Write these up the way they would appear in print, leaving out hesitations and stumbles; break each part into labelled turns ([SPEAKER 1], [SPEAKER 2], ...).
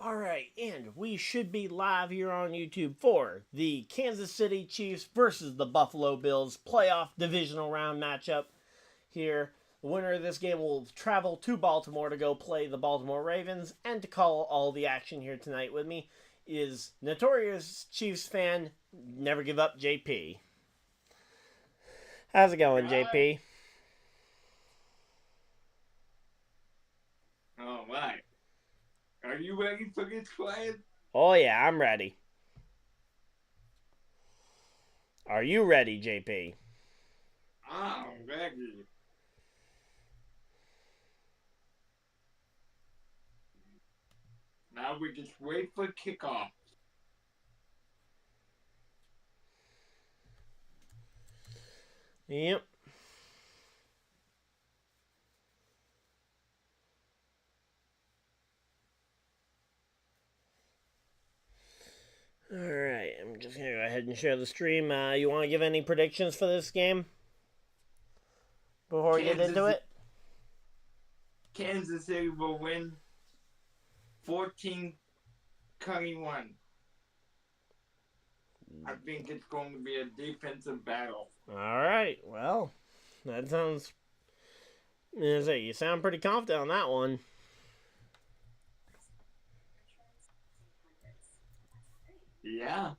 [SPEAKER 1] Alright, and we should be live here on YouTube for the Kansas City Chiefs versus the Buffalo Bills playoff divisional round matchup here. The winner of this game will travel to Baltimore to go play the Baltimore Ravens, and to call all the action here tonight with me is notorious Chiefs fan, never give up, JP. How's it going, JP?
[SPEAKER 2] All right. Are you ready for this fight?
[SPEAKER 1] Oh yeah, I'm ready. Are you ready, JP?
[SPEAKER 2] I'm ready. Now we just wait for kickoff.
[SPEAKER 1] Yep. Alright, I'm just going to go ahead and share the stream. You want to give any predictions for this game before we get into it?
[SPEAKER 2] Kansas City will win 14-21. I think it's going to be a defensive battle.
[SPEAKER 1] Alright, well, that sounds... You sound pretty confident on that one.
[SPEAKER 2] Yeah.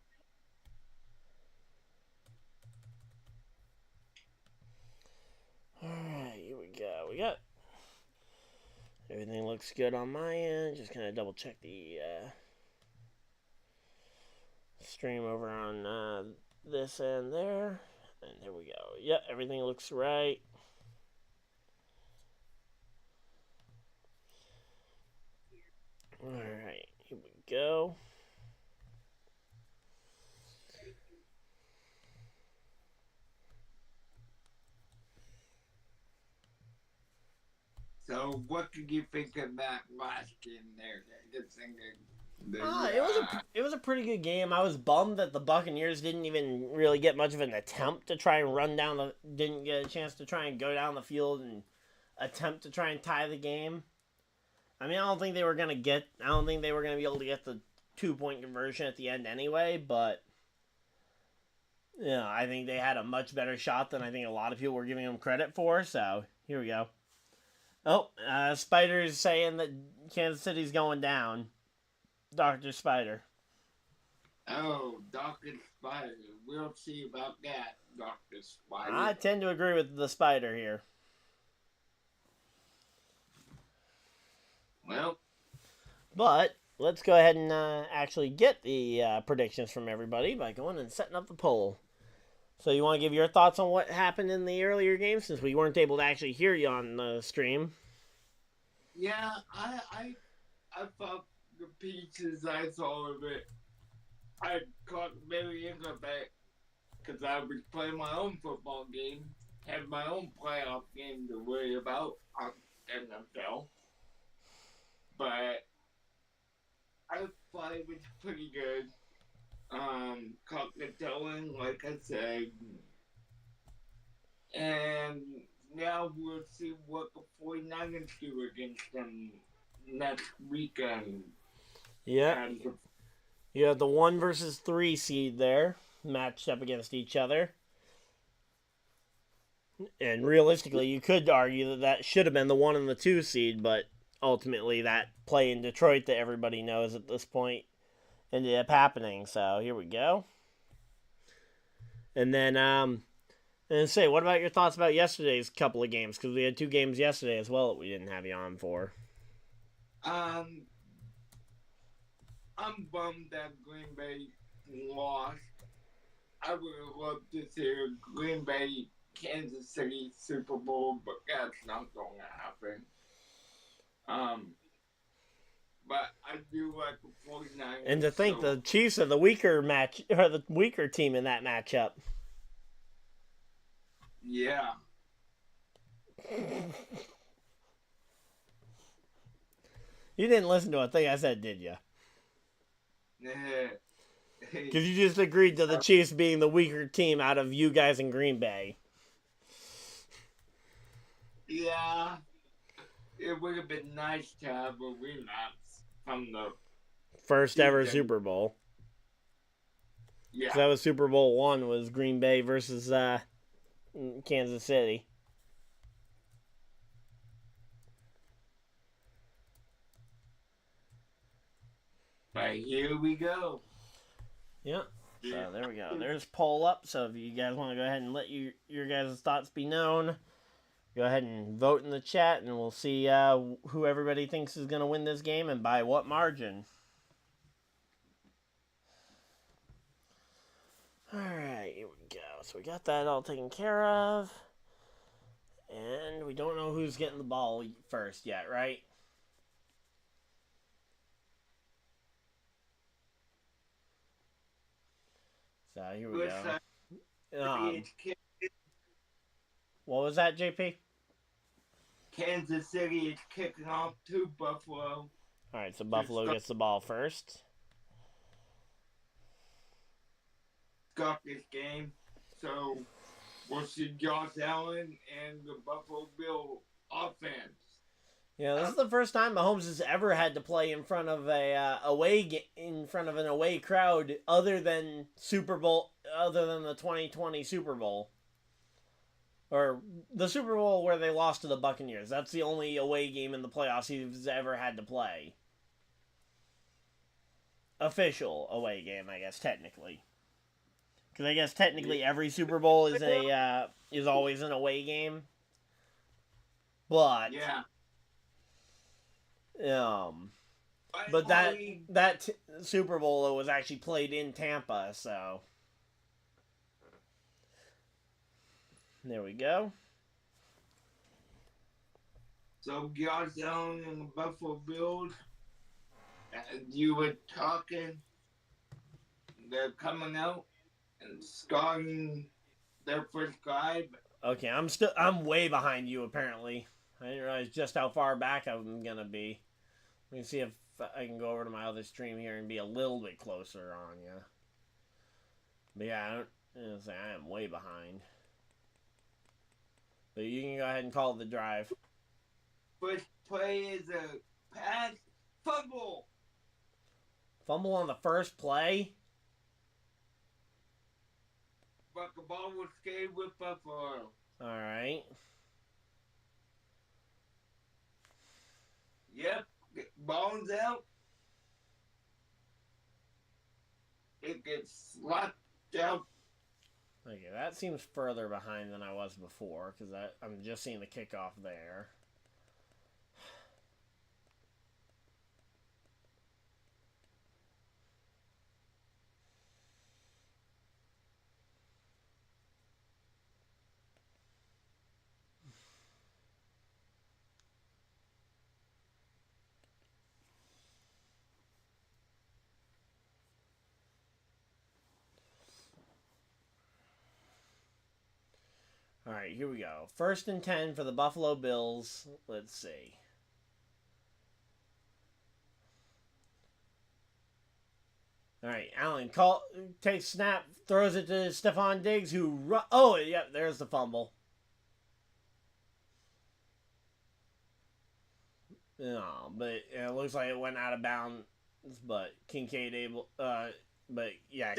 [SPEAKER 1] Alright, here we go. We got... Everything looks good on my end. Just going to double check the stream over on this end there. And there we go. Yep, everything looks right. Alright, here we go.
[SPEAKER 2] So, what did you think of that last game there?
[SPEAKER 1] It was a pretty good game. I was bummed that the Buccaneers didn't even really get much of an attempt to try and didn't get a chance to try and go down the field and attempt to try and tie the game. I mean, I don't think they were gonna be able to get the 2-point conversion at the end anyway, but I think they had a much better shot than I think a lot of people were giving them credit for. So here we go. Oh, Spider's saying that Kansas City's going down. Dr. Spider.
[SPEAKER 2] Oh, Dr. Spider. We'll see about that, Dr. Spider.
[SPEAKER 1] I tend to agree with the Spider here.
[SPEAKER 2] Well.
[SPEAKER 1] But let's go ahead and actually get the predictions from everybody by going and setting up the poll. So you want to give your thoughts on what happened in the earlier game, since we weren't able to actually hear you on the stream?
[SPEAKER 2] Yeah, I thought the pieces I saw of it, I caught very into it because I was playing my own football game, had my own playoff game to worry about on NFL. But I thought it was pretty good. Caught the Dylan, like I said. And now we'll see what the 49ers do against them next weekend.
[SPEAKER 1] Yeah. You have the 1 versus 3 seed there, matched up against each other. And realistically, you could argue that should have been the 1 and the 2 seed, but ultimately that play in Detroit that everybody knows at this point ended up happening. So here we go. And then, what about your thoughts about yesterday's couple of games? Because we had 2 games yesterday as well that we didn't have you on for.
[SPEAKER 2] I'm bummed that Green Bay lost. I would have loved to see a Green Bay Kansas City Super Bowl, but that's not going to happen. But I do like the 49ers.
[SPEAKER 1] And to think the Chiefs are the weaker team in that matchup.
[SPEAKER 2] Yeah.
[SPEAKER 1] You didn't listen to a thing I said, did you? Because you just agreed to the Chiefs being the weaker team out of you guys in Green Bay.
[SPEAKER 2] Yeah. It would have been nice to have a rematch from the
[SPEAKER 1] First ever
[SPEAKER 2] season.
[SPEAKER 1] Super Bowl.
[SPEAKER 2] Yeah.
[SPEAKER 1] 'Cause that was Super Bowl 1 was Green Bay versus Kansas City.
[SPEAKER 2] But here we go.
[SPEAKER 1] Yep. So there we go. There's poll up. So if you guys want to go ahead and let your guys' thoughts be known, go ahead and vote in the chat, and we'll see who everybody thinks is going to win this game and by what margin. Alright, here we go. So we got that all taken care of. And we don't know who's getting the ball first yet, right? So here we go. What was that, JP?
[SPEAKER 2] Kansas City is kicking off to Buffalo.
[SPEAKER 1] Alright, so Buffalo gets the ball first.
[SPEAKER 2] Got this game. So we'll see Josh Allen and the Buffalo Bills offense.
[SPEAKER 1] Yeah, this is the first time Mahomes has ever had to play in front of an away crowd other than the 2020 Super Bowl. Or the Super Bowl where they lost to the Buccaneers. That's the only away game in the playoffs he's ever had to play. Official away game, I guess, technically. Because I guess technically every Super Bowl is always an away game. But
[SPEAKER 2] yeah.
[SPEAKER 1] But that Super Bowl was actually played in Tampa, so there we go.
[SPEAKER 2] So Josh Allen and the Buffalo Bills, as you were talking, they're coming out and starting their first drive.
[SPEAKER 1] Okay, I'm way behind you apparently. I didn't realize just how far back I'm gonna be. Let me see if I can go over to my other stream here and be a little bit closer on you. But yeah, I am way behind. But you can go ahead and call it the drive.
[SPEAKER 2] First play is a pass fumble.
[SPEAKER 1] Fumble on the first play?
[SPEAKER 2] But the ball will stay with Buffalo.
[SPEAKER 1] Alright.
[SPEAKER 2] Yep. Ball's out. It gets slapped out.
[SPEAKER 1] Okay, that seems further behind than I was before, because I'm just seeing the kickoff there. Alright, here we go. 1st and 10 for the Buffalo Bills. Let's see. Alright, Allen takes snap, throws it to Stephon Diggs, who oh, yeah, there's the fumble. No, but it looks like it went out of bounds, but Kincaid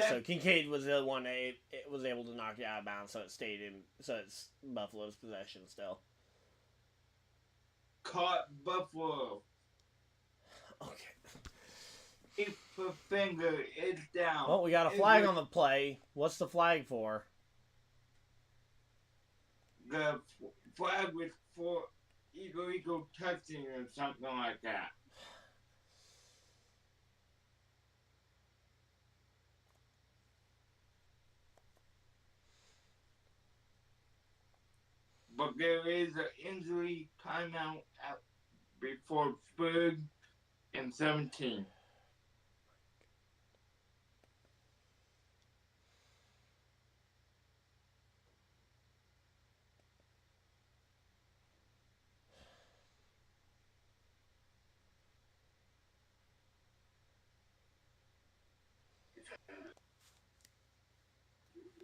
[SPEAKER 1] so Kincaid was the one that was able to knock it out of bounds, so it's Buffalo's possession still.
[SPEAKER 2] Caught Buffalo.
[SPEAKER 1] Okay.
[SPEAKER 2] If the finger is down.
[SPEAKER 1] Oh, we got a flag on the play. What's the flag for?
[SPEAKER 2] The flag was for illegal touching or something like that. But there is an injury timeout before 3rd and 17.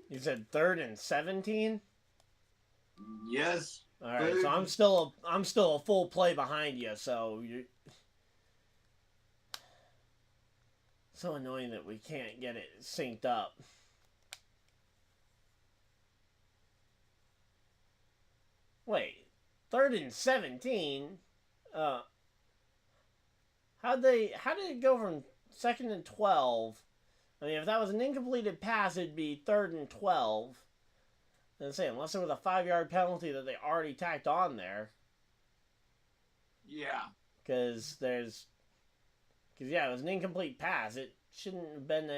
[SPEAKER 1] You said 3rd and 17?
[SPEAKER 2] Yes.
[SPEAKER 1] All right, so I'm still a full play behind you. So you. So annoying that we can't get it synced up. Wait, 3rd and 17? How did it go from 2nd and 12? I mean, if that was an incompleted pass, it'd be 3rd and 12. And say, unless there was a 5-yard penalty that they already tacked on there.
[SPEAKER 2] Yeah.
[SPEAKER 1] Because yeah, it was an incomplete pass. It shouldn't have been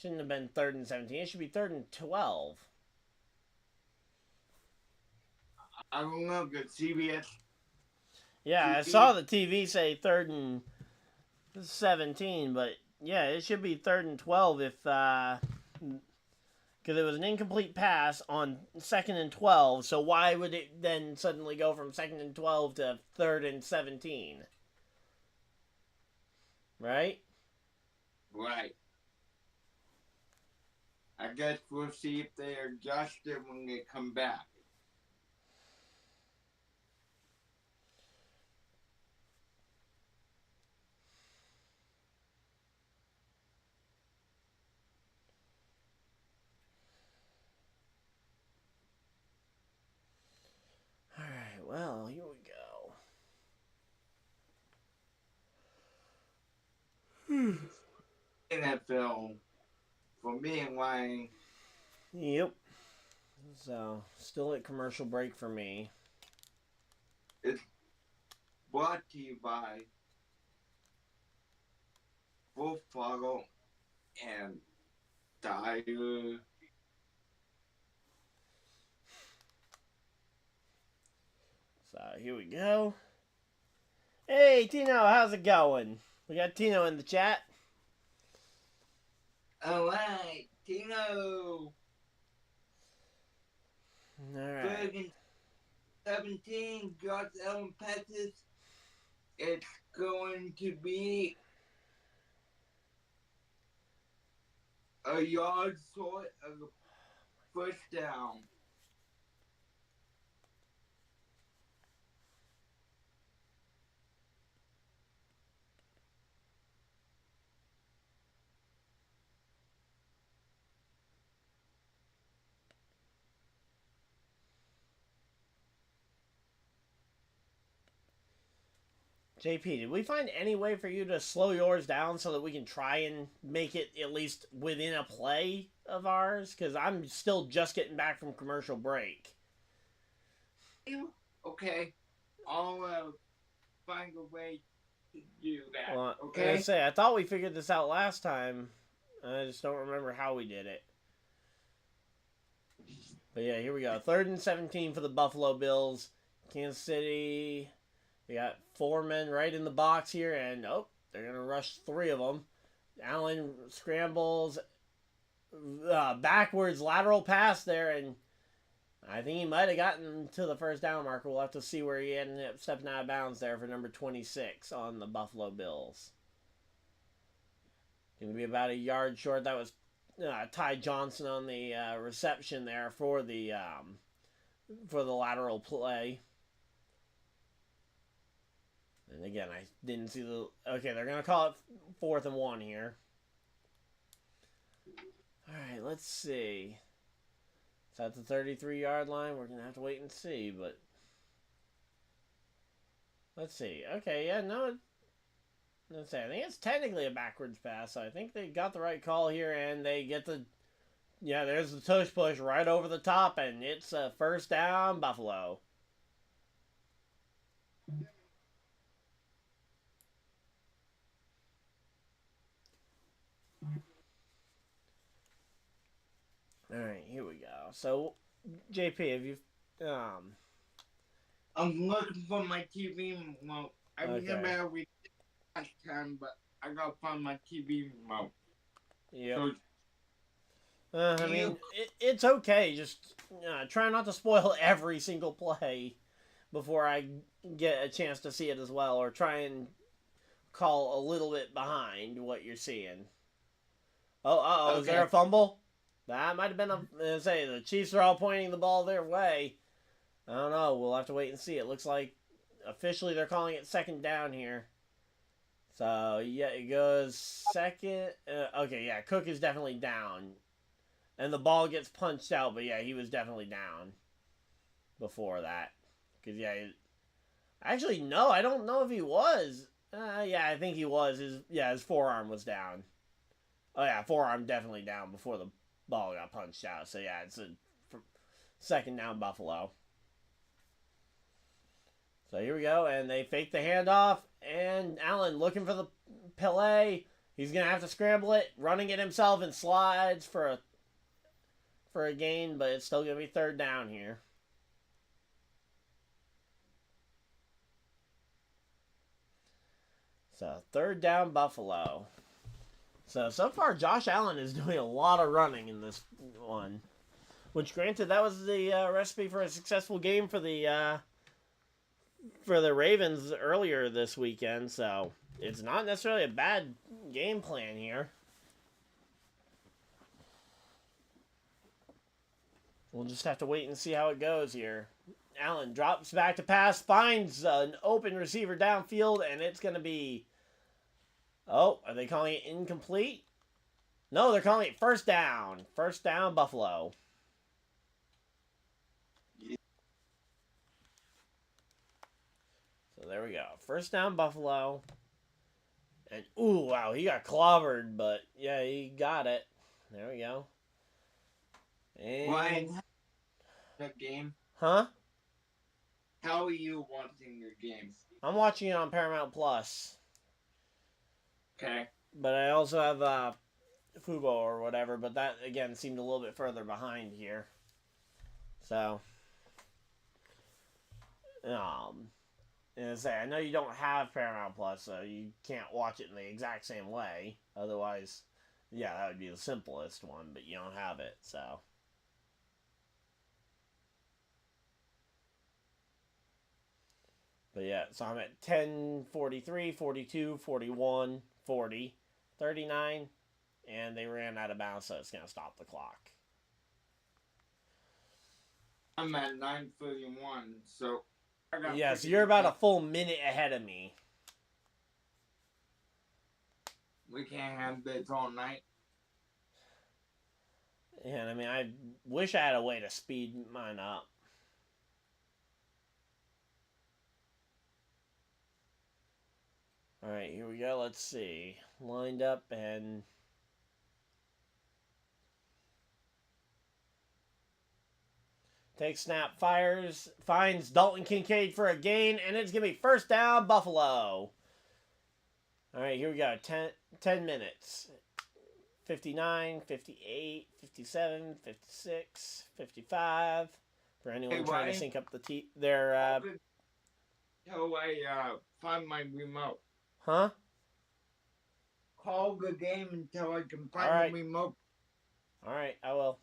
[SPEAKER 1] 3rd and 17. It should be 3rd and 12.
[SPEAKER 2] I don't know, because CBS.
[SPEAKER 1] Yeah, I saw the TV say 3rd and 17, but yeah, it should be 3rd and 12 if because it was an incomplete pass on 2nd and 12. So why would it then suddenly go from 2nd and 12 to 3rd and 17? Right?
[SPEAKER 2] Right. I guess we'll see if they adjust it when they come back.
[SPEAKER 1] Alright, well, here we go.
[SPEAKER 2] NFL, for me and Ryan.
[SPEAKER 1] Yep. So, still at commercial break for me.
[SPEAKER 2] It's brought to you by Buffalo and Dyer.
[SPEAKER 1] So, here we go. Hey, Tino, how's it going? We got Tino in the chat.
[SPEAKER 2] Alright, Tino.
[SPEAKER 1] Alright.
[SPEAKER 2] 3rd and 17, Josh Allen passes. It's going to be a yard short of the first down.
[SPEAKER 1] JP, did we find any way for you to slow yours down so that we can try and make it at least within a play of ours? Because I'm still just getting back from commercial break.
[SPEAKER 2] Okay, I'll find a way to do that.
[SPEAKER 1] Well,
[SPEAKER 2] okay?
[SPEAKER 1] I thought we figured this out last time. I just don't remember how we did it. But yeah, here we go. 3rd and 17 for the Buffalo Bills. Kansas City. We got 4 men right in the box here, and they're going to rush 3 of them. Allen scrambles, backwards lateral pass there, and I think he might have gotten to the first down marker. We'll have to see where he ended up stepping out of bounds there for number 26 on the Buffalo Bills. Going to be about a yard short. That was Ty Johnson on the reception there for the lateral play. And again, I didn't see the... Okay, they're going to call it 4th and 1 here. Alright, let's see. It's at the 33-yard line. We're going to have to wait and see, but... Let's see. Okay, yeah, no... Let's see. I think it's technically a backwards pass, so I think they got the right call here, and they get the... Yeah, there's the tush push right over the top, and it's a first down, Buffalo. Alright, here we go. So, JP, have you...
[SPEAKER 2] I'm looking for my TV remote. I
[SPEAKER 1] Okay.
[SPEAKER 2] remember we did last time, but I gotta find my TV remote.
[SPEAKER 1] Yeah. I mean, it's okay. Just try not to spoil every single play before I get a chance to see it as well, or try and call a little bit behind what you're seeing. Okay. Is there a fumble? That might have been the Chiefs are all pointing the ball their way. I don't know. We'll have to wait and see. It looks like officially they're calling it 2nd down here. So, yeah, it goes second. Okay, yeah, Cook is definitely down. And the ball gets punched out, but yeah, he was definitely down before that. Because, yeah, actually, no, I don't know if he was. Yeah, I think he was. His forearm was down. Oh, yeah, forearm definitely down before the ball got punched out. So, yeah, it's a second down Buffalo. So here we go, and they fake the handoff, and Allen looking for the play. He's gonna have to scramble it, running it himself, and slides for a gain, but it's still gonna be third down here. So third down Buffalo. So far Josh Allen is doing a lot of running in this one, which granted that was the recipe for a successful game for the Ravens earlier this weekend, so it's not necessarily a bad game plan here. We'll just have to wait and see how it goes here. Allen drops back to pass, finds an open receiver downfield, and it's going to be... Oh, are they calling it incomplete? No, they're calling it first down. First down, Buffalo. So there we go. First down, Buffalo. And, ooh, wow, he got clobbered, but, yeah, he got it. There we go. And...
[SPEAKER 2] Ryan, the game?
[SPEAKER 1] Huh?
[SPEAKER 2] How are you watching your games?
[SPEAKER 1] I'm watching it on Paramount Plus.
[SPEAKER 2] Okay.
[SPEAKER 1] But I also have Fubo or whatever, but that, again, seemed a little bit further behind here. So... And I know you don't have Paramount Plus, so you can't watch it in the exact same way. Otherwise, yeah, that would be the simplest one, but you don't have it, so. But yeah, so I'm at 10, 43, 42, 41, 40, 39, and they ran out of bounds, so it's going to stop the clock.
[SPEAKER 2] I'm at 9:31, so...
[SPEAKER 1] Yeah, so you're about a full minute ahead of me.
[SPEAKER 2] We can't have bids all night.
[SPEAKER 1] And I mean, I wish I had a way to speed mine up. Alright, here we go. Let's see. Lined up and... Takes snap, fires, finds Dalton Kincaid for a gain, and it's going to be first down, Buffalo. All right, here we go. 10 minutes. 59, 58, 57, 56, 55. For anyone trying to sync up their...
[SPEAKER 2] Until I find my remote.
[SPEAKER 1] Huh?
[SPEAKER 2] Call the game until I can find the remote.
[SPEAKER 1] All right, I will.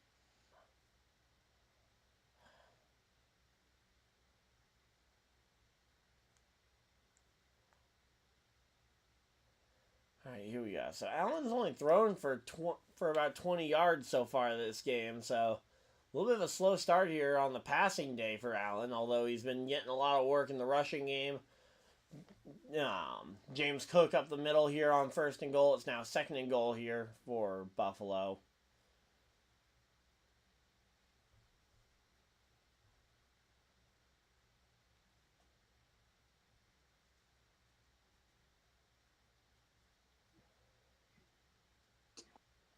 [SPEAKER 1] All right, here we go. So Allen's only thrown for about 20 yards so far this game. So a little bit of a slow start here on the passing day for Allen, although he's been getting a lot of work in the rushing game. James Cook up the middle here on first and goal. It's now second and goal here for Buffalo.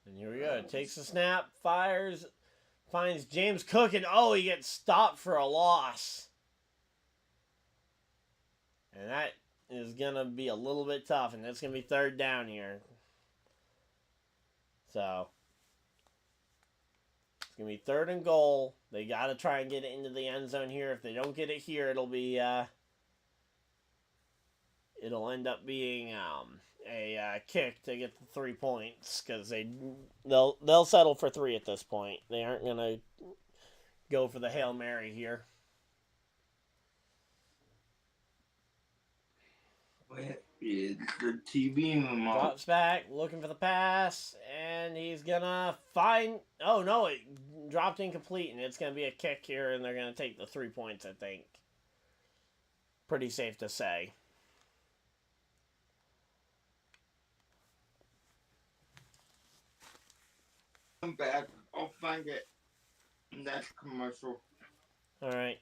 [SPEAKER 1] And here we go. Takes the snap, fires, finds James Cook, and he gets stopped for a loss. And that is going to be a little bit tough, and that's going to be third down here. So, it's going to be third and goal. They got to try and get it into the end zone here. If they don't get it here, it'll be, it'll end up being, a kick to get the 3 points, because they'll settle for 3 at this point. They aren't going to go for the Hail Mary here.
[SPEAKER 2] Is the TV remote?
[SPEAKER 1] Drops back, looking for the pass, and he's gonna find... Oh, no, it dropped incomplete, and it's gonna be a kick here, and they're gonna take the 3 points, I think. Pretty safe to say.
[SPEAKER 2] I'm back. I'll find it. Next commercial.
[SPEAKER 1] All right.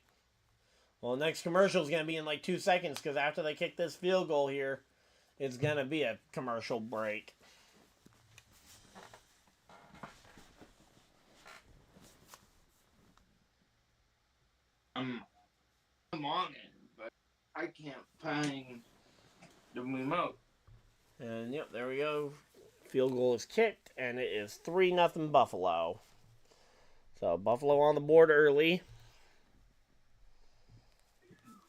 [SPEAKER 1] Well, next commercial is going to be in like 2 seconds because after they kick this field goal here, it's going to be a commercial break.
[SPEAKER 2] I'm on it, but I can't find the remote.
[SPEAKER 1] And yep, there we go. Field goal is kicked, and it is 3-0 Buffalo. So Buffalo on the board early.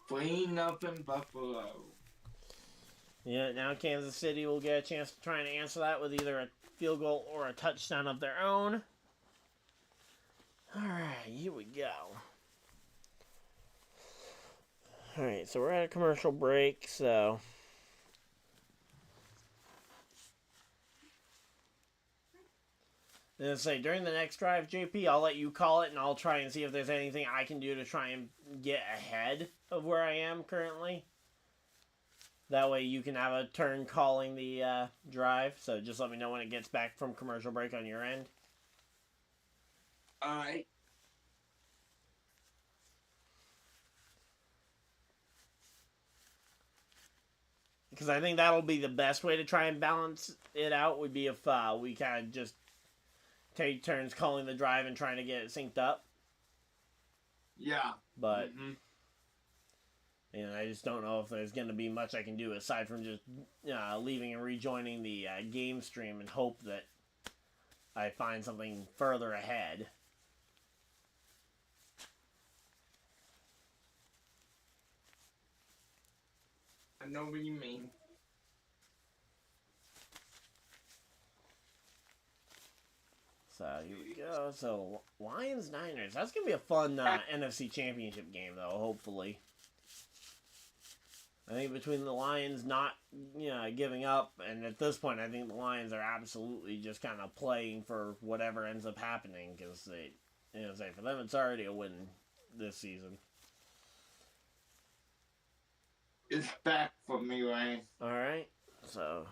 [SPEAKER 2] 3-0 Buffalo.
[SPEAKER 1] Yeah, now Kansas City will get a chance to try and answer that with either a field goal or a touchdown of their own. Alright, here we go. Alright, so we're at a commercial break, so... And say, during the next drive, JP, I'll let you call it, and I'll try and see if there's anything I can do to try and get ahead of where I am currently. That way you can have a turn calling the drive, so just let me know when it gets back from commercial break on your end.
[SPEAKER 2] Alright.
[SPEAKER 1] Because I think that'll be the best way to try and balance it out, would be if we kind of just take turns calling the drive and trying to get it synced up.
[SPEAKER 2] Yeah.
[SPEAKER 1] But, and I just don't know if there's going to be much I can do aside from just leaving and rejoining the game stream and hope that I find something further ahead.
[SPEAKER 2] I know what you mean.
[SPEAKER 1] So here we go. So Lions-Niners. That's going to be a fun NFC Championship game, though, hopefully. I think between the Lions not giving up, and at this point I think the Lions are absolutely just kind of playing for whatever ends up happening, because they, for them it's already a win this season.
[SPEAKER 2] It's back for me, Ryan.
[SPEAKER 1] Alright, so...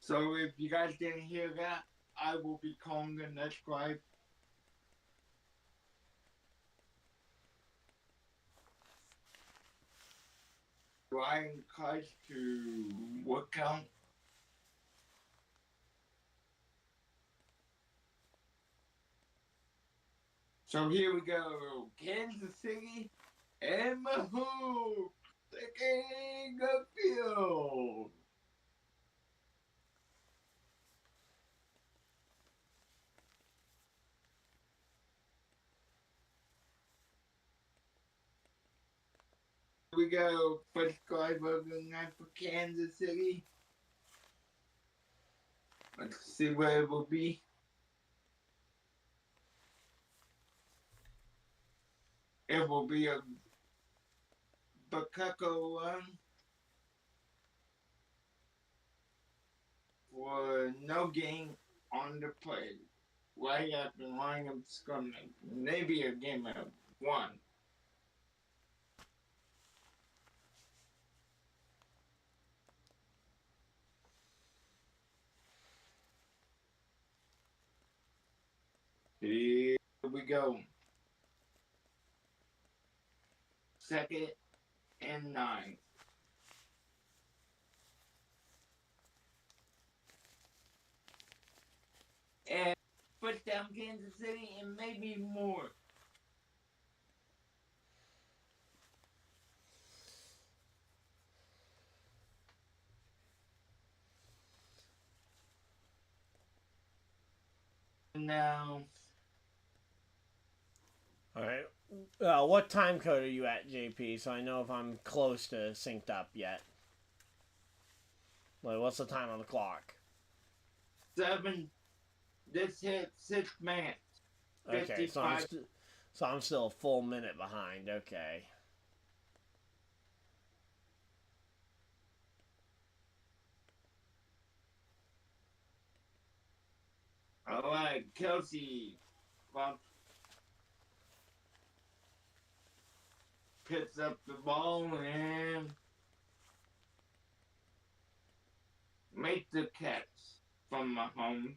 [SPEAKER 2] So if you guys didn't hear that, I will be calling the next drive. Ryan tries to work out. So here we go. Kansas City and Mahomes taking the field. Here we go. First drive of the night for Kansas City. Let's see where it will be. It will be a Bakako run for no gain on the play. Right at the line of scrimmage. Maybe a game of one. Here we go. 2nd and 9. And first down Kansas City and maybe more. Now.
[SPEAKER 1] Alright. What time code are you at, JP? So I know if I'm close to synced up yet. Like, what's the time on the clock?
[SPEAKER 2] 7. This hit 6 minutes.
[SPEAKER 1] Okay, so I'm still a full minute behind. Okay.
[SPEAKER 2] Alright, Kelsey. Picks up the ball and Great the catch from Mahomes.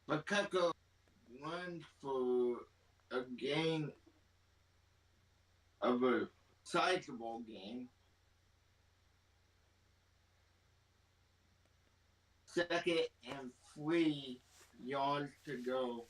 [SPEAKER 2] Pacheco won for a game of a sizable game. Second and 3 yards to go.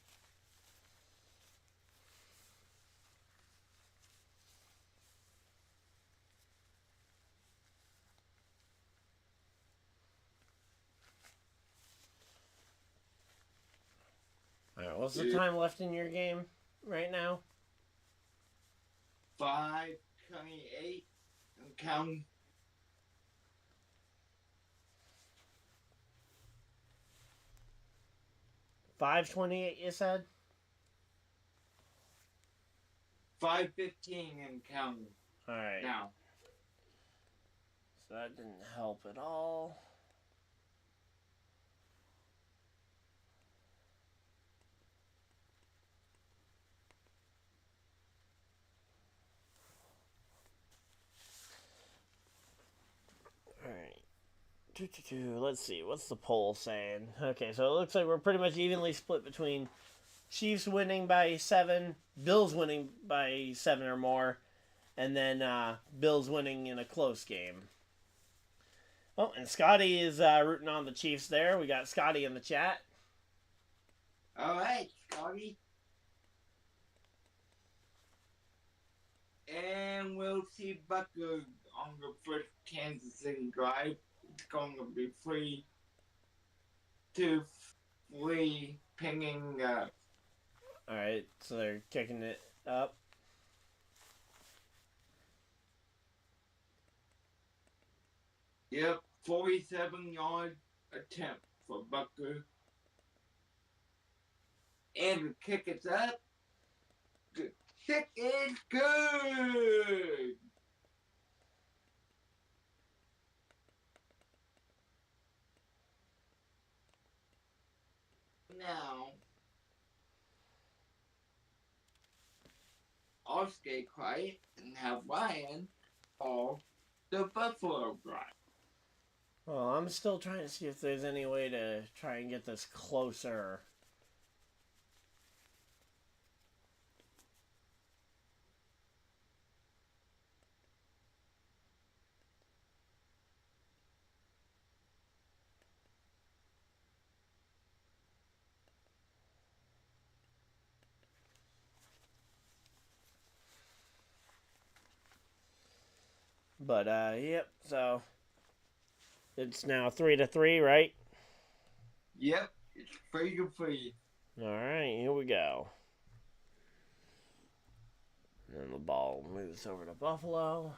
[SPEAKER 1] Alright, what's the time left in your game right now?
[SPEAKER 2] 5:28 and counting.
[SPEAKER 1] 5:28, you said?
[SPEAKER 2] 5:15 and counting.
[SPEAKER 1] Alright.
[SPEAKER 2] Now.
[SPEAKER 1] So that didn't help at all. Alright. Let's see, what's the poll saying? Okay, so it looks like we're pretty much evenly split between Chiefs winning by 7, Bills winning by 7 or more, and then Bills winning in a close game. Oh, and Scotty is rooting on the Chiefs there. We got Scotty in the chat.
[SPEAKER 2] All right, Scotty. And we'll see Bucker on the first Kansas City drive. It's going to be 3-2-3 pinging.
[SPEAKER 1] Alright, so they're kicking it up.
[SPEAKER 2] Yep, 47-yard attempt for Bucker. And the kick is up. The kick is good. Now, I'll stay quiet and have Ryan call the Buffalo drive.
[SPEAKER 1] Well, I'm still trying to see if there's any way to try and get this closer. But, yep, so it's now 3-3, right?
[SPEAKER 2] Yep, it's 3-3.
[SPEAKER 1] Alright, here we go. And then the ball moves over to Buffalo.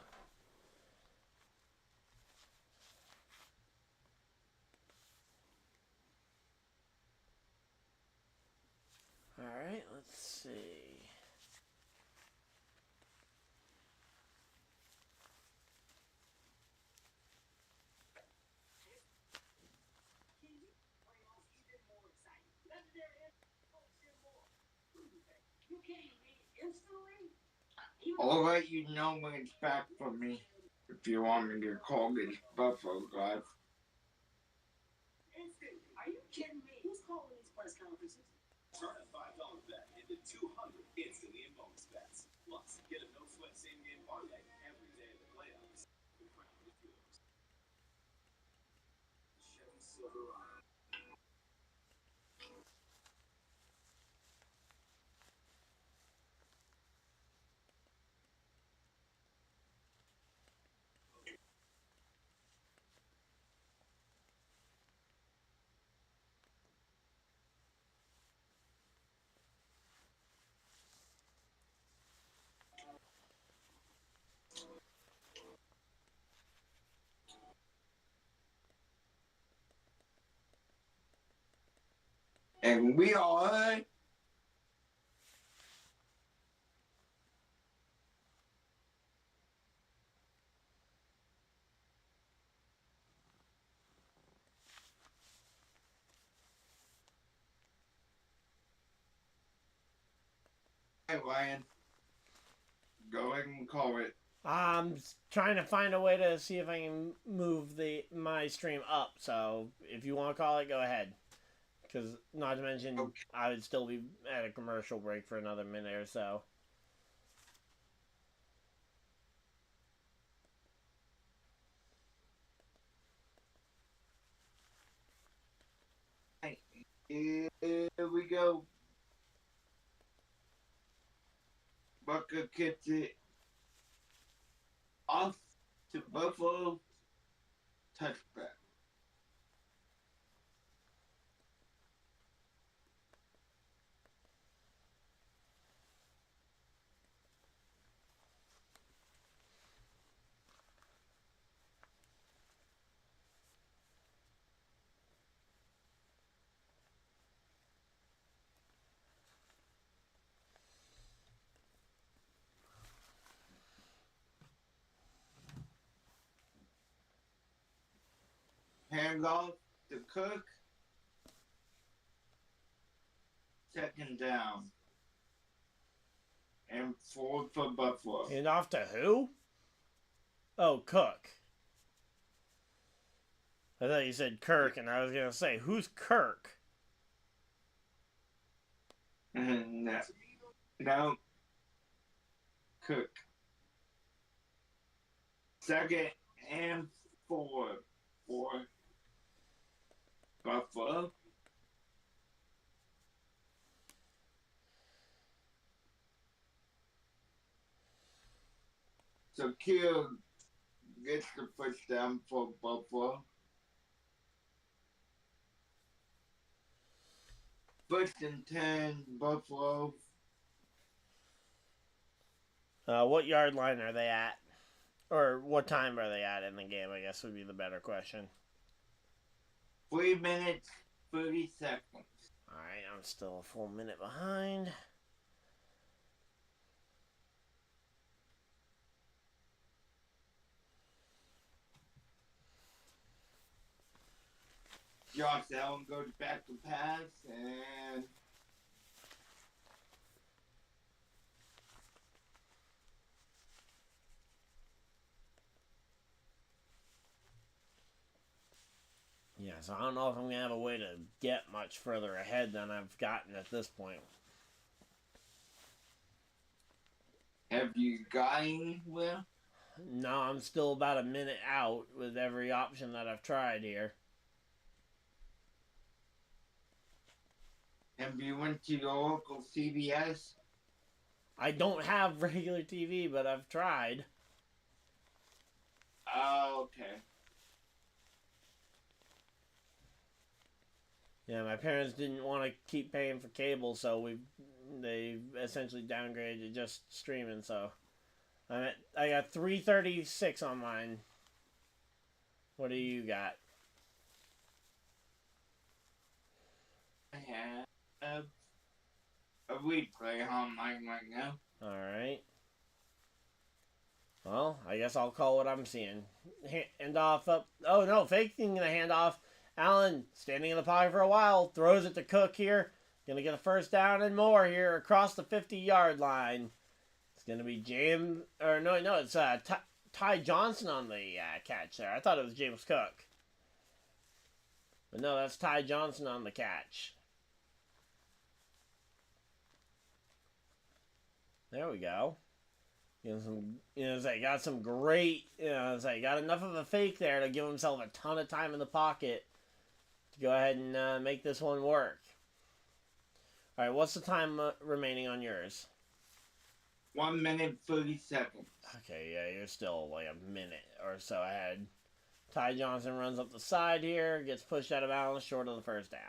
[SPEAKER 1] Alright, let's see.
[SPEAKER 2] I'll let you know when it's back for me if you want me to call this Buffalo drive.
[SPEAKER 3] Are you kidding me? Who's calling these press conferences? Turn a $5 bet into 200 instantly in bonus bets. Plus, get a no-sweat same-game parlay every day of the playoffs. The crown is yours. Chevy Silverado.
[SPEAKER 2] And we are Ryan. Go ahead and call it.
[SPEAKER 1] I'm trying to find a way to see if I can move my stream up. So if you want to call it, go ahead. Because not to mention,
[SPEAKER 2] Okay.
[SPEAKER 1] I would still be at a commercial break for another minute or so.
[SPEAKER 2] Here we go. Bucker gets it off to Buffalo. Touchback. Handoff to Cook. Second down. And forward for Buffalo.
[SPEAKER 1] And off to who? Oh, Cook. I thought you said Kirk, and I was going to say, who's Kirk?
[SPEAKER 2] No. No. Cook. Second and forward for Buffalo. So Kill gets the first down for Buffalo. First and 10, Buffalo.
[SPEAKER 1] What yard line are they at? Or what time are they at in the game, I guess would be the better question.
[SPEAKER 2] 3 minutes, 30 seconds.
[SPEAKER 1] Alright, I'm still a full minute behind.
[SPEAKER 2] Josh Allen goes back to pass, and
[SPEAKER 1] Yeah, so I don't know if I'm going to have a way to get much further ahead than I've gotten at this point.
[SPEAKER 2] have you got anywhere?
[SPEAKER 1] No, I'm still about a minute out with every option that I've tried here.
[SPEAKER 2] Have you went to your local CVS?
[SPEAKER 1] I don't have regular TV, but I've tried.
[SPEAKER 2] Oh, okay.
[SPEAKER 1] Yeah, my parents didn't want to keep paying for cable, so they essentially downgraded to just streaming. So I got 336 on mine. What do you got?
[SPEAKER 2] I have a replay on mine right now.
[SPEAKER 1] All right. Well, I guess I'll call what I'm seeing. Handoff up. Oh no, faking the handoff. Allen standing in the pocket for a while, throws it to Cook here. Gonna get a first down and more here across the 50-yard line. It's gonna be James, or no, it's Ty Johnson on the catch there. I thought it was James Cook, but no, that's Ty Johnson on the catch. There we go. Got some great, got enough of a fake there to give himself a ton of time in the pocket to go ahead and make this one work. All right, what's the time remaining on yours?
[SPEAKER 2] 1 minute, 30 seconds.
[SPEAKER 1] Okay, yeah, you're still like a minute or so ahead. Ty Johnson runs up the side here, gets pushed out of bounds, short of the first down.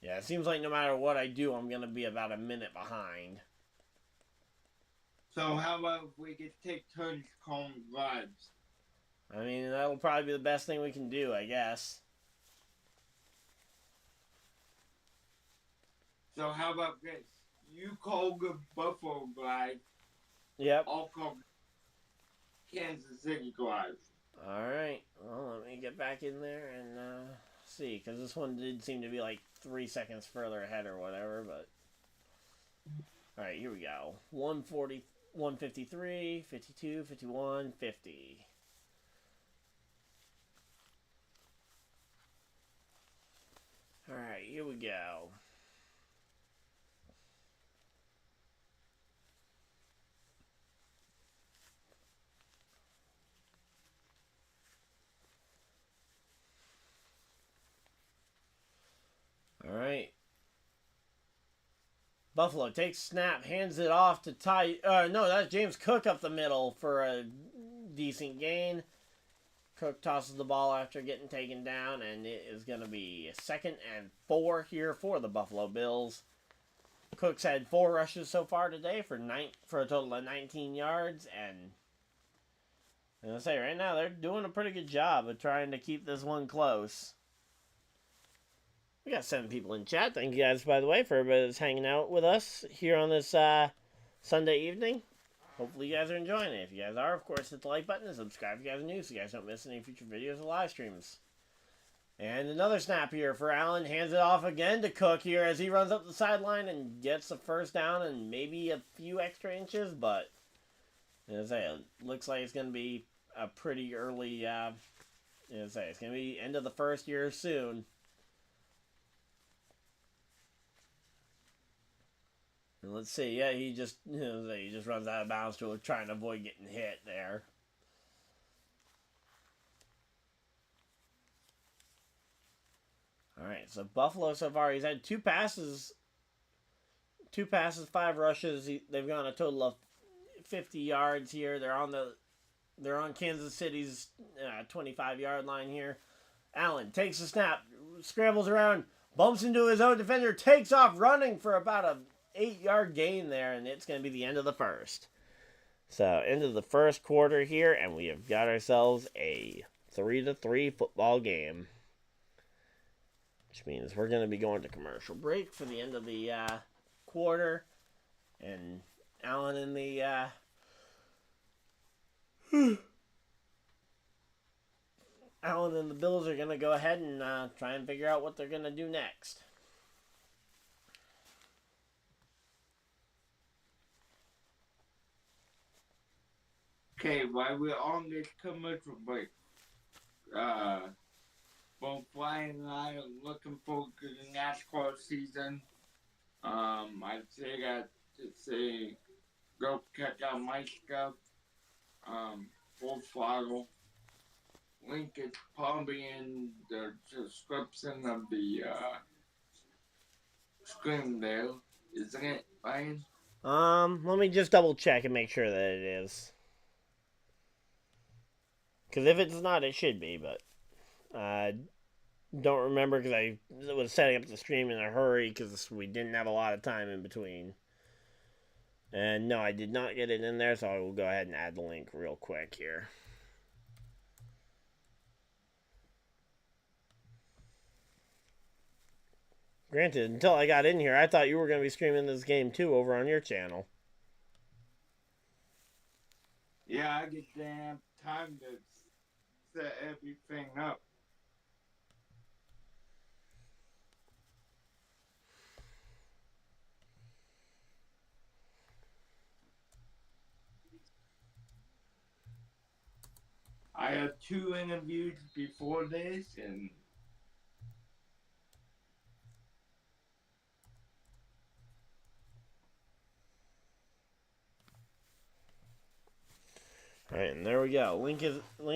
[SPEAKER 1] Yeah, it seems like no matter what I do, I'm going to be about a minute behind.
[SPEAKER 2] So how about if we could take turns calling lives?
[SPEAKER 1] I mean, that'll probably be the best thing we can do, I guess.
[SPEAKER 2] So how about this? You call the Buffalo Live.
[SPEAKER 1] Yep.
[SPEAKER 2] I'll call Kansas City Live.
[SPEAKER 1] All right. Well, let me get back in there and see, because this one did seem to be like 3 seconds further ahead or whatever, but... Alright, here we go. 140, 153, 52, 51, 50. Alright, here we go. Alright. Buffalo takes snap, hands it off to Ty. No, that's James Cook up the middle for a decent gain. Cook tosses the ball after getting taken down, and it is going to be 2nd and 4 here for the Buffalo Bills. Cook's had 4 rushes so far today for a total of 19 yards, and I'm going to say right now they're doing a pretty good job of trying to keep this one close. We got 7 people in chat. Thank you guys, by the way, for everybody that's hanging out with us here on this Sunday evening. Hopefully you guys are enjoying it. If you guys are, of course, hit the like button and subscribe if you guys are new so you guys don't miss any future videos or live streams. And another snap here for Allen. Hands it off again to Cook here as he runs up the sideline and gets the first down and maybe a few extra inches. But, as I say, it looks like it's going to be a pretty early, it's going to be end of the first year soon. And let's see, yeah, he just runs out of bounds to trying to avoid getting hit there. All right, so Buffalo so far, he's had 2 passes, 5 rushes. They've gone a total of 50 yards here. They're on Kansas City's 25-yard line here. Allen takes the snap, scrambles around, bumps into his own defender, takes off running for about a 8-yard gain there, and it's going to be the end of the first. So, end of the first quarter here, and we have got ourselves a 3-3 football game. Which means we're going to be going to commercial break for the end of the quarter. And Allen and the... Allen and the Bills are going to go ahead and try and figure out what they're going to do next.
[SPEAKER 2] Okay, while we're on this commercial break, both Brian and I are looking forward to the NASCAR season. I'd say go check out my stuff, full throttle. Link is probably in the description of the screen there, isn't it, Brian?
[SPEAKER 1] Let me just double check and make sure that it is. Because if it's not, it should be, but I don't remember because I was setting up the stream in a hurry because we didn't have a lot of time in between. And no, I did not get it in there, so I will go ahead and add the link real quick here. Granted, until I got in here, I thought you were going to be streaming this game too over on your channel.
[SPEAKER 2] Yeah, I get damn time to set everything up. I had 2 interviews before this, and
[SPEAKER 1] Alright, and there we go. Link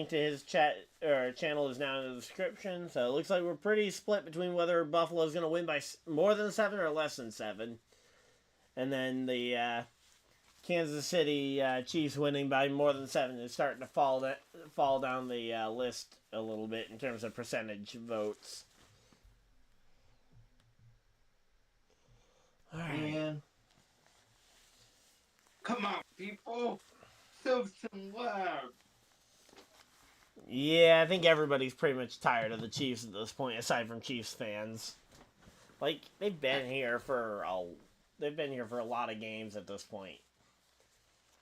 [SPEAKER 1] to his channel is now in the description. So it looks like we're pretty split between whether Buffalo's going to win by more than 7 or less than 7. And then the Kansas City Chiefs winning by more than 7 is starting to fall down the list a little bit in terms of percentage votes. All right.
[SPEAKER 2] man, come on, people. Show some love.
[SPEAKER 1] Yeah, I think everybody's pretty much tired of the Chiefs at this point, aside from Chiefs fans. Like, they've been here for a lot of games at this point.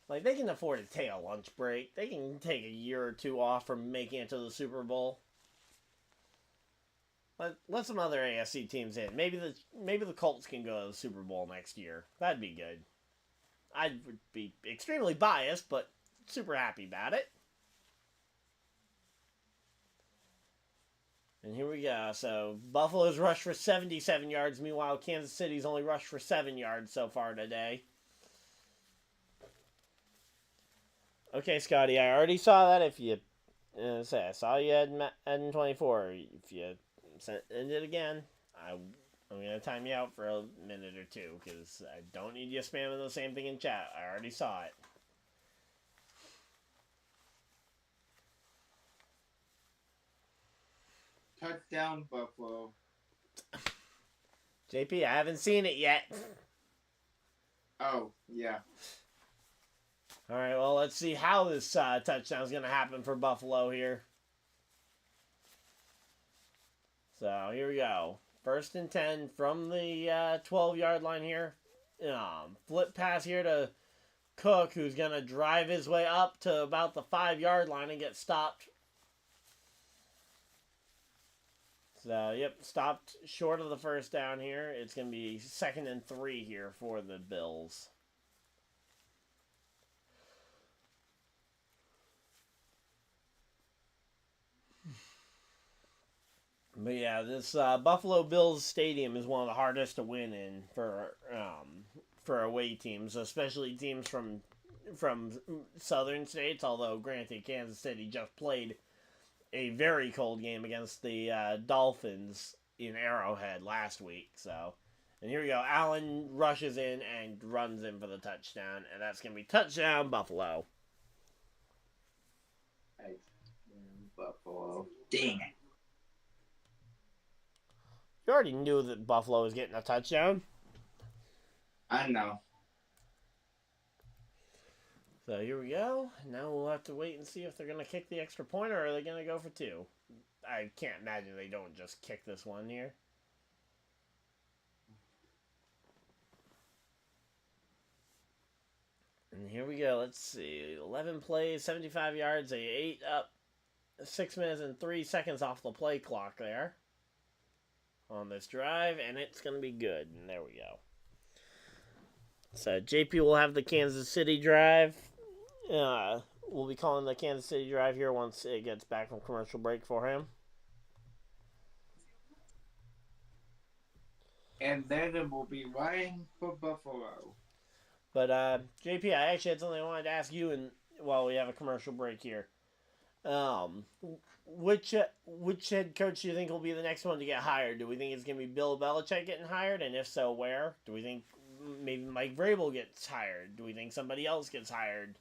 [SPEAKER 1] Like, they can afford to take a lunch break. They can take a year or 2 off from making it to the Super Bowl. Let some other AFC teams in. Maybe the Colts can go to the Super Bowl next year. That'd be good. I would be extremely biased, but super happy about it. And here we go. So Buffalo's rushed for 77 yards. Meanwhile, Kansas City's only rushed for 7 yards so far today. Okay, Scotty, I already saw that. If you say I saw you at 24. If you end it again, I'm going to time you out for a minute or two because I don't need you spamming the same thing in chat. I already saw it.
[SPEAKER 2] Touchdown, Buffalo.
[SPEAKER 1] JP, I haven't seen it yet.
[SPEAKER 2] Oh, yeah.
[SPEAKER 1] All right, well, let's see how this touchdown is going to happen for Buffalo here. So, here we go. 1st and 10 from the 12-yard line here. Flip pass here to Cook, who's going to drive his way up to about the 5-yard line and get stopped. So, yep, stopped short of the first down here. It's going to be 2nd and 3 here for the Bills. But yeah, this Buffalo Bills stadium is one of the hardest to win in for away teams, especially teams from southern states. Although, granted, Kansas City just played a very cold game against the Dolphins in Arrowhead last week. So, and here we go. Allen rushes in and runs in for the touchdown, and that's going to be touchdown Buffalo.
[SPEAKER 2] Buffalo. Dang it.
[SPEAKER 1] You already knew that Buffalo was getting a touchdown.
[SPEAKER 2] I know.
[SPEAKER 1] So here we go. Now we'll have to wait and see if they're going to kick the extra point or are they going to go for 2. I can't imagine they don't just kick this one here. And here we go. Let's see. 11 plays, 75 yards. They ate up 6 minutes and 3 seconds off the play clock there on this drive, and it's going to be good. And there we go. So JP will have the Kansas City drive. We'll be calling the Kansas City drive here once it gets back from commercial break for him.
[SPEAKER 2] And then it will be Ryan for Buffalo.
[SPEAKER 1] But JP, I actually had something I wanted to ask you while we have a commercial break here. Which head coach do you think will be the next one to get hired? Do we think it's going to be Bill Belichick getting hired? And if so, where? Do we think maybe Mike Vrabel gets hired? Do we think somebody else gets hired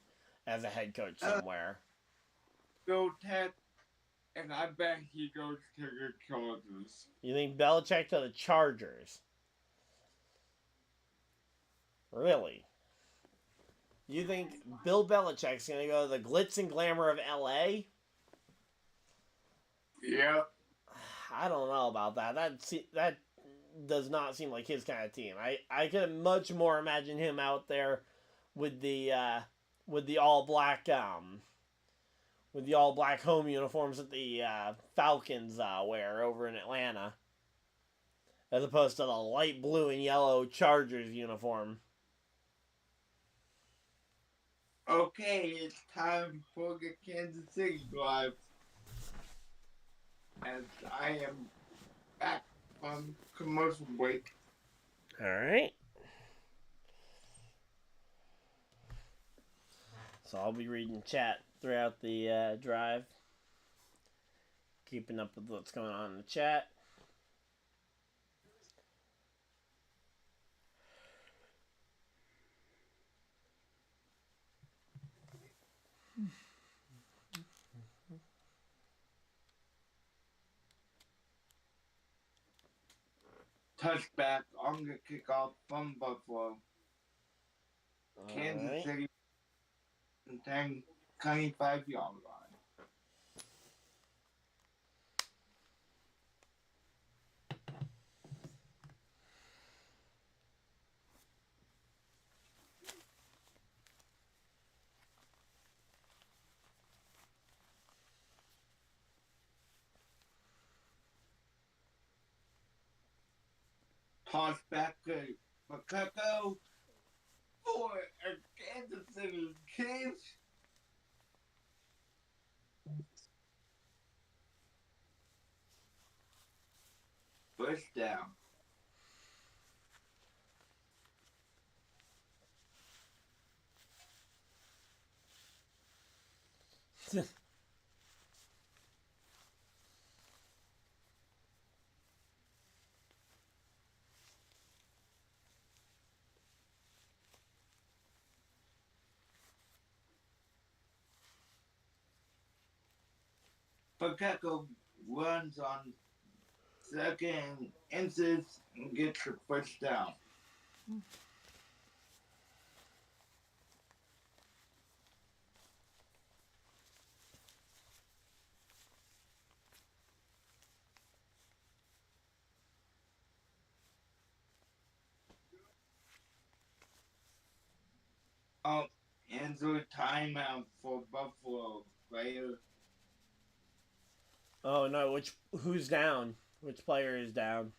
[SPEAKER 1] as a head coach somewhere?
[SPEAKER 2] Go Ted, and I bet he goes to the Chargers.
[SPEAKER 1] You think Belichick to the Chargers? Really? You think Bill Belichick's going to go to the glitz and glamour of L.A.?
[SPEAKER 2] Yeah.
[SPEAKER 1] I don't know about that. That does not seem like his kind of team. I could much more imagine him out there with the all black home uniforms that the Falcons wear over in Atlanta, as opposed to the light blue and yellow Chargers uniform.
[SPEAKER 2] Okay, it's time for the Kansas City drive. As I am back from commercial break.
[SPEAKER 1] All right. So I'll be reading chat throughout the drive, keeping up with what's going on in the chat.
[SPEAKER 2] Touchback on the kickoff from Buffalo. Kansas
[SPEAKER 1] right.
[SPEAKER 2] City 25-yard line. Toss back to Pacheco for a Kansas City Chiefs. First down. Pacheco runs on second inches and gets the first down. Oh, Andrew timeout for Buffalo player.
[SPEAKER 1] Oh no, who's down? Which player is down?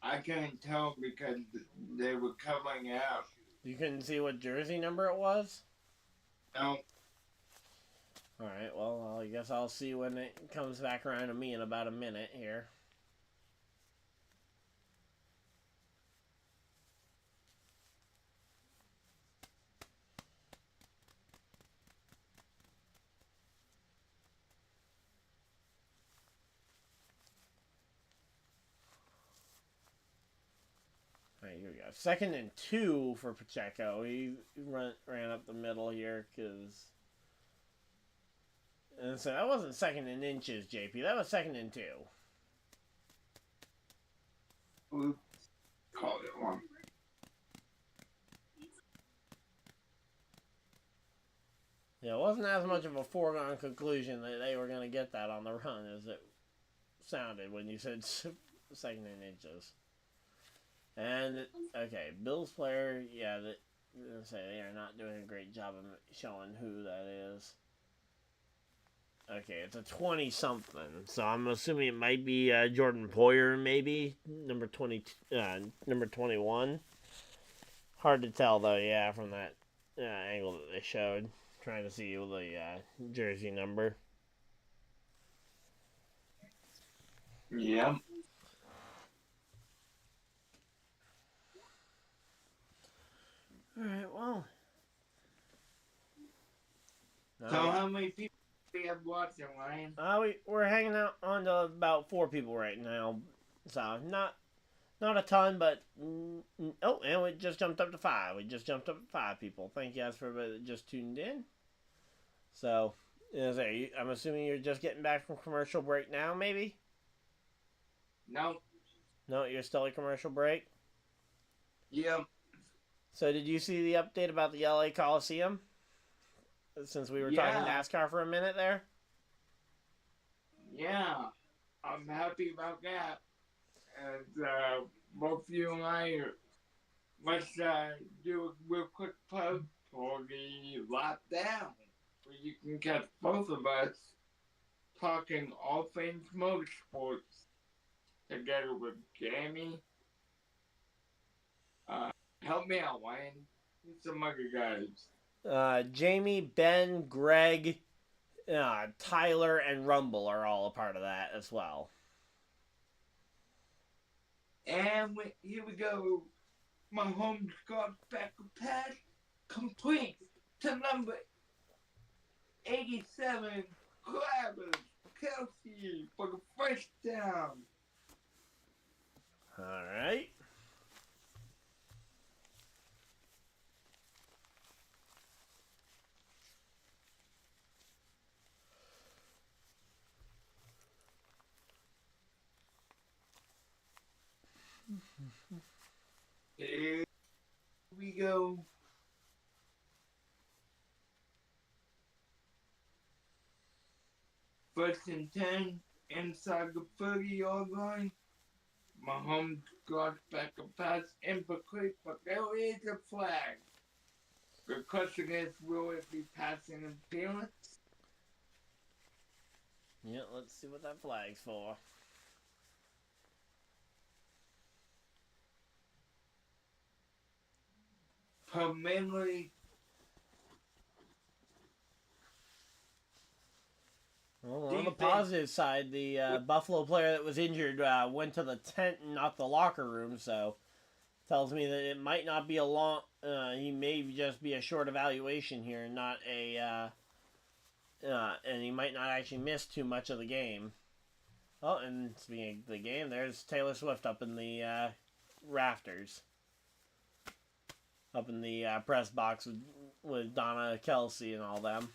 [SPEAKER 2] I couldn't tell because they were covering out.
[SPEAKER 1] You couldn't see what jersey number it was?
[SPEAKER 2] No.
[SPEAKER 1] Alright, well, I guess I'll see when it comes back around to me in about a minute here. Alright, here we go. 2nd and 2 for Pacheco. He ran up the middle here because... And so that wasn't 2nd and inches, JP. That was 2nd and 2.
[SPEAKER 2] Oops. Called it wrong.
[SPEAKER 1] Yeah, it wasn't as much of a foregone conclusion that they were going to get that on the run as it sounded when you said 2nd and inches. And, okay, Bills player, yeah, they are not doing a great job of showing who that is. Okay, it's a 20-something, so I'm assuming it might be Jordan Poyer, maybe, number 21. Hard to tell, though, yeah, from that angle that they showed. Trying to see the jersey number.
[SPEAKER 2] Yeah.
[SPEAKER 1] Alright, well.
[SPEAKER 2] So how many people do we have watching, Ryan?
[SPEAKER 1] We're hanging out on to about 4 people right now. So, not a ton, but... oh, and we just jumped up to 5. We just jumped up to 5 people. Thank you guys for everybody that just tuned in. So, I'm assuming you're just getting back from commercial break now, maybe?
[SPEAKER 2] No.
[SPEAKER 1] No, you're still at commercial break?
[SPEAKER 2] Yeah.
[SPEAKER 1] So, did you see the update about the LA Coliseum? Since we were talking NASCAR for a minute there?
[SPEAKER 2] Yeah. I'm happy about that. And both you and I must do a real quick plug for the lockdown, where you can catch both of us talking all things motorsports together with Jamie. Help me out, Wayne. Who's some other guys?
[SPEAKER 1] Jamie, Ben, Greg, Tyler, and Rumble are all a part of that as well.
[SPEAKER 2] And here we go. My home Scott backup pass complete to number 87. Grabbers Kelsey for the first down.
[SPEAKER 1] All right.
[SPEAKER 2] Here we go. First and 10 inside the 30-yard line. Mahomes got back a pass incomplete, but there is a flag. The question is, will it be passing interference?
[SPEAKER 1] Yeah, let's see what that flag's for.
[SPEAKER 2] permanently.
[SPEAKER 1] Well, on the positive side, the Buffalo player that was injured went to the tent and not the locker room, so tells me that it might not be a long. He may just be a short evaluation here, not a. And he might not actually miss too much of the game. Oh, and speaking of the game, there's Taylor Swift up in the rafters, up in the press box with Donna Kelsey and all them.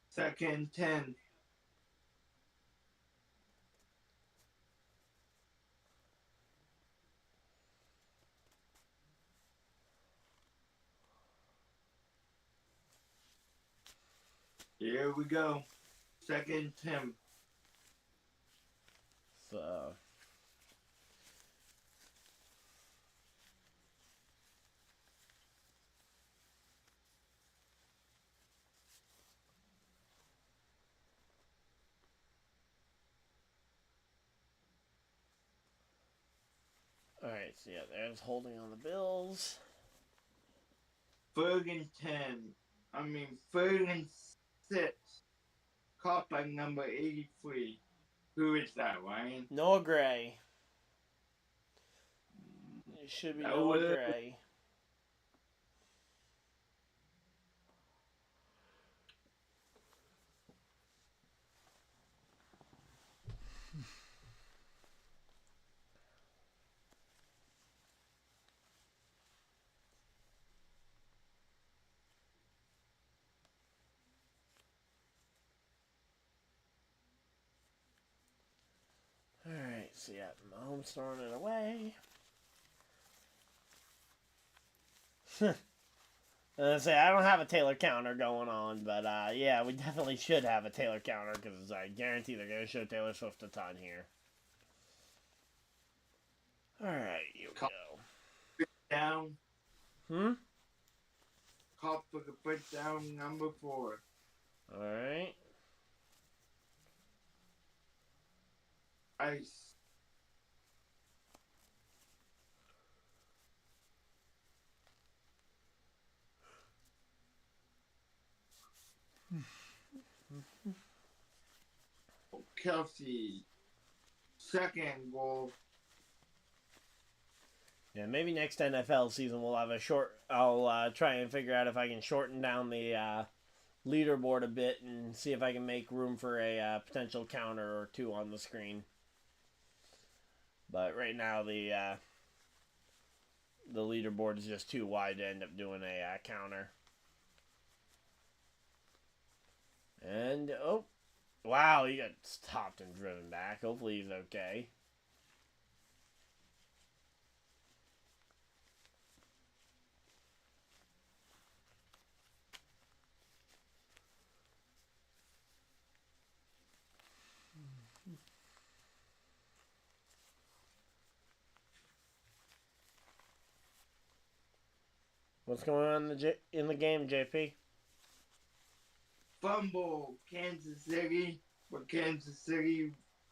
[SPEAKER 2] Second 10. Here we go. Second 10.
[SPEAKER 1] So. Alright, so yeah, there's holding on the Bills.
[SPEAKER 2] Third and third and 6. Caught by number 83. Who is that, Ryan?
[SPEAKER 1] Noah Gray. It should be Noah Gray. Alright, so yeah, Mahomes throwing it away. I don't have a Taylor counter going on, but yeah, we definitely should have a Taylor counter because I guarantee they're going to show Taylor Swift a ton here. Alright, here we go.
[SPEAKER 2] Down. Caught for the first down, number 4.
[SPEAKER 1] Alright.
[SPEAKER 2] Ice. Kelsey. Second goal.
[SPEAKER 1] Yeah, maybe next NFL season we'll have a short. I'll try and figure out if I can shorten down the leaderboard a bit and see if I can make room for a potential counter or two on the screen. But right now the leaderboard is just too wide to end up doing a counter. And oh, wow, he got stopped and driven back. Hopefully he's okay. What's going on in the game, JP?
[SPEAKER 2] Fumble, Kansas City, but Kansas City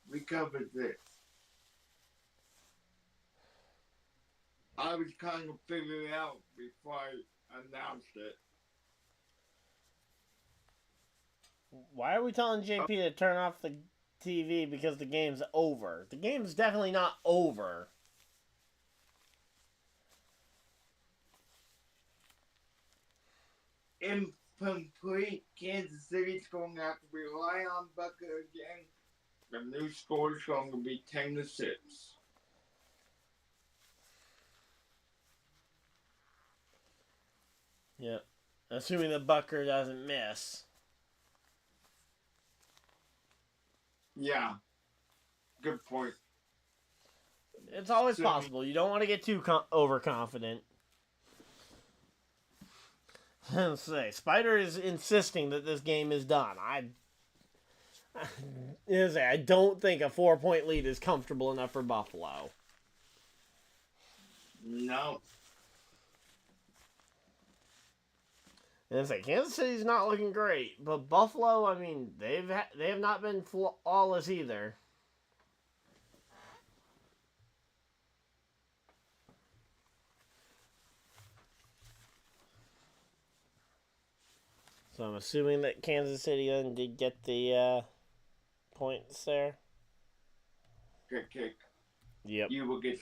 [SPEAKER 2] recovered this. I was kind of figuring it out before I announced it.
[SPEAKER 1] Why are we telling JP to turn off the TV because the game's over? The game's definitely not over.
[SPEAKER 2] Incomplete. Kansas City's going to have to rely on Bucker again. The new score is going to be 10-6.
[SPEAKER 1] Yeah. Assuming the Bucker doesn't miss.
[SPEAKER 2] Yeah. Good point.
[SPEAKER 1] It's always possible. You don't want to get too overconfident. Say, Spider is insisting that this game is done. I don't think a 4-point lead is comfortable enough for Buffalo.
[SPEAKER 2] No.
[SPEAKER 1] And it's like Kansas City's not looking great, but Buffalo, I mean, they have not been flawless either. So I'm assuming that Kansas City then did get the points there.
[SPEAKER 2] Good kick.
[SPEAKER 1] Yep.
[SPEAKER 2] You will get.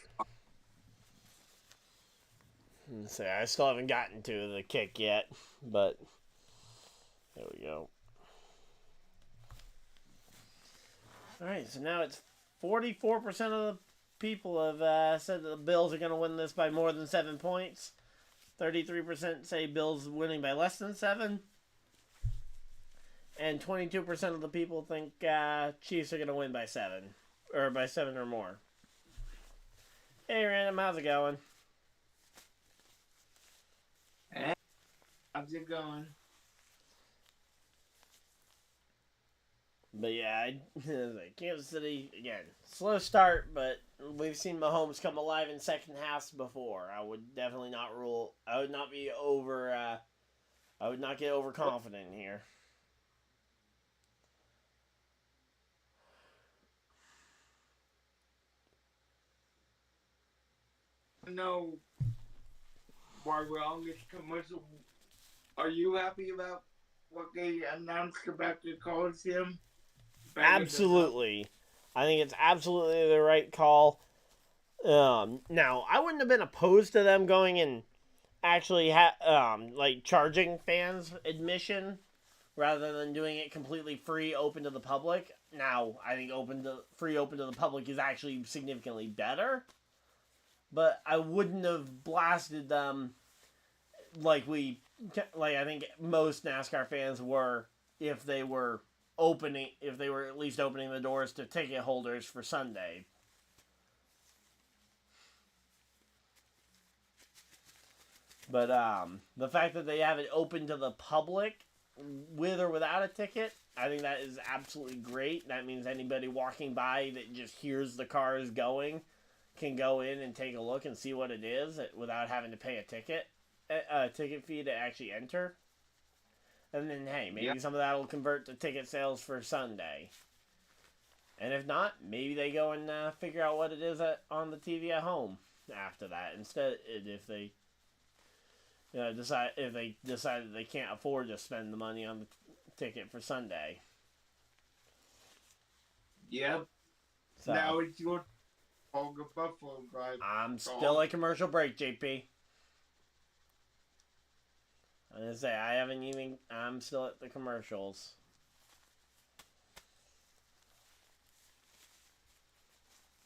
[SPEAKER 1] So I still haven't gotten to the kick yet, but there we go. All right, so now it's 44% of the people have said that the Bills are going to win this by more than 7 points. 33% say Bills winning by less than 7. And 22% of the people think Chiefs are going to win by 7. Or by 7 or more. Hey, Random, how's it going?
[SPEAKER 2] Hey, how's it going?
[SPEAKER 1] But yeah, Kansas City, again, slow start, but we've seen Mahomes come alive in second halves before. I would definitely not rule, I would not be over, I would not get overconfident here.
[SPEAKER 2] No, while we're on this commercial, are you happy about what they announced about the Coliseum?
[SPEAKER 1] Absolutely. I think it's absolutely the right call. Now, I wouldn't have been opposed to them going and actually like charging fans admission rather than doing it completely free, open to the public. Now, I think free, open to the public is actually significantly better. But I wouldn't have blasted them like I think most NASCAR fans were if they were at least opening the doors to ticket holders for Sunday. But the fact that they have it open to the public with or without a ticket, I think that is absolutely great. That means anybody walking by that just hears the cars going can go in and take a look and see what it is without having to pay a ticket fee to actually enter. And then, hey, maybe some of that will convert to ticket sales for Sunday. And if not, maybe they go and figure out what it is on the TV at home after that. Instead, if they decide that they can't afford to spend the money on the ticket for Sunday.
[SPEAKER 2] Yep.
[SPEAKER 1] So,
[SPEAKER 2] now it's your Buffalo guys.
[SPEAKER 1] I'm still at commercial break, JP. I'm going to say, I'm still at the commercials.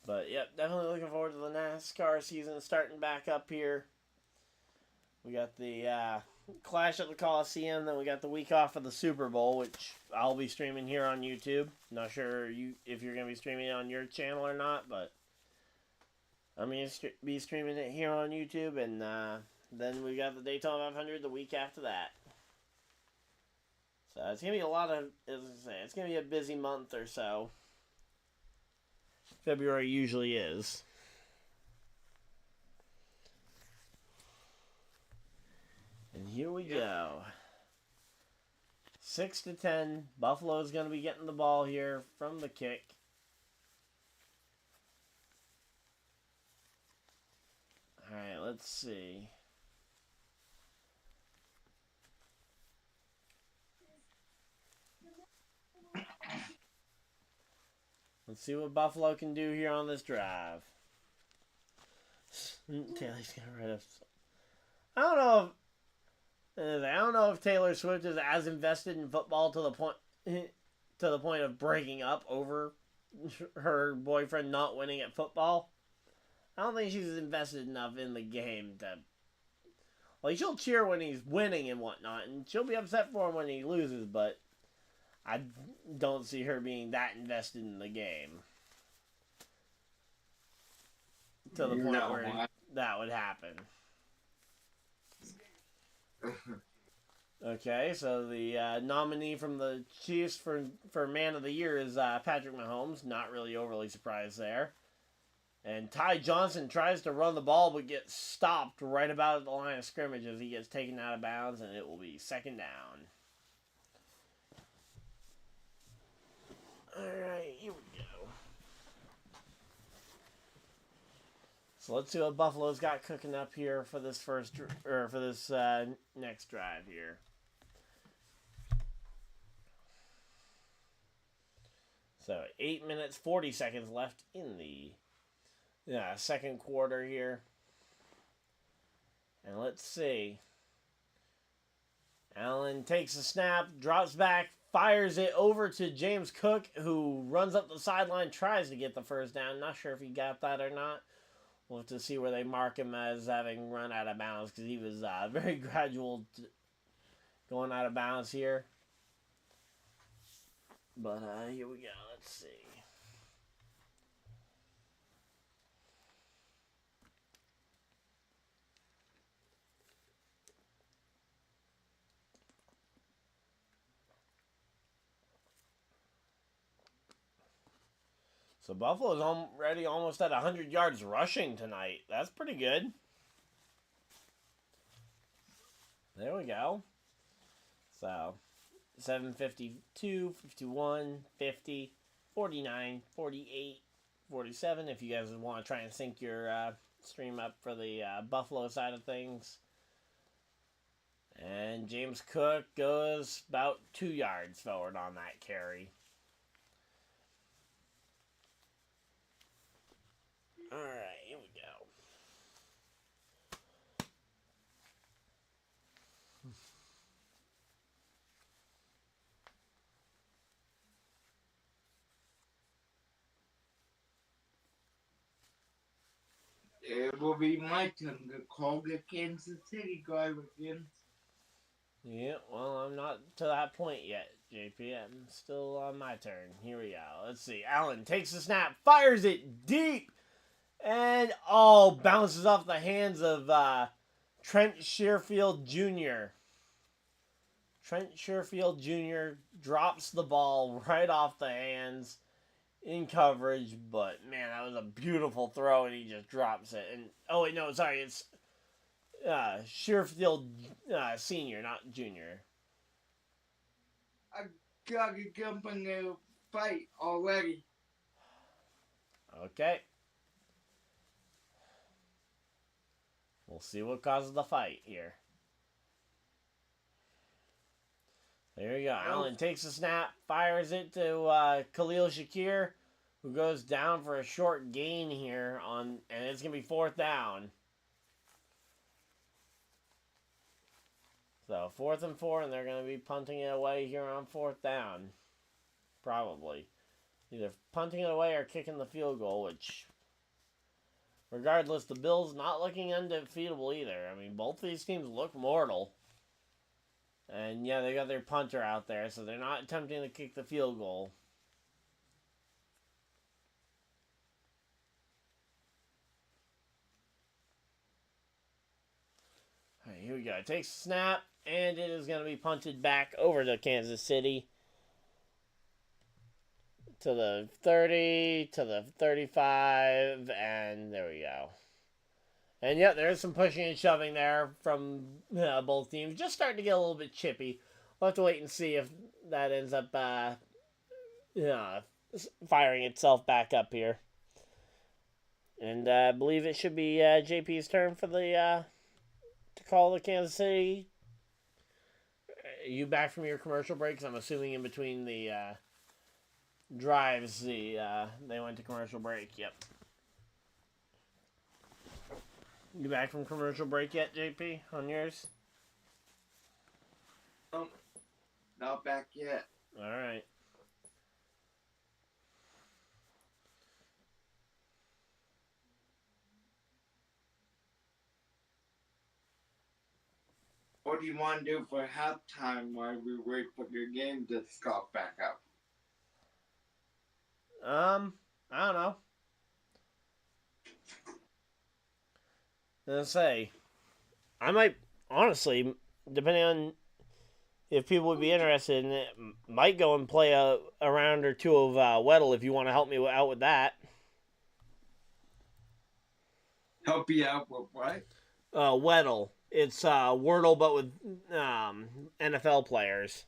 [SPEAKER 1] But, yep, definitely looking forward to the NASCAR season starting back up here. We got the Clash at the Coliseum, then we got the week off of the Super Bowl, which I'll be streaming here on YouTube. Not sure if you're going to be streaming it on your channel or not, but I'm going to be streaming it here on YouTube, and then we got the Daytona 500 the week after that. So it's going to be it's going to be a busy month or so. February usually is. And here we go. 6-10. Buffalo's going to be getting the ball here from the kick. Alright, let's see. Let's see what Buffalo can do here on this drive. Taylor's going to write up. I don't know if Taylor Swift is as invested in football to the point of breaking up over her boyfriend not winning at football. I don't think she's invested enough in the game to... Like, she'll cheer when he's winning and whatnot, and she'll be upset for him when he loses, but I don't see her being that invested in the game to the point where that would happen. Okay, so the nominee from the Chiefs for Man of the Year is Patrick Mahomes. Not really overly surprised there. And Ty Johnson tries to run the ball but gets stopped right about at the line of scrimmage as he gets taken out of bounds, and it will be second down. Alright, here we go. So let's see what Buffalo's got cooking up here for this next drive here. So 8 minutes 40 seconds left in the second quarter here. And let's see. Allen takes a snap, drops back, fires it over to James Cook, who runs up the sideline, tries to get the first down. Not sure if he got that or not. We'll have to see where they mark him as having run out of bounds, because he was very gradual going out of bounds here. But here we go. Let's see. So Buffalo's already almost at 100 yards rushing tonight. That's pretty good. There we go. So 7:52, 51, 50, 49, 48, 47. If you guys want to try and sync your stream up for the Buffalo side of things. And James Cook goes about 2 yards forward on that carry. Alright, here we go.
[SPEAKER 2] It will be my turn to call the Kansas City guy again.
[SPEAKER 1] Yeah, well, I'm not to that point yet, JP. I'm still on my turn. Here we go. Let's see. Allen takes the snap, fires it deep, and bounces off the hands of Trent Sherfield Jr. Trent Sherfield Jr. drops the ball right off the hands in coverage, but man, that was a beautiful throw, and he just drops it. And it's Sherfield Senior, not Junior.
[SPEAKER 2] I gotta jump in the fight already.
[SPEAKER 1] Okay. We'll see what causes the fight here. There you go. Allen takes a snap, fires it to Khalil Shakir, who goes down for a short gain here and it's gonna be fourth down. So 4th and 4, and they're gonna be punting it away here on fourth down. Probably. Either punting it away or kicking the field goal, which, regardless, the Bills not looking undefeatable either. I mean, both these teams look mortal. And yeah, they got their punter out there, so they're not attempting to kick the field goal. All right, here we go. It takes a snap, and it is going to be punted back over to Kansas City. To the 30, to the 35, and there we go. And yeah, there's some pushing and shoving there from both teams. Just starting to get a little bit chippy. We'll have to wait and see if that ends up firing itself back up here. And I believe it should be JP's turn for the to call the Kansas City. Are you back from your commercial breaks? I'm assuming in between the drives, they went to commercial break. Yep. You back from commercial break yet, JP, on yours?
[SPEAKER 2] Not back yet.
[SPEAKER 1] All right.
[SPEAKER 2] What do you want to do for halftime while we wait for the game to start back up?
[SPEAKER 1] I don't know. Let's say, I might, honestly, depending on if people would be interested in it, might go and play a round or two of Weddle if you want to help me out with that.
[SPEAKER 2] Help you out with what?
[SPEAKER 1] Weddle. It's Wordle, but with NFL players.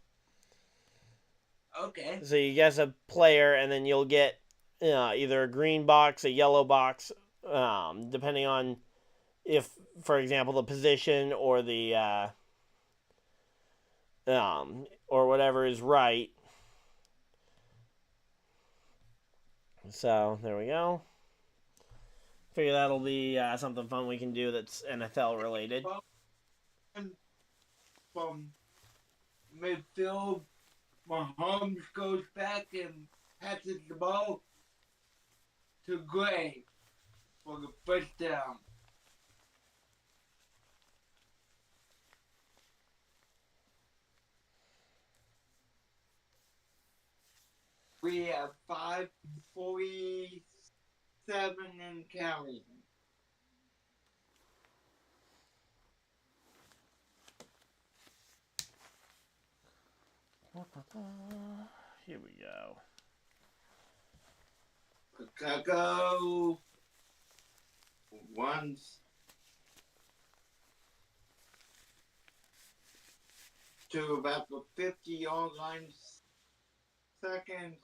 [SPEAKER 2] Okay.
[SPEAKER 1] So you guess a player, and then you'll get either a green box, a yellow box, depending on if, for example, the position or the or whatever is right. So there we go. Figure that'll be something fun we can do that's NFL related.
[SPEAKER 2] From midfield, Mahomes goes back and passes the ball to Gray for the first down. We have 5:47 and counting.
[SPEAKER 1] Here we go.
[SPEAKER 2] Chicago once to about the 50-yard line. Second.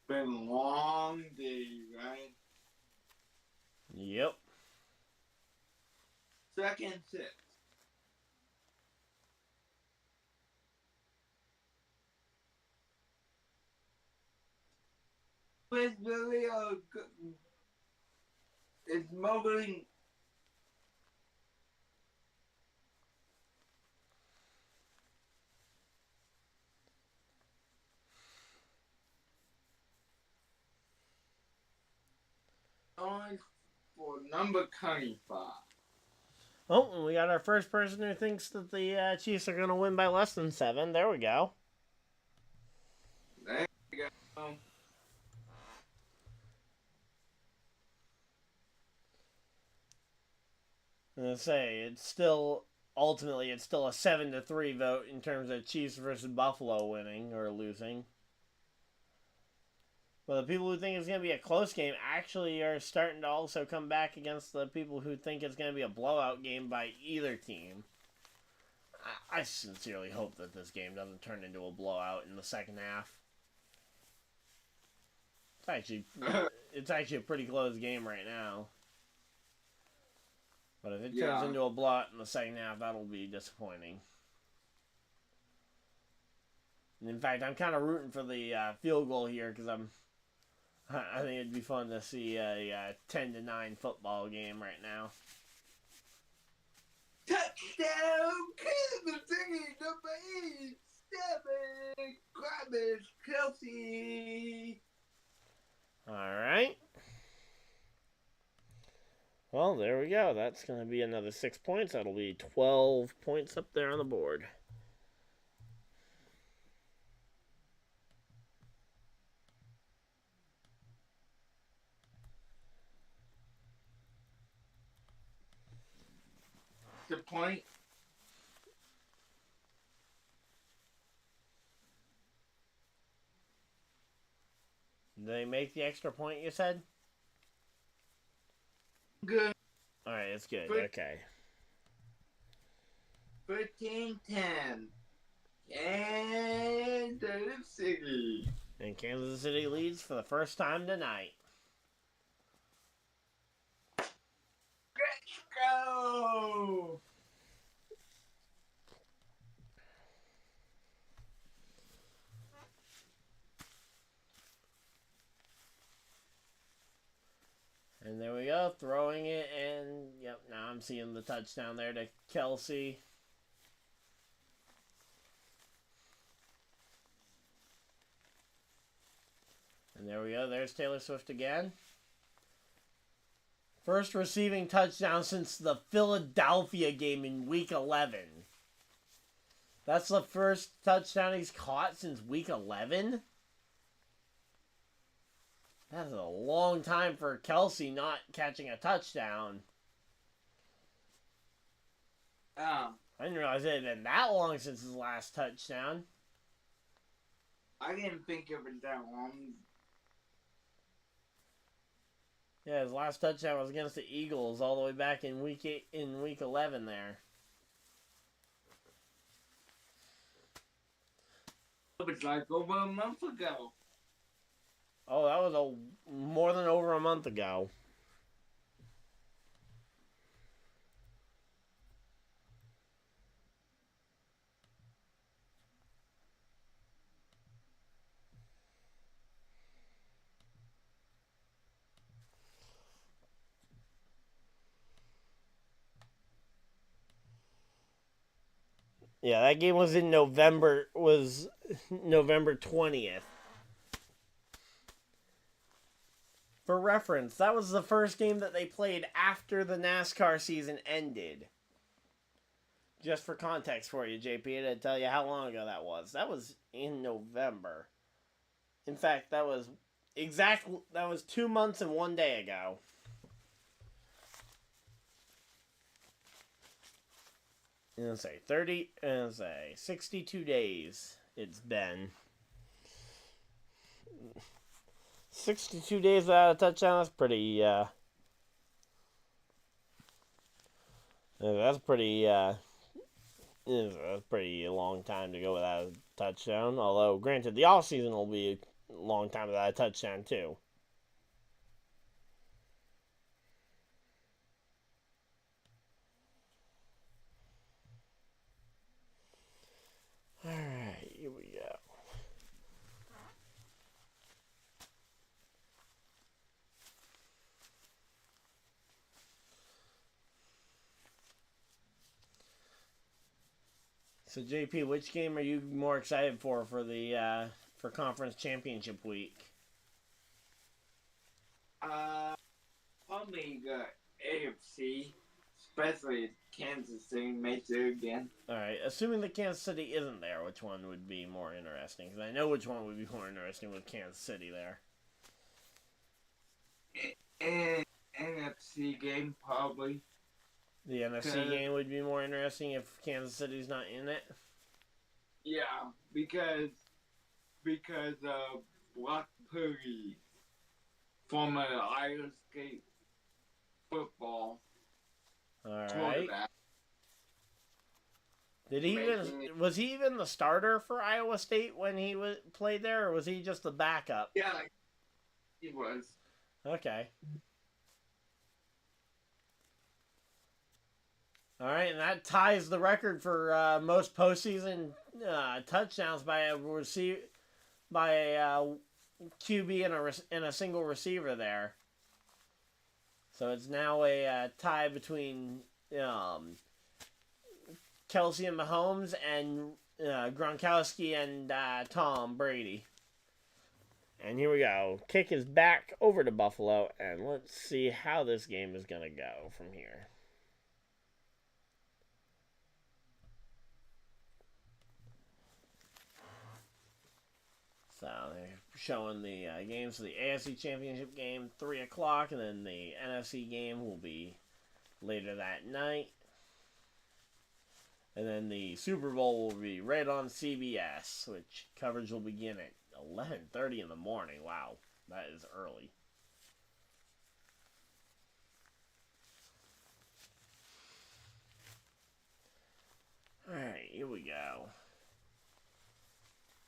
[SPEAKER 2] Been a long day, right?
[SPEAKER 1] Yep.
[SPEAKER 2] Second 6. With really it's modeling. On for number 25.
[SPEAKER 1] Oh, and we got our first person who thinks that the Chiefs are going to win by less than 7. There we go.
[SPEAKER 2] There you go.
[SPEAKER 1] I'm going to say, it's still a 7-3 vote in terms of Chiefs versus Buffalo winning or losing. But the people who think it's going to be a close game actually are starting to also come back against the people who think it's going to be a blowout game by either team. I sincerely hope that this game doesn't turn into a blowout in the second half. It's actually a pretty close game right now. But if it turns into a blowout in the second half, that'll be disappointing. And in fact, I'm kind of rooting for the field goal here because I think it'd be fun to see a 10-9 football game right now.
[SPEAKER 2] Touchdown, Kansas City, number 87, Travis Kelce.
[SPEAKER 1] All right. Well, there we go. That's going to be another 6 points. That'll be 12 points up there on the board.
[SPEAKER 2] The point.
[SPEAKER 1] Did they make the extra point, you said?
[SPEAKER 2] Good.
[SPEAKER 1] All right, that's good. Okay.
[SPEAKER 2] 13-10. Kansas City.
[SPEAKER 1] And Kansas City leads for the first time tonight.
[SPEAKER 2] Let's go.
[SPEAKER 1] And there we go, throwing it, and yep, now I'm seeing the touchdown there to Kelce. And there we go, there's Taylor Swift again. First receiving touchdown since the Philadelphia game in Week 11. That's the first touchdown he's caught since Week 11? That's a long time for Kelce not catching a touchdown.
[SPEAKER 2] Oh.
[SPEAKER 1] I didn't realize it had been that long since his last touchdown.
[SPEAKER 2] I didn't think it was that long.
[SPEAKER 1] Yeah, his last touchdown was against the Eagles all the way back in week 11 there.
[SPEAKER 2] It was like over a month ago.
[SPEAKER 1] Oh, that was more than over a month ago. Yeah, that game was in November 20th. For reference, that was the first game that they played after the NASCAR season ended. Just for context for you, JP, to tell you how long ago that was. That was in November. In fact, that was 2 months and 1 day ago. And say 62 days it's been. 62 days without a touchdown, that's pretty that's pretty long time to go without a touchdown. Although, granted, the off season will be a long time without a touchdown too. Alright, here we go. So JP, which game are you more excited for the for conference championship week?
[SPEAKER 2] Probably the AFC, especially if Kansas City makes it again.
[SPEAKER 1] Alright, assuming that Kansas City isn't there, which one would be more interesting? Because I know which one would be more interesting with Kansas City there.
[SPEAKER 2] And NFC game, probably.
[SPEAKER 1] The NFC game would be more interesting if Kansas City's not in it.
[SPEAKER 2] Yeah, because Brock Purdy, former Iowa State football quarterback.
[SPEAKER 1] Was he even the starter for Iowa State when he played there, or was he just the backup?
[SPEAKER 2] Yeah, he was.
[SPEAKER 1] Okay. All right, and that ties the record for most postseason touchdowns by a QB and a single receiver there. So it's now a tie between Kelsey and Mahomes and Gronkowski and Tom Brady. And here we go. Kick is back over to Buffalo, and let's see how this game is going to go from here. So they're showing the games for the AFC Championship game, 3 o'clock, and then the NFC game will be later that night. And then the Super Bowl will be right on CBS, which coverage will begin at 11:30 in the morning. Wow, that is early. Alright, here we go.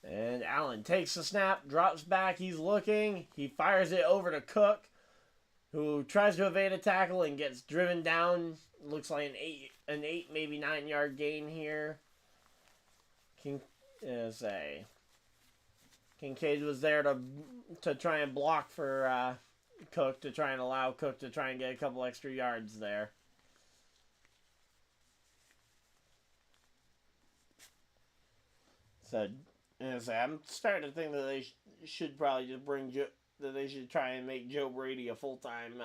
[SPEAKER 1] And Allen takes the snap, drops back, he's looking, he fires it over to Cook, who tries to evade a tackle and gets driven down. Looks like an 8, maybe 9 yard gain here. Kincaid was there to try and block for Cook, to try and allow Cook to try and get a couple extra yards there. So, I'm starting to think that they should probably just they should try and make Joe Brady a full-time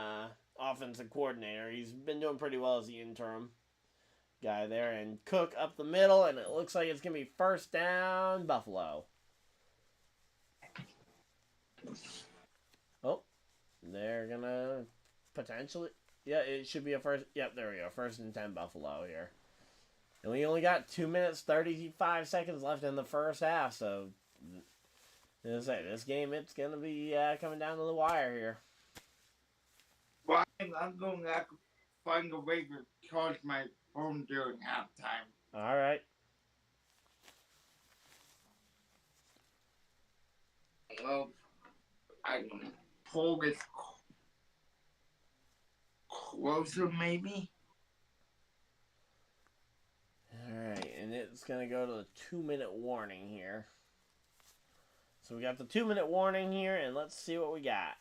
[SPEAKER 1] offensive coordinator. He's been doing pretty well as the interim guy there. And Cook up the middle, and it looks like it's going to be first down, Buffalo. Oh, they're going to potentially... Yeah, it should be a first... Yep, there we go. 1st and 10 Buffalo here. And we only got 2 minutes, 35 seconds left in the first half. So, as I say, this game, it's going to be coming down to the wire here.
[SPEAKER 2] Well, I'm going to have to find a way to charge my phone during halftime.
[SPEAKER 1] All right.
[SPEAKER 2] Well, I can pull this closer, maybe.
[SPEAKER 1] Alright, and it's going to go to the 2-minute warning here. So we got the 2-minute warning here, and let's see what we got.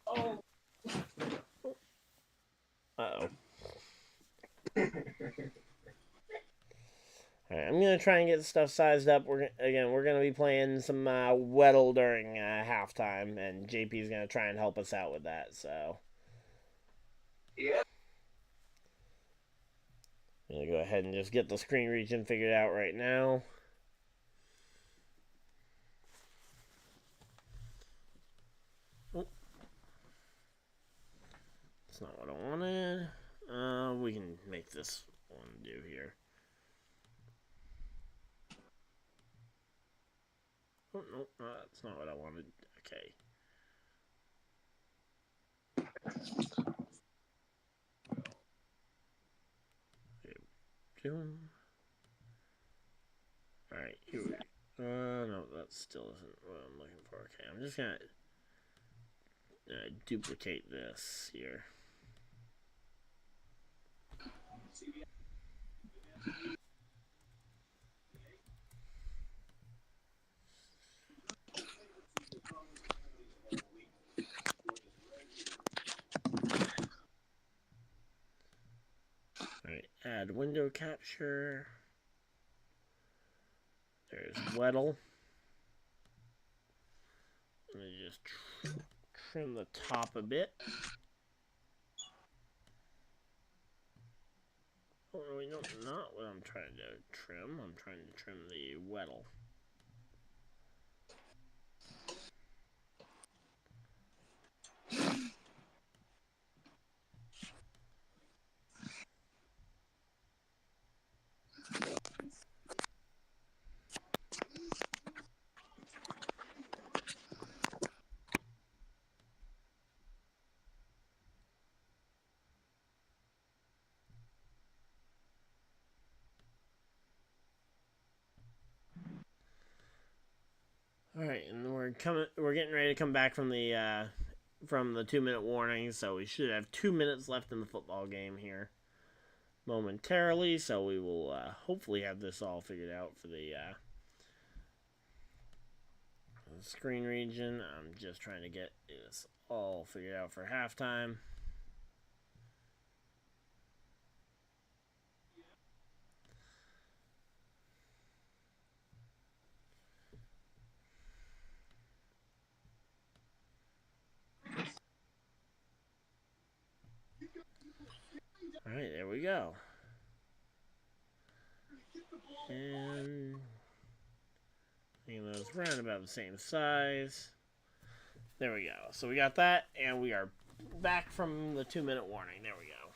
[SPEAKER 2] Oh.
[SPEAKER 1] Uh-oh. Alright, I'm going to try and get stuff sized up. We're going to be playing some Weddle during halftime, and JP is going to try and help us out with that, so.
[SPEAKER 2] Yeah.
[SPEAKER 1] I'm going to go ahead and just get the screen region figured out right now. Oh. That's not what I wanted. We can make this one do here. Oh, no, that's not what I wanted. Okay. Alright, here we go. No, that still isn't what I'm looking for. Okay, I'm just gonna duplicate this here. Alright, add window capture. There's Weddle. Let me just trim the top a bit. Oh, wait, no, not what I'm trying to trim. I'm trying to trim the Weddle. All right, and we're getting ready to come back from the 2-minute warning, so we should have 2 minutes left in the football game here momentarily. So we will hopefully have this all figured out for the screen region. I'm just trying to get this all figured out for halftime. All right, there we go. And those round about the same size. There we go. So we got that, and we are back from the 2-minute warning. There we go.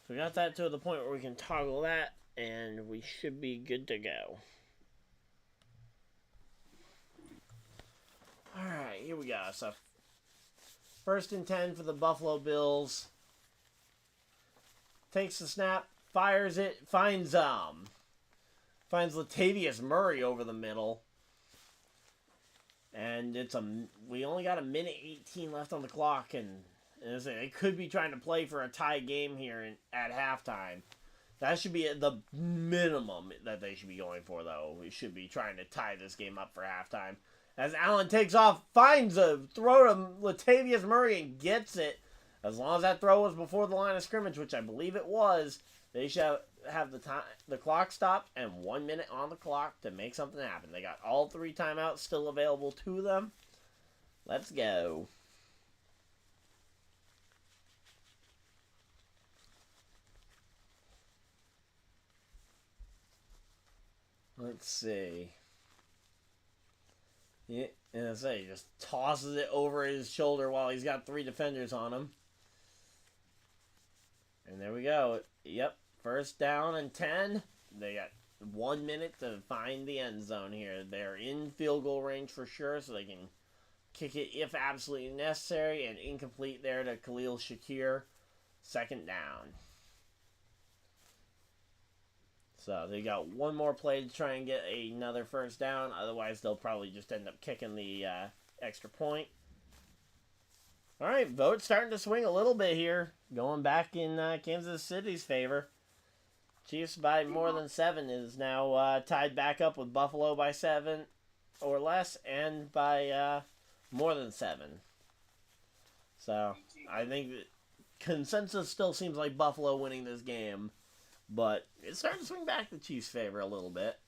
[SPEAKER 1] So we got that to the point where we can toggle that, and we should be good to go. All right, here we go. So 1st and 10 for the Buffalo Bills. Takes the snap, fires it, finds Latavius Murray over the middle. And we only got 1:18 left on the clock, and they could be trying to play for a tie game here at halftime. That should be the minimum that they should be going for, though. We should be trying to tie this game up for halftime. As Allen takes off, finds a throw to Latavius Murray and gets it. As long as that throw was before the line of scrimmage, which I believe it was, they should have the clock stopped and 1 minute on the clock to make something happen. They got all 3 timeouts still available to them. Let's go. Let's see. Yeah, and I say, he just tosses it over his shoulder while he's got 3 defenders on him. And there we go. Yep, first down and 10. They got 1 minute to find the end zone here. They're in field goal range for sure, so they can kick it if absolutely necessary. And incomplete there to Khalil Shakir. Second down. So they got 1 more play to try and get another first down. Otherwise, they'll probably just end up kicking the extra point. All right, vote's starting to swing a little bit here. Going back in Kansas City's favor. Chiefs by more than 7 is now tied back up with Buffalo by 7 or less and by more than 7. So I think that consensus still seems like Buffalo winning this game. But it's starting to swing back the Chiefs' favor a little bit.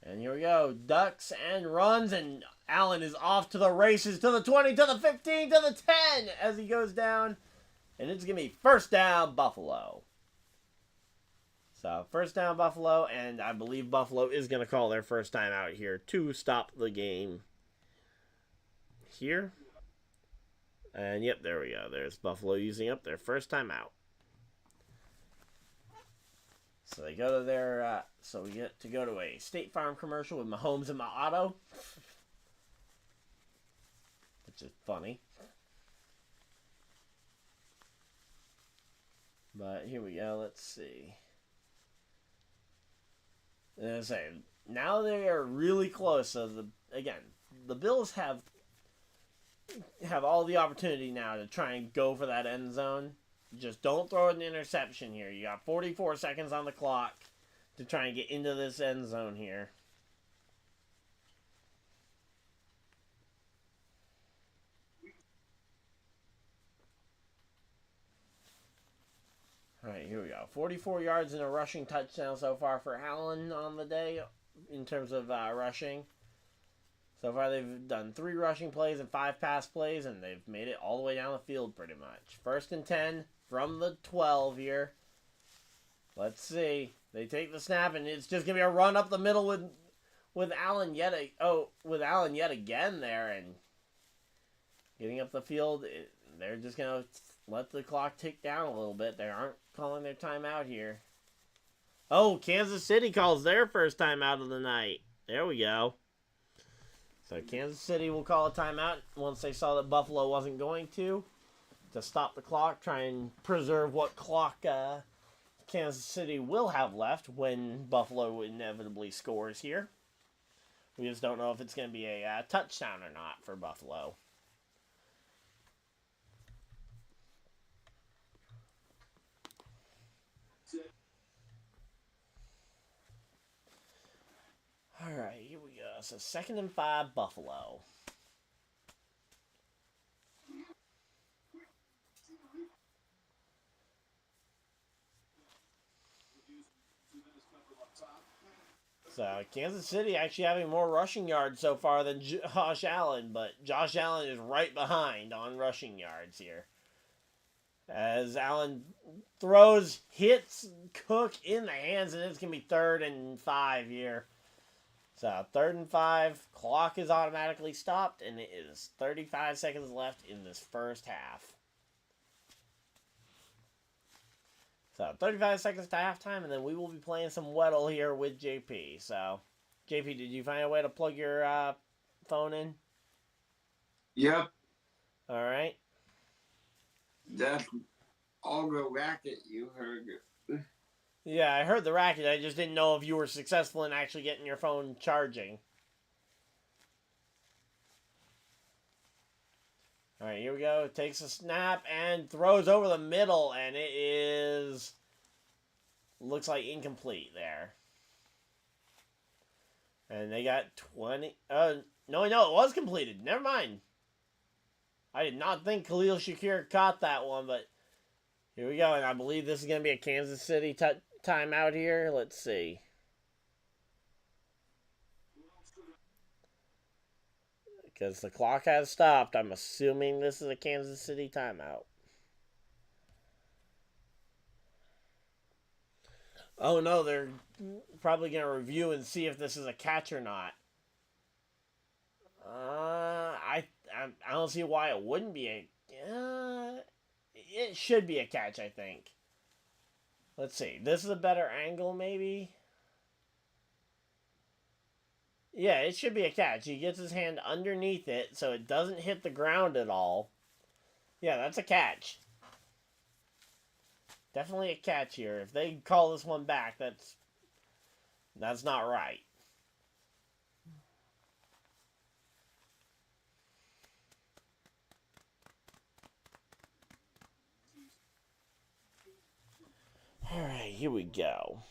[SPEAKER 1] And here we go. Ducks and runs. And Allen is off to the races. To the 20, to the 15, to the 10. As he goes down. And it's going to be first down Buffalo. So first down Buffalo. And I believe Buffalo is going to call their first time out here to stop the game. Here. And yep, there we go. There's Buffalo using up their first time out. So they go to their, so we get to go to a State Farm commercial with Mahomes and my auto. Which is funny. But here we go, let's see. As I say, now they are really close. So, the Bills have all the opportunity now to try and go for that end zone. Just don't throw an interception here. You got 44 seconds on the clock to try and get into this end zone here. All right, here we go. 44 yards and a rushing touchdown so far for Allen on the day in terms of rushing. So far, they've done 3 rushing plays and 5 pass plays, and they've made it all the way down the field pretty much. First and 10 from the 12 here. Let's see. They take the snap, and it's just gonna be a run up the middle with Allen yet again there, and getting up the field. They're just gonna let the clock tick down a little bit. They aren't calling their timeout here. Oh, Kansas City calls their first timeout of the night. There we go. So Kansas City will call a timeout once they saw that Buffalo wasn't going to stop the clock, try and preserve what clock Kansas City will have left when Buffalo inevitably scores here. We just don't know if it's going to be a touchdown or not for Buffalo. All right, here we go. So 2nd and 5, Buffalo. So Kansas City actually having more rushing yards so far than Josh Allen, but Josh Allen is right behind on rushing yards here. As Allen throws, hits Cook in the hands, and it's going to be 3rd and 5 here. So 3rd and 5, clock is automatically stopped, and it is 35 seconds left in this first half. So 35 seconds to halftime, and then we will be playing some Weddle here with JP. So, JP, did you find a way to plug your phone in?
[SPEAKER 2] Yep.
[SPEAKER 1] All right.
[SPEAKER 2] That's all the racket you heard.
[SPEAKER 1] Yeah, I heard the racket. I just didn't know if you were successful in actually getting your phone charging. All right, here we go. Takes a snap and throws over the middle, and it is... looks like incomplete there. And they got 20... no, it was completed. Never mind. I did not think Khalil Shakir caught that one, but here we go. And I believe this is going to be a Kansas City timeout here. Let's see. Because the clock has stopped, I'm assuming this is a Kansas City timeout. Oh no, they're probably going to review and see if this is a catch or not. I don't see why it wouldn't be a. It should be a catch, I think. Let's see. This is a better angle, maybe. Yeah, it should be a catch. He gets his hand underneath it so it doesn't hit the ground at all. Yeah, that's a catch. Definitely a catch here. If they call this one back, that's not right. All right, here we go.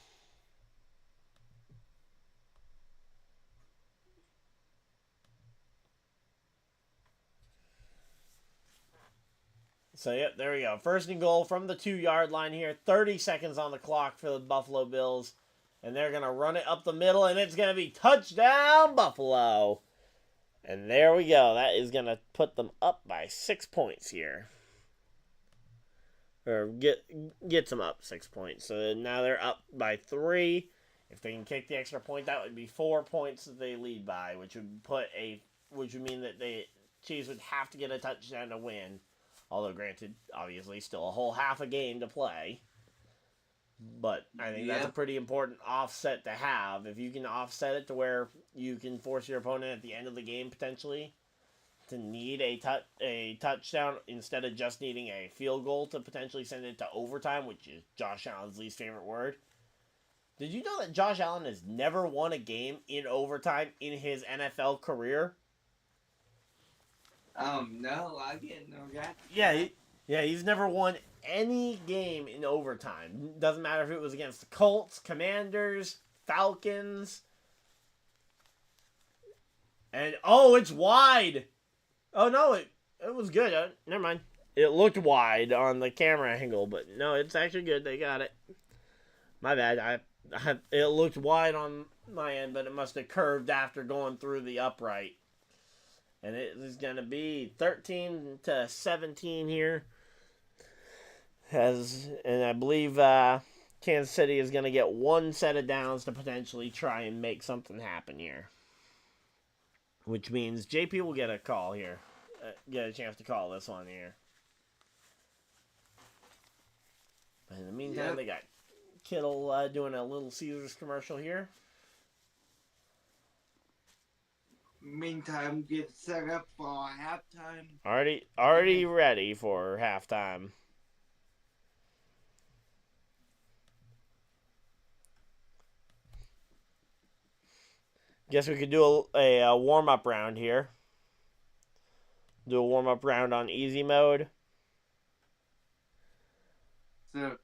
[SPEAKER 1] So, yep, there we go. First and goal from the 2-yard line here. 30 seconds on the clock for the Buffalo Bills. And they're going to run it up the middle, and it's going to be touchdown Buffalo. And there we go. That is going to put them up by 6 points here. Or gets them up 6 points. So now they're up by 3. If they can kick the extra point, that would be 4 points that they lead by, which would mean that the Chiefs would have to get a touchdown to win. Although, granted, obviously, still a whole half a game to play. But I think that's a pretty important offset to have. If you can offset it to where you can force your opponent at the end of the game, potentially, to need a touchdown instead of just needing a field goal to potentially send it to overtime, which is Josh Allen's least favorite word. Did you know that Josh Allen has never won a game in overtime in his NFL career?
[SPEAKER 2] No, I didn't know that.
[SPEAKER 1] Yeah, he's never won any game in overtime. Doesn't matter if it was against the Colts, Commanders, Falcons. And, it's wide. Oh, no, it was good. Never mind. It looked wide on the camera angle, but no, it's actually good. They got it. My bad. It looked wide on my end, but it must have curved after going through the upright. And it is going to be 13-17 here. And I believe Kansas City is going to get one set of downs to potentially try and make something happen here. Which means JP will get a call here. Get a chance to call this one here. But in the meantime, they got Kittle doing a Little Caesars commercial here.
[SPEAKER 2] Meantime, get set up for halftime.
[SPEAKER 1] Already ready for halftime. Guess we could do a warm-up round here. Do a warm-up round on easy mode.
[SPEAKER 2] So,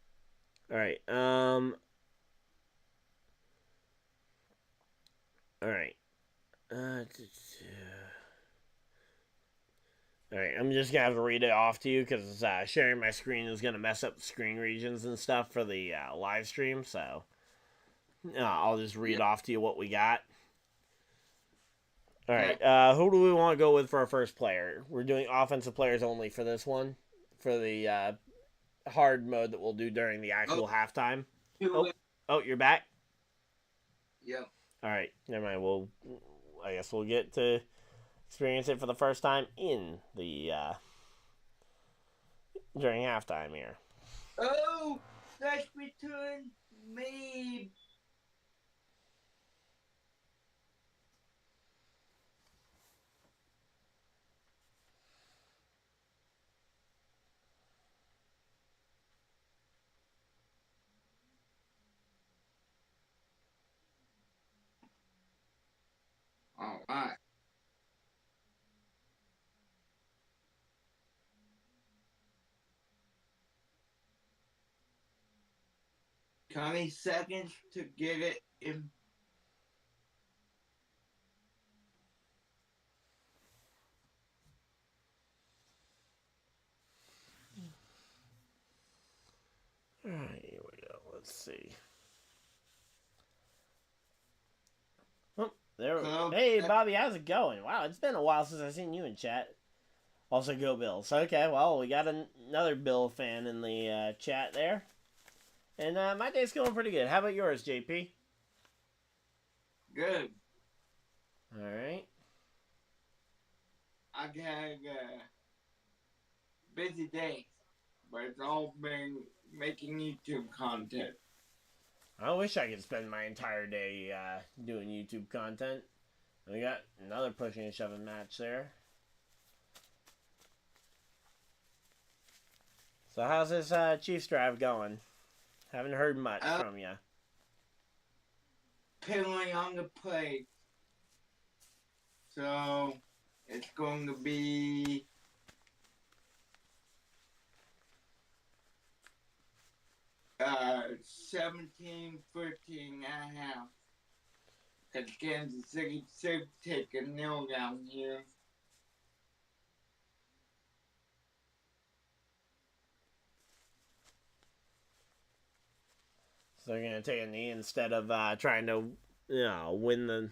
[SPEAKER 1] all right. All right. Alright, I'm just going to have to read it off to you because sharing my screen is going to mess up the screen regions and stuff for the live stream. So I'll just read off to you what we got. Alright, who do we want to go with for our first player? We're doing offensive players only for this one. For the hard mode that we'll do during the actual halftime. You're back?
[SPEAKER 2] Yep.
[SPEAKER 1] Alright, never mind. I guess we'll get to experience it for the first time in the during halftime here.
[SPEAKER 2] Oh, that's between me. All right. Counting seconds to get it in.
[SPEAKER 1] All right, here we go. Let's see. Hey, Bobby, how's it going? Wow, it's been a while since I've seen you in chat. Also, go Bills. Okay, well, we got another Bill fan in the chat there. And my day's going pretty good. How about yours, JP?
[SPEAKER 2] Good.
[SPEAKER 1] All right.
[SPEAKER 2] I had a busy day, but it's all been making YouTube content.
[SPEAKER 1] I wish I could spend my entire day doing YouTube content. We got another pushing and shoving match there. So how's this Chiefs drive going? Haven't heard much from you.
[SPEAKER 2] Penalty on the play. So it's going to be 17-14 and a half. Because Kansas City should take a nil down here.
[SPEAKER 1] So they're going to take a knee instead of trying to, win the...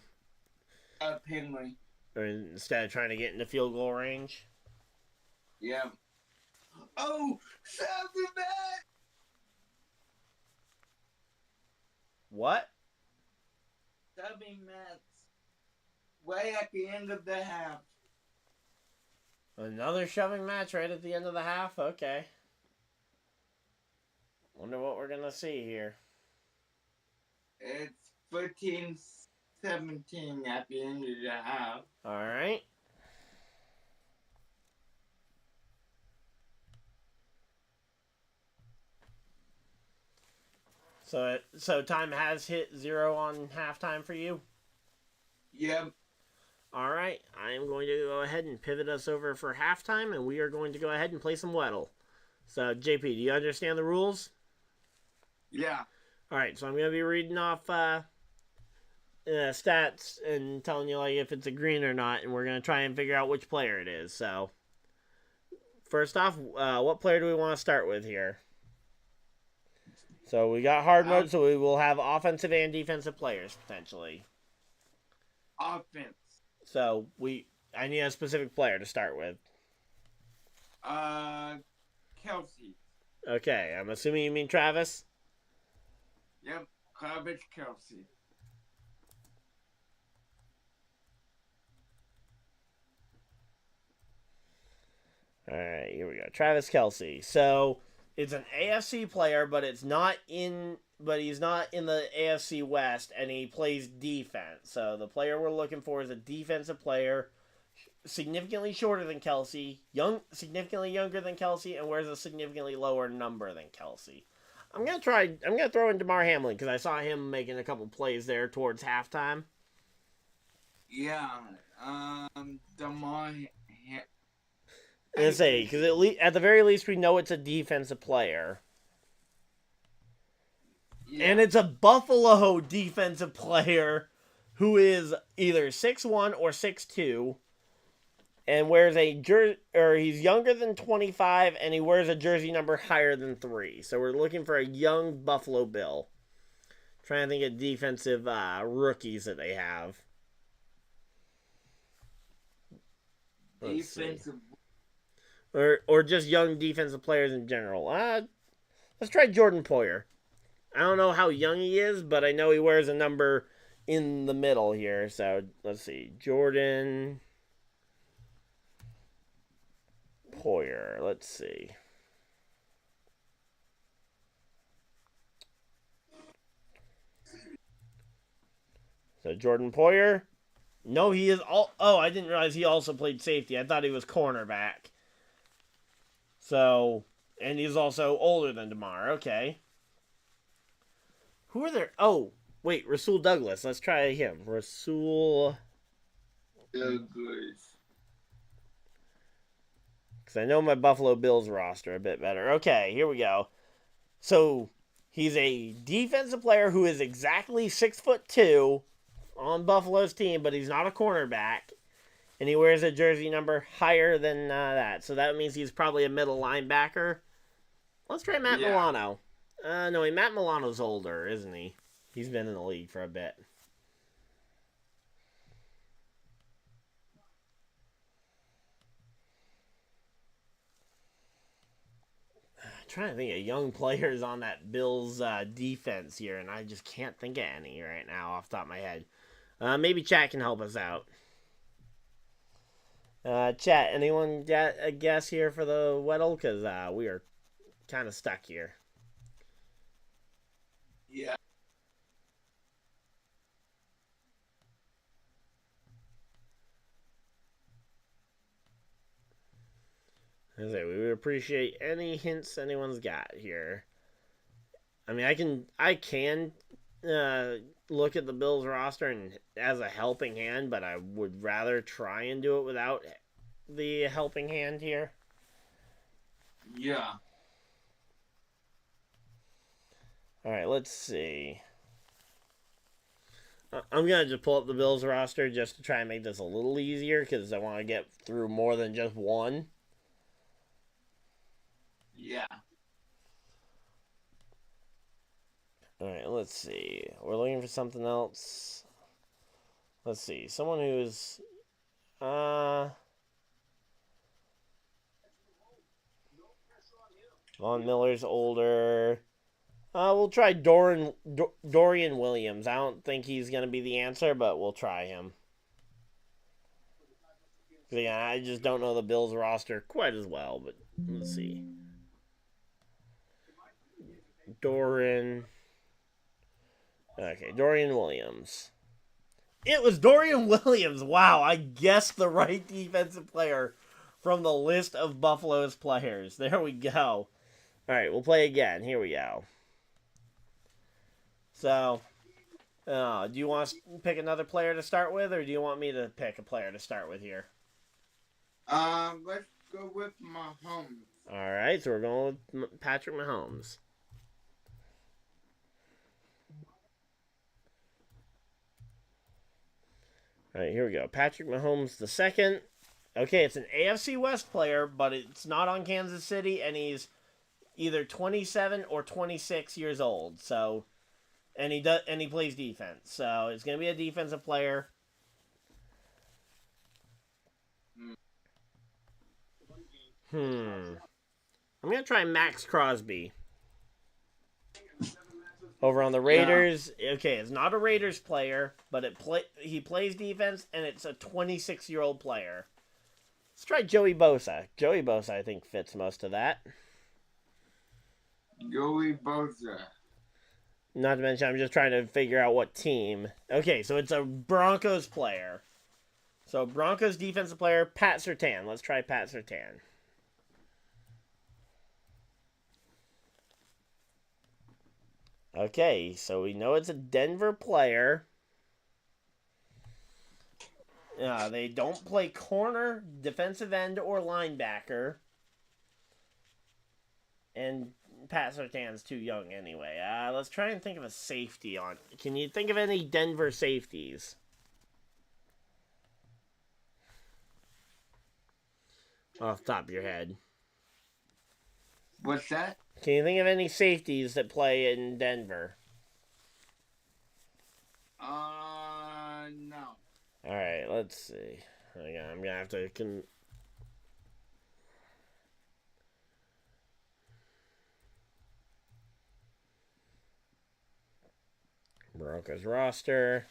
[SPEAKER 2] penalty.
[SPEAKER 1] Or instead of trying to get into field goal range?
[SPEAKER 2] Yeah. Oh, 7 back!
[SPEAKER 1] What?
[SPEAKER 2] 7 minutes. Way at the end of the half.
[SPEAKER 1] Another shoving match right at the end of the half? Okay. Wonder what we're going to see here.
[SPEAKER 2] It's 14-17 at the end of the half.
[SPEAKER 1] All right. So time has hit 0 on halftime for you?
[SPEAKER 2] Yep.
[SPEAKER 1] All right. I am going to go ahead and pivot us over for halftime, and we are going to go ahead and play some Weddle. So, JP, do you understand the rules?
[SPEAKER 2] Yeah.
[SPEAKER 1] All right. So I'm going to be reading off stats and telling you like if it's a green or not, and we're going to try and figure out which player it is. So, first off, what player do we want to start with here? So we got hard mode, so we will have offensive and defensive players potentially.
[SPEAKER 2] Offense.
[SPEAKER 1] So I need a specific player to start with.
[SPEAKER 2] Kelsey.
[SPEAKER 1] Okay, I'm assuming you mean Travis?
[SPEAKER 2] Yep, Travis Kelsey.
[SPEAKER 1] All right, here we go. Travis Kelsey. So it's an AFC player, but he's not in the AFC West, and he plays defense. So the player we're looking for is a defensive player, significantly shorter than Kelsey, significantly younger than Kelsey, and wears a significantly lower number than Kelsey. I'm gonna throw in DeMar Hamlin because I saw him making a couple plays there towards halftime.
[SPEAKER 2] Yeah, DeMar.
[SPEAKER 1] Let's say because at the very least we know it's a defensive player. Yeah. And it's a Buffalo defensive player who is either 6'1" or 6'2", and wears he's younger than 25, and he wears a jersey number higher than 3. So we're looking for a young Buffalo Bill. Trying to think of defensive rookies that they have.
[SPEAKER 2] Defensive.
[SPEAKER 1] Or just young defensive players in general. Let's try Jordan Poyer. I don't know how young he is, but I know he wears a number in the middle here. So, let's see. Jordan Poyer. Let's see. So, Jordan Poyer. No, he is all... Oh, I didn't realize he also played safety. I thought he was cornerback. So, and he's also older than DeMar. Okay. Who are there? Oh, wait, Rasul Douglas. Let's try him. Rasul
[SPEAKER 2] Douglas.
[SPEAKER 1] Because I know my Buffalo Bills roster a bit better. Okay, here we go. So, he's a defensive player who is exactly 6'2" on Buffalo's team, but he's not a cornerback. And he wears a jersey number higher than that. So that means he's probably a middle linebacker. Let's try Matt Milano. No, Matt Milano's older, isn't he? He's been in the league for a bit. I'm trying to think of young players on that Bills defense here, and I just can't think of any right now off the top of my head. Maybe chat can help us out. Chat, anyone got a guess here for the Weddle? Because we are kind of stuck here.
[SPEAKER 2] Yeah.
[SPEAKER 1] We would appreciate any hints anyone's got here. I mean, I can look at the Bills roster and as a helping hand, but I would rather try and do it without the helping hand here.
[SPEAKER 2] Yeah.
[SPEAKER 1] All right, let's see. I'm going to just pull up the Bills roster just to try and make this a little easier because I want to get through more than just one.
[SPEAKER 2] Yeah.
[SPEAKER 1] All right, let's see. We're looking for something else. Let's see. Someone who's... Von Miller's older. We'll try Dorian Williams. I don't think he's going to be the answer, but we'll try him. Yeah, I just don't know the Bills roster quite as well, but let's see. Dorian Williams. It was Dorian Williams. Wow, I guessed the right defensive player from the list of Buffalo's players. There we go. All right, we'll play again. Here we go. So, do you want to pick another player to start with, or do you want me to pick a player to start with here?
[SPEAKER 2] Let's go with Mahomes.
[SPEAKER 1] All right, so we're going with Patrick Mahomes. All right, here we go. Patrick Mahomes the second. Okay, it's an AFC West player, but it's not on Kansas City, and he's either 27 or 26 years old. So, and he plays defense. So it's gonna be a defensive player. I'm gonna try Max Crosby. Over on the Raiders, okay, it's not a Raiders player, but he plays defense, and it's a 26-year-old player. Let's try Joey Bosa. Joey Bosa, I think, fits most of that.
[SPEAKER 2] Joey Bosa.
[SPEAKER 1] Not to mention, I'm just trying to figure out what team. Okay, so it's a Broncos player. So Broncos defensive player, Pat Surtain. Let's try Pat Surtain. Okay, so we know it's a Denver player. They don't play corner, defensive end, or linebacker. And Pat Surtain's too young anyway. Let's try and think of a safety on. Can you think of any Denver safeties? Off the top of your head.
[SPEAKER 2] What's that?
[SPEAKER 1] Can you think of any safeties that play in Denver?
[SPEAKER 2] No.
[SPEAKER 1] Alright, let's see. Hang on, I'm going to have to... Broncos roster.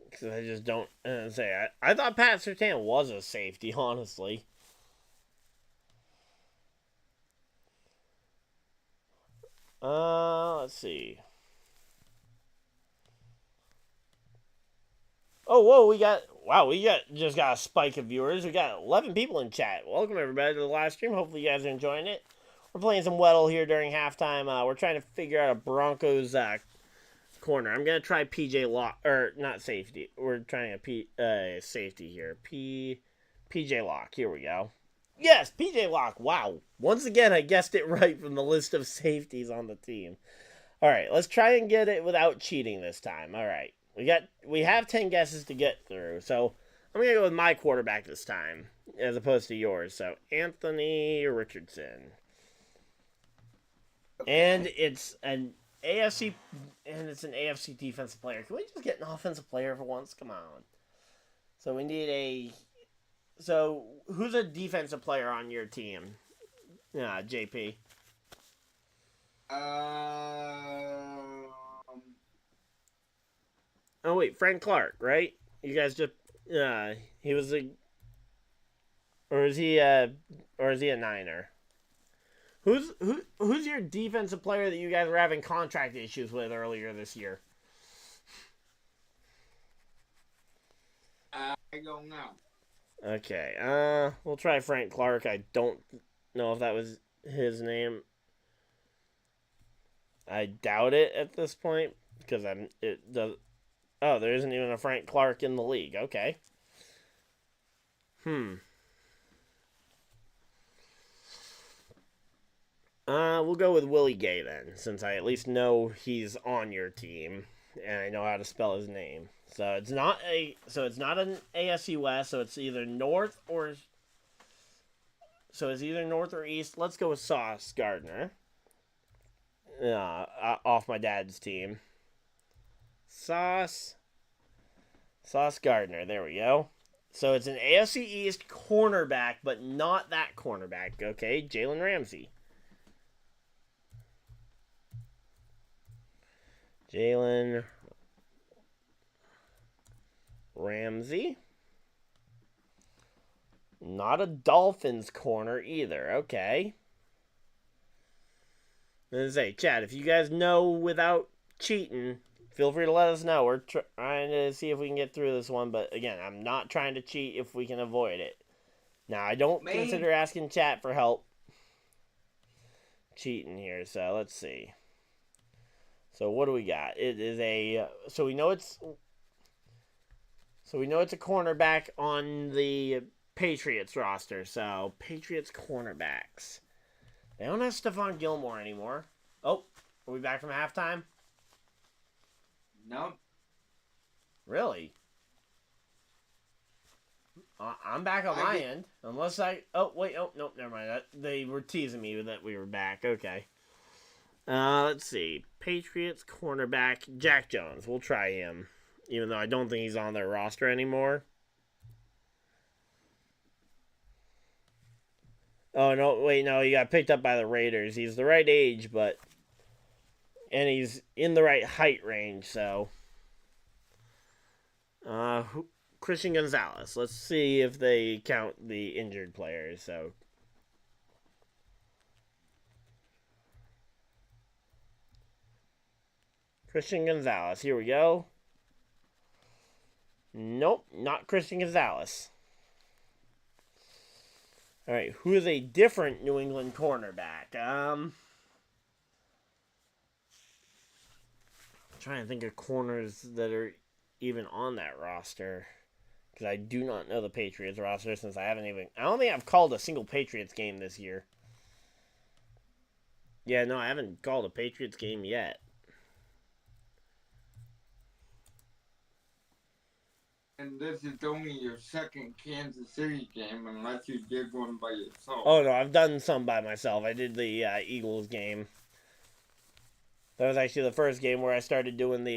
[SPEAKER 1] Because I just don't say. I thought Pat Surtain was a safety, honestly. Let's see. Oh, whoa, we got just got a spike of viewers. We got 11 people in chat. Welcome, everybody, to the live stream. Hopefully you guys are enjoying it. We're playing some Weddle here during halftime. We're trying to figure out a Broncos corner. I'm going to try PJ Lock, or not safety. We're trying a safety here. PJ Lock. Here we go. Yes, PJ Lock. Wow. Once again, I guessed it right from the list of safeties on the team. All right, let's try and get it without cheating this time. All right. We have 10 guesses to get through. So, I'm going to go with my quarterback this time as opposed to yours. So, Anthony Richardson. And it's an AFC defensive player. Can we just get an offensive player for once? Come on. So we need So who's a defensive player on your team? JP. Oh wait, Frank Clark, right? You guys just He was a, or is he a Niner? Who's your defensive player that you guys were having contract issues with earlier this year?
[SPEAKER 2] I don't know.
[SPEAKER 1] Okay, we'll try Frank Clark. I don't know if that was his name. I doubt it at this point because oh, there isn't even a Frank Clark in the league. Okay. We'll go with Willie Gay then, since I at least know he's on your team and I know how to spell his name. So it's not an AFCWest, so it's either North or East. Let's go with Sauce Gardner. Off my dad's team. Sauce Gardner. There we go. So it's an AFC East cornerback, but not that cornerback. Okay, Jalen Ramsey. Jalen Ramsey. Not a Dolphins corner either. Okay. Let's say, Chad, if you guys know without cheating, feel free to let us know. We're trying to see if we can get through this one, but again, I'm not trying to cheat if we can avoid it. Now, I don't consider asking chat for help cheating here, so let's see. So what do we got? It is a so we know it's a cornerback on the Patriots roster. So Patriots cornerbacks. They don't have Stephon Gilmore anymore. Oh, are we back from halftime?
[SPEAKER 2] Nope.
[SPEAKER 1] Really? I'm back on my end. Unless I... Oh, wait. Oh, nope. Never mind. They were teasing me that we were back. Okay. Let's see. Patriots cornerback Jack Jones. We'll try him. Even though I don't think he's on their roster anymore. Oh, no. Wait, no. He got picked up by the Raiders. He's the right age, but... And he's in the right height range, so... Christian Gonzalez. Let's see if they count the injured players, so... Christian Gonzalez. Here we go. Nope, not Christian Gonzalez. All right, who is a different New England cornerback? I'm trying to think of corners that are even on that roster because I do not know the Patriots roster since I don't think I've called a single Patriots game this year. Yeah, no, I haven't called a Patriots game yet.
[SPEAKER 2] And this is only your second Kansas City game, unless you did one by yourself.
[SPEAKER 1] Oh, no, I've done some by myself. I did the Eagles game. That was actually the first game where I started doing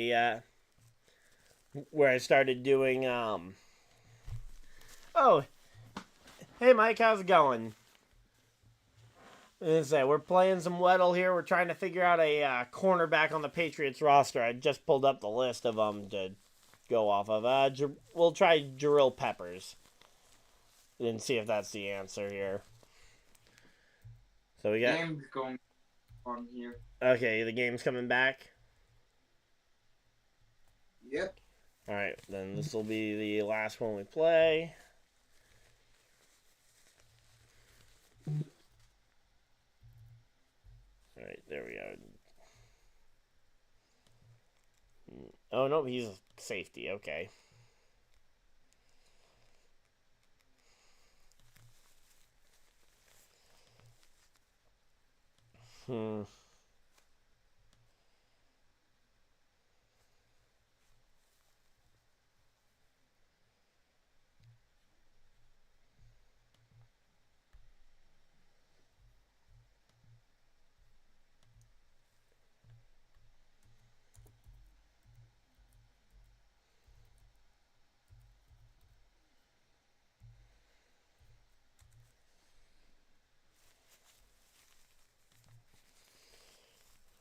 [SPEAKER 1] Oh, hey, Mike, how's it going? We're playing some Weddle here. We're trying to figure out a cornerback on the Patriots roster. I just pulled up the list of them to go off of. We'll try Jarrell Peppers and see if that's the answer here. So we got
[SPEAKER 2] game's going on here.
[SPEAKER 1] Okay, the game's coming back.
[SPEAKER 2] Yep.
[SPEAKER 1] All right, then this will be the last one we play. All right, there we go. Oh, no, he's a safety. Okay.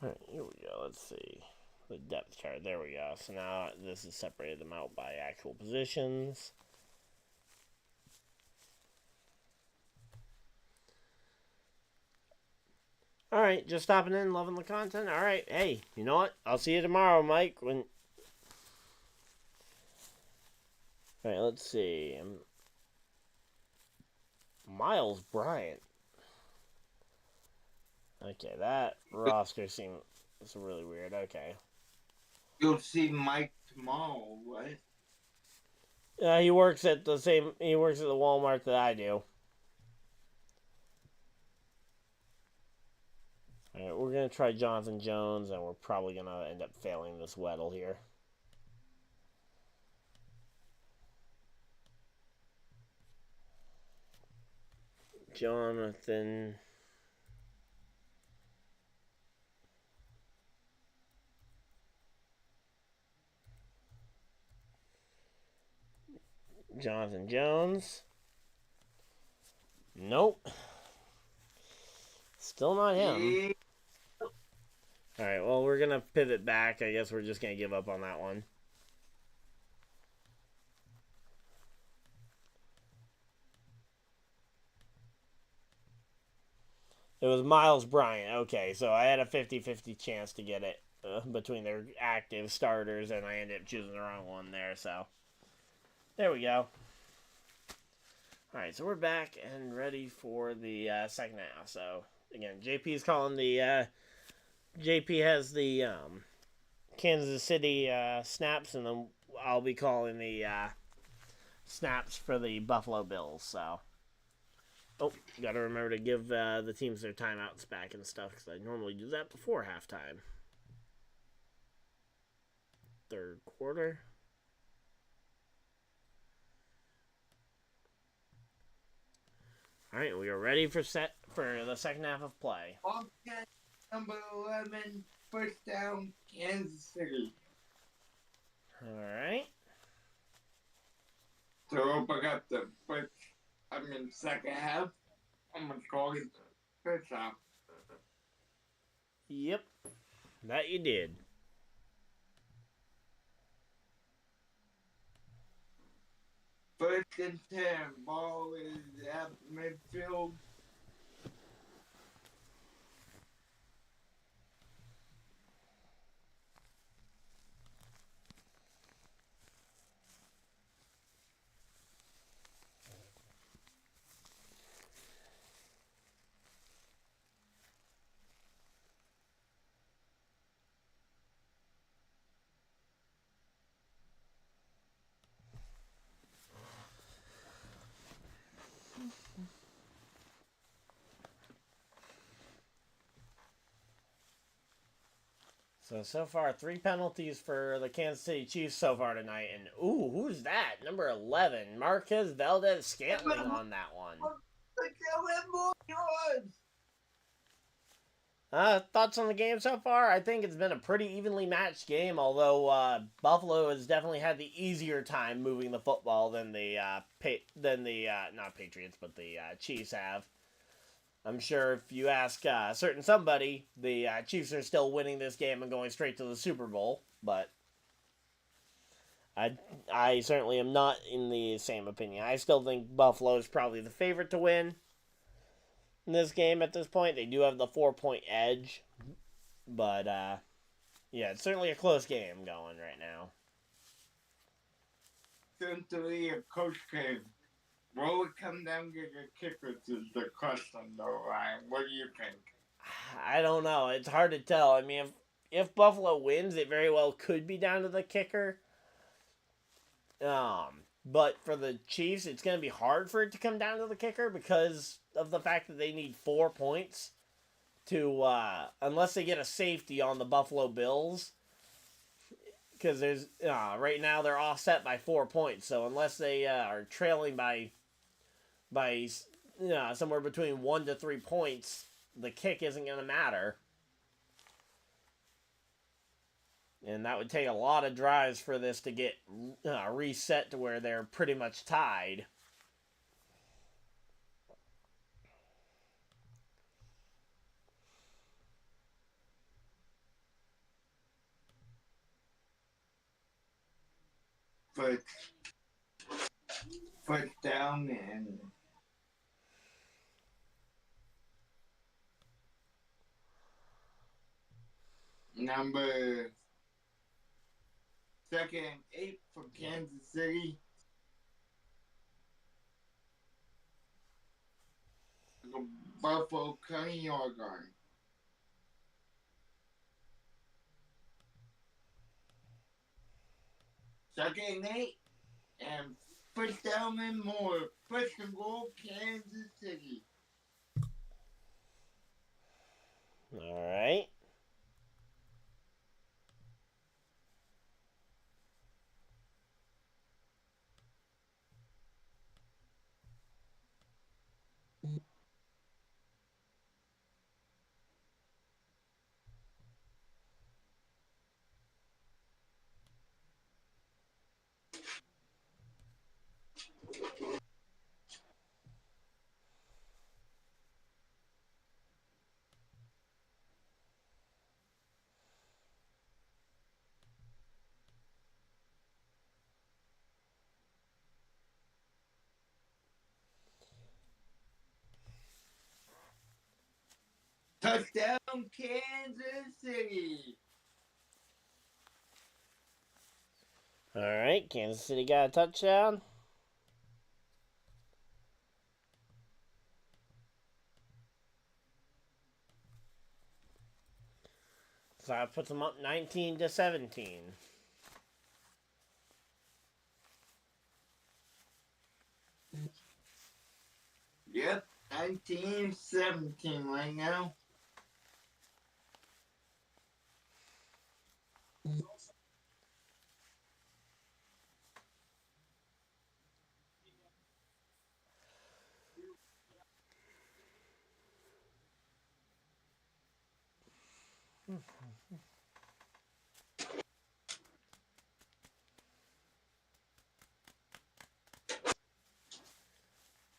[SPEAKER 1] Alright, here we go. Let's see. The depth chart. There we go. So now this has separated them out by actual positions. All right, just stopping in, loving the content. All right, hey, you know what? I'll see you tomorrow, Mike. All right, let's see. Miles Bryant. Okay, that roster seems really weird. Okay.
[SPEAKER 2] You'll see Mike tomorrow, right?
[SPEAKER 1] He works at the Walmart that I do. All right, we're going to try Jonathan Jones, and we're probably going to end up failing this Weddle here. Jonathan Jones. Nope. Still not him.
[SPEAKER 2] Yeah.
[SPEAKER 1] Alright, well, we're going to pivot back. I guess we're just going to give up on that one. It was Miles Bryant. Okay, so I had a 50-50 chance to get it between their active starters, and I ended up choosing the wrong one there, so there we go. Alright, so we're back and ready for the second half. So, again, JP's calling the... JP has the Kansas City snaps, and then I'll be calling the snaps for the Buffalo Bills, so... Oh, gotta remember to give the teams their timeouts back and stuff, because I normally do that before halftime. Third quarter. Alright, we are ready for the second half of play.
[SPEAKER 2] Okay, number 11, first down, Kansas City.
[SPEAKER 1] Alright.
[SPEAKER 2] To open up the second half, I'm going to call it first half.
[SPEAKER 1] Yep. That you did.
[SPEAKER 2] First and 10, ball is at midfield.
[SPEAKER 1] So far, 3 penalties for the Kansas City Chiefs so far tonight. And, ooh, who's that? Number 11, Marquez Valdez-Scantling on that one. Thoughts on the game so far? I think it's been a pretty evenly matched game, although Buffalo has definitely had the easier time moving the football than the not Patriots, but the Chiefs have. I'm sure if you ask a certain somebody, the Chiefs are still winning this game and going straight to the Super Bowl, but I certainly am not in the same opinion. I still think Buffalo is probably the favorite to win in this game at this point. They do have the 4-point edge, but yeah, it's certainly a close game going right now.
[SPEAKER 2] Essentially, a coach came. What would come down to the kickers is the question, though, Ryan. What do you think?
[SPEAKER 1] I don't know. It's hard to tell. I mean, if Buffalo wins, it very well could be down to the kicker. But for the Chiefs, it's going to be hard for it to come down to the kicker because of the fact that they need 4 points to, unless they get a safety on the Buffalo Bills. Because there's, right now they're offset by 4 points. So unless they are trailing by somewhere between 1 to 3 points, the kick isn't going to matter. And that would take a lot of drives for this to get reset to where they're pretty much tied.
[SPEAKER 2] First down and Number second and 8 for Kansas City. Buffalo cutting yard guard. Second and 8. And first down and more. First and goal, Kansas City.
[SPEAKER 1] All right.
[SPEAKER 2] Touchdown, Kansas City.
[SPEAKER 1] All right. Kansas City got a touchdown. So that puts them up 19-17.
[SPEAKER 2] Yep, 19-17 right now.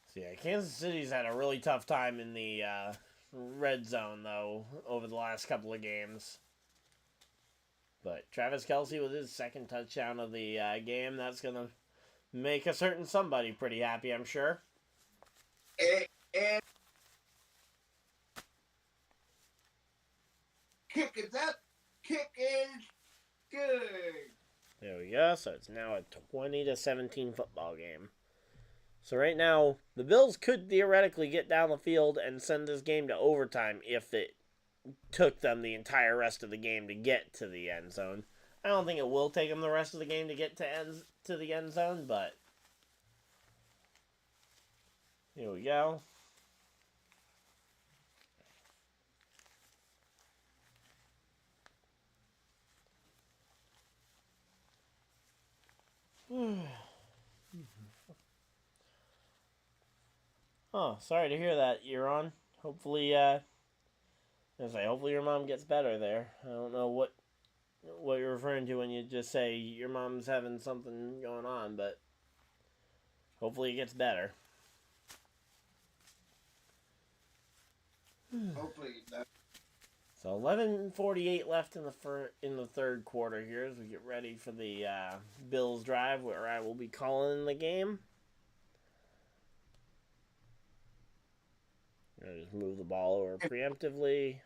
[SPEAKER 1] So yeah, Kansas City's had a really tough time in the red zone, though, over the last couple of games. But Travis Kelce with his second touchdown of the game, that's going to make a certain somebody pretty happy, I'm sure.
[SPEAKER 2] And kick is up. Kick is good.
[SPEAKER 1] There we go. So it's now a 20-17 football game. So right now, the Bills could theoretically get down the field and send this game to overtime if it took them the entire rest of the game to get to the end zone. I don't think it will take them the rest of the game to get to the end zone, but here we go. Oh, sorry to hear that, Euron. Hopefully, hopefully your mom gets better there. I don't know what you're referring to when you just say your mom's having something going on, but hopefully it gets better.
[SPEAKER 2] Hopefully that.
[SPEAKER 1] So 11:48 left in the third quarter here as we get ready for the Bills drive, where I will be calling the game. I'm gonna just move the ball over preemptively.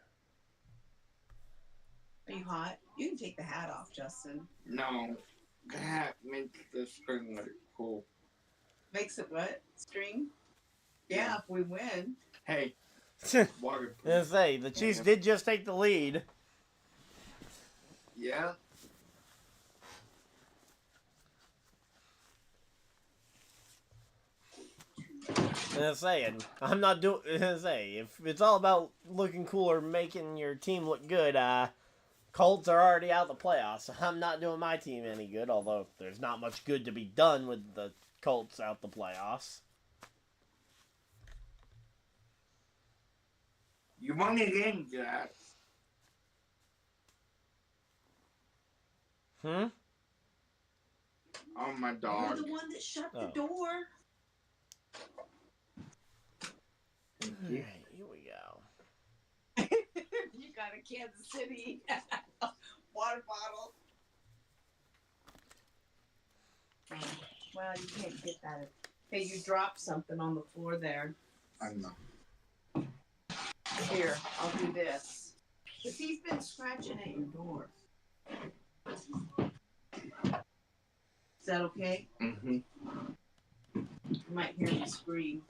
[SPEAKER 4] Are you hot? You can take the hat off, Justin.
[SPEAKER 2] No. The hat makes the string look cool.
[SPEAKER 4] Makes it what? String? Yeah, if we win.
[SPEAKER 2] Hey. Waterproof.
[SPEAKER 1] I say, the Chiefs did just take the lead.
[SPEAKER 2] Yeah.
[SPEAKER 1] I'm not doing. If it's all about looking cool or making your team look good, Colts are already out of the playoffs. So I'm not doing my team any good. Although there's not much good to be done with the Colts out the playoffs.
[SPEAKER 2] You won the game, Jack. Oh, my dog.
[SPEAKER 4] You're the one that shut the door.
[SPEAKER 1] Alright, here we go.
[SPEAKER 4] You got a Kansas City water bottle. Well, you can't get that. Hey, you dropped something on the floor there.
[SPEAKER 2] I know.
[SPEAKER 4] Here, I'll do this. Because he's been scratching at your door. Is that okay?
[SPEAKER 2] Mm-hmm.
[SPEAKER 4] You might hear me scream.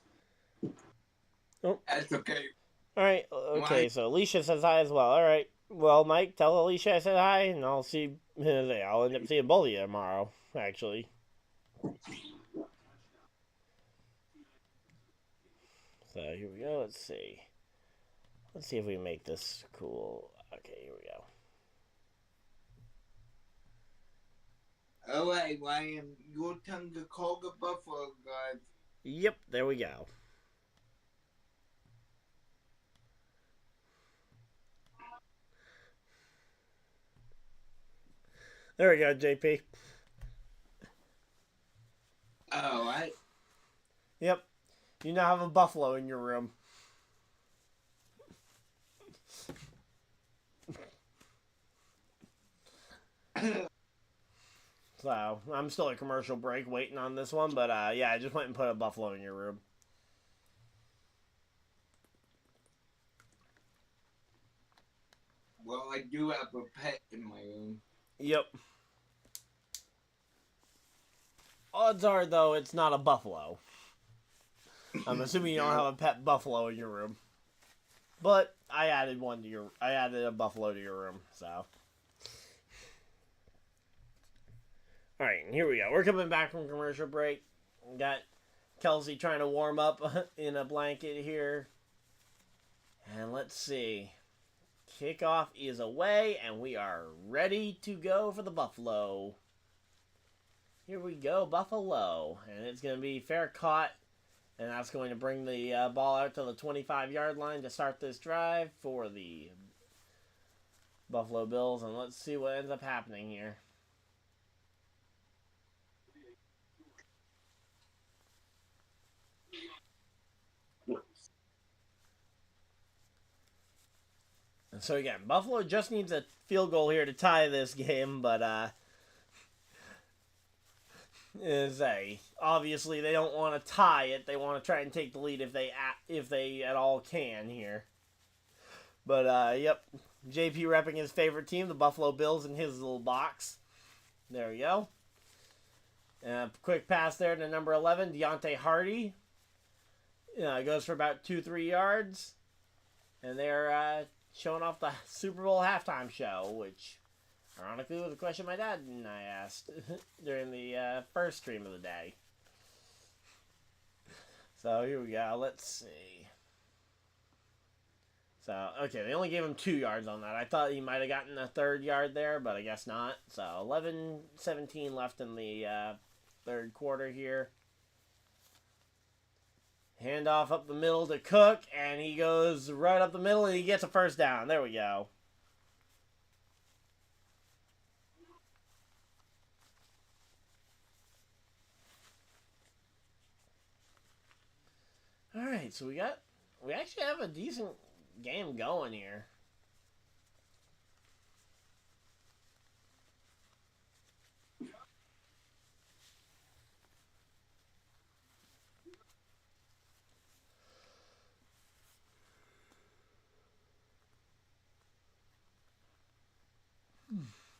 [SPEAKER 1] Oh.
[SPEAKER 2] That's okay.
[SPEAKER 1] All right. Okay.
[SPEAKER 2] Mike.
[SPEAKER 1] So Alicia says hi as well. All right. Well, Mike, tell Alicia I said hi, and I'll see. I'll end up seeing both of you tomorrow. Actually. So here we go. Let's see. Let's see if we make this cool. Okay, here we go.
[SPEAKER 2] All right, Ryan, your turn to call the Buffalo guys.
[SPEAKER 1] Yep, there we go. There we go, JP.
[SPEAKER 2] All right.
[SPEAKER 1] Yep. You now have a buffalo in your room. So, I'm still at commercial break waiting on this one, but yeah, I just went and put a buffalo in your room.
[SPEAKER 2] Well, I do have a pet in my room.
[SPEAKER 1] Yep. Odds are, though, it's not a buffalo. I'm assuming you don't have a pet buffalo in your room. But I added a buffalo to your room, so. Alright, here we go. We're coming back from commercial break. We got Kelsey trying to warm up in a blanket here. And let's see. Kickoff is away, and we are ready to go for the Buffalo. Here we go, Buffalo. And it's going to be fair caught. And that's going to bring the ball out to the 25-yard line to start this drive for the Buffalo Bills. And let's see what ends up happening here. And so again, Buffalo just needs a field goal here to tie this game, but obviously they don't want to tie it. They want to try and take the lead if they at all can here. But yep, JP repping his favorite team, the Buffalo Bills, in his little box. There we go. Quick pass there to number 11, Deontay Hardy. Goes for about 2-3 yards, and they're showing off the Super Bowl halftime show, which ironically was a question my dad and I asked during the first stream of the day. So here we go. Let's see. So, okay, they only gave him 2 yards on that. I thought he might have gotten a 3rd yard there, but I guess not. So 11-17 left in the third quarter here. Handoff up the middle to Cook, and he goes right up the middle, and he gets a first down. There we go. All right, so we actually have a decent game going here.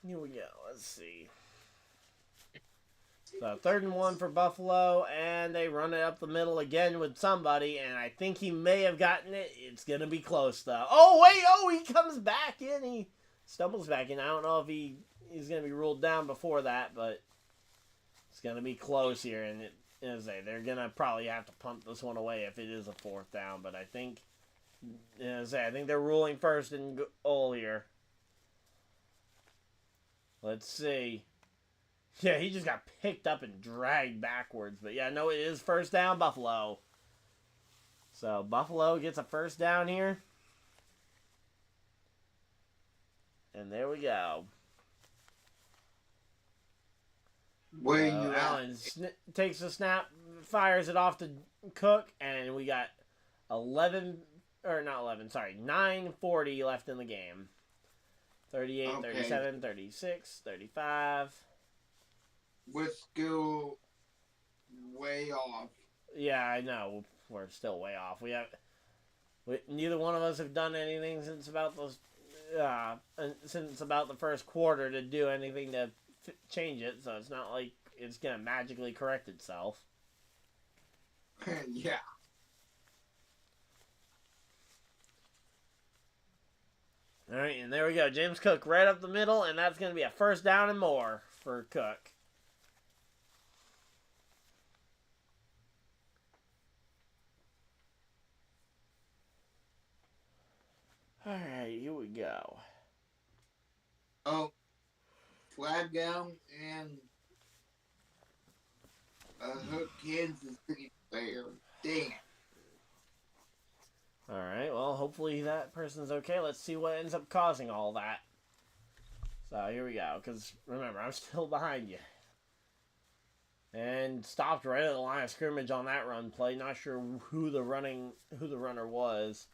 [SPEAKER 1] Here we go. Let's see. So 3rd and 1 for Buffalo, and they run it up the middle again with somebody, and I think he may have gotten it. It's going to be close, though. Oh, wait. Oh, he comes back in. He stumbles back in. I don't know if he's going to be ruled down before that, but it's going to be close here, and they're going to probably have to punt this one away if it is a 4th down, but I think they're ruling 1st and goal here. Let's see. Yeah, he just got picked up and dragged backwards. But yeah, no, it is 1st down, Buffalo. So Buffalo gets a 1st down here. And there we go. Allen takes the snap, fires it off to Cook, and we got 9:40 left in the game. 38, okay. 37, 36, 35.
[SPEAKER 2] We're still way off.
[SPEAKER 1] Yeah, I know. We're still way off. Neither one of us have done anything since about and since it's about the first quarter to do anything to change it, so it's not like it's gonna magically correct itself.
[SPEAKER 2] Yeah.
[SPEAKER 1] All right, and there we go. James Cook right up the middle, and that's gonna be a first down and more for Cook. All right, here we go.
[SPEAKER 2] Oh, flag down and a hook Kansas City player. Dang it.
[SPEAKER 1] All right, well, hopefully that person's okay. Let's see what ends up causing all that. So here we go, because remember, I'm still behind you. And stopped right at the line of scrimmage on that run play. Not sure who the runner was.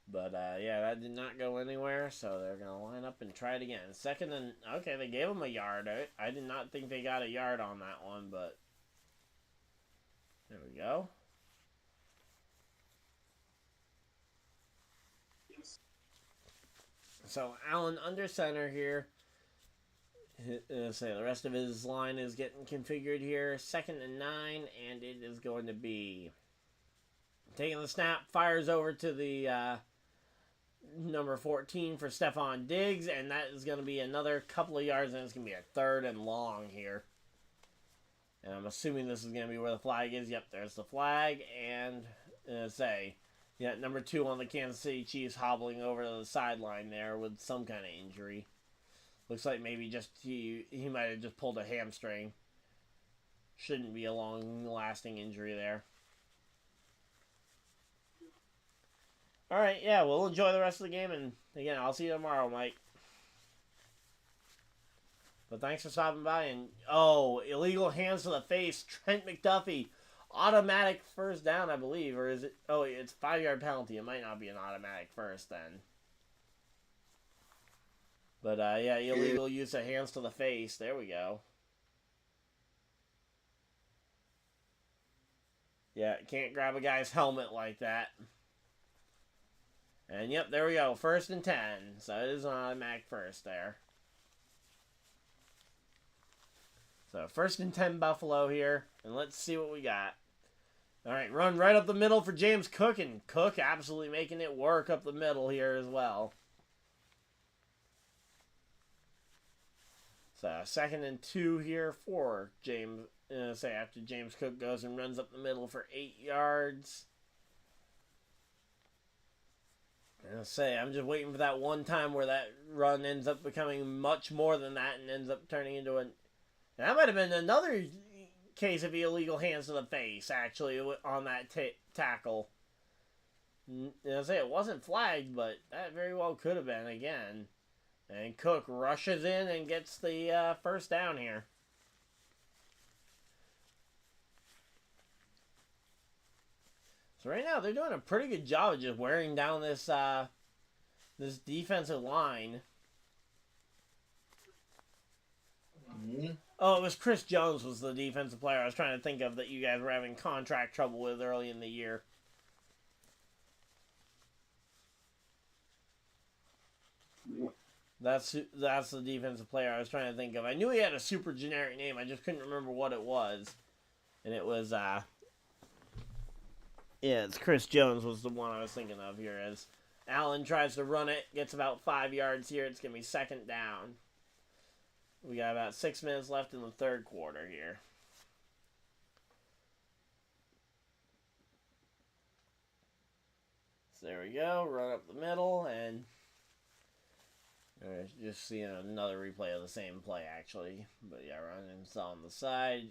[SPEAKER 1] But, yeah, that did not go anywhere, so they're going to line up and try it again. Second and, okay, they gave him a yard. I did not think they got a yard on that one, but there we go. So, Allen under center here. Say the rest of his line is getting configured here. Second and 9, and it is going to be taking the snap, fires over to the number 14 for Stephon Diggs, and that is going to be another couple of yards, and it's going to be a third and long here. And I'm assuming this is going to be where the flag is. Yep, there's the flag, and yeah, number 2 on the Kansas City Chiefs hobbling over to the sideline there with some kind of injury. Looks like maybe just he might have just pulled a hamstring. Shouldn't be a long-lasting injury there. Alright, yeah, we'll enjoy the rest of the game, and again, I'll see you tomorrow, Mike. But thanks for stopping by, and illegal hands to the face, Trent McDuffie. Automatic first down, I believe, or is it? Oh, it's 5-yard penalty. It might not be an automatic first then. But, yeah, illegal use of hands to the face. There we go. Yeah, can't grab a guy's helmet like that. And, yep, there we go. 1st and 10. So, it is an automatic first there. So, 1st and 10 Buffalo here. And let's see what we got. All right, run right up the middle for James Cook. And Cook absolutely making it work up the middle here as well. So, 2nd and 2 here for James. After James Cook goes and runs up the middle for 8 yards. I'm just waiting for that one time where that run ends up becoming much more than that and ends up turning into an... And that might have been another case of illegal hands to the face, actually, on that tackle. It wasn't flagged, but that very well could have been again. And Cook rushes in and gets the first down here. So right now they're doing a pretty good job of just wearing down this this defensive line.
[SPEAKER 2] Mm-hmm.
[SPEAKER 1] Oh, it was Chris Jones was the defensive player I was trying to think of that you guys were having contract trouble with early in the year. That's the defensive player I was trying to think of. I knew he had a super generic name. I just couldn't remember what it was. And it was, it's Chris Jones was the one I was thinking of here. As Allen tries to run it, gets about 5 yards here. It's going to be 2nd down. We got about 6 minutes left in the third quarter here. So there we go. Run up the middle, and just seeing another replay of the same play, actually. But yeah, running on the side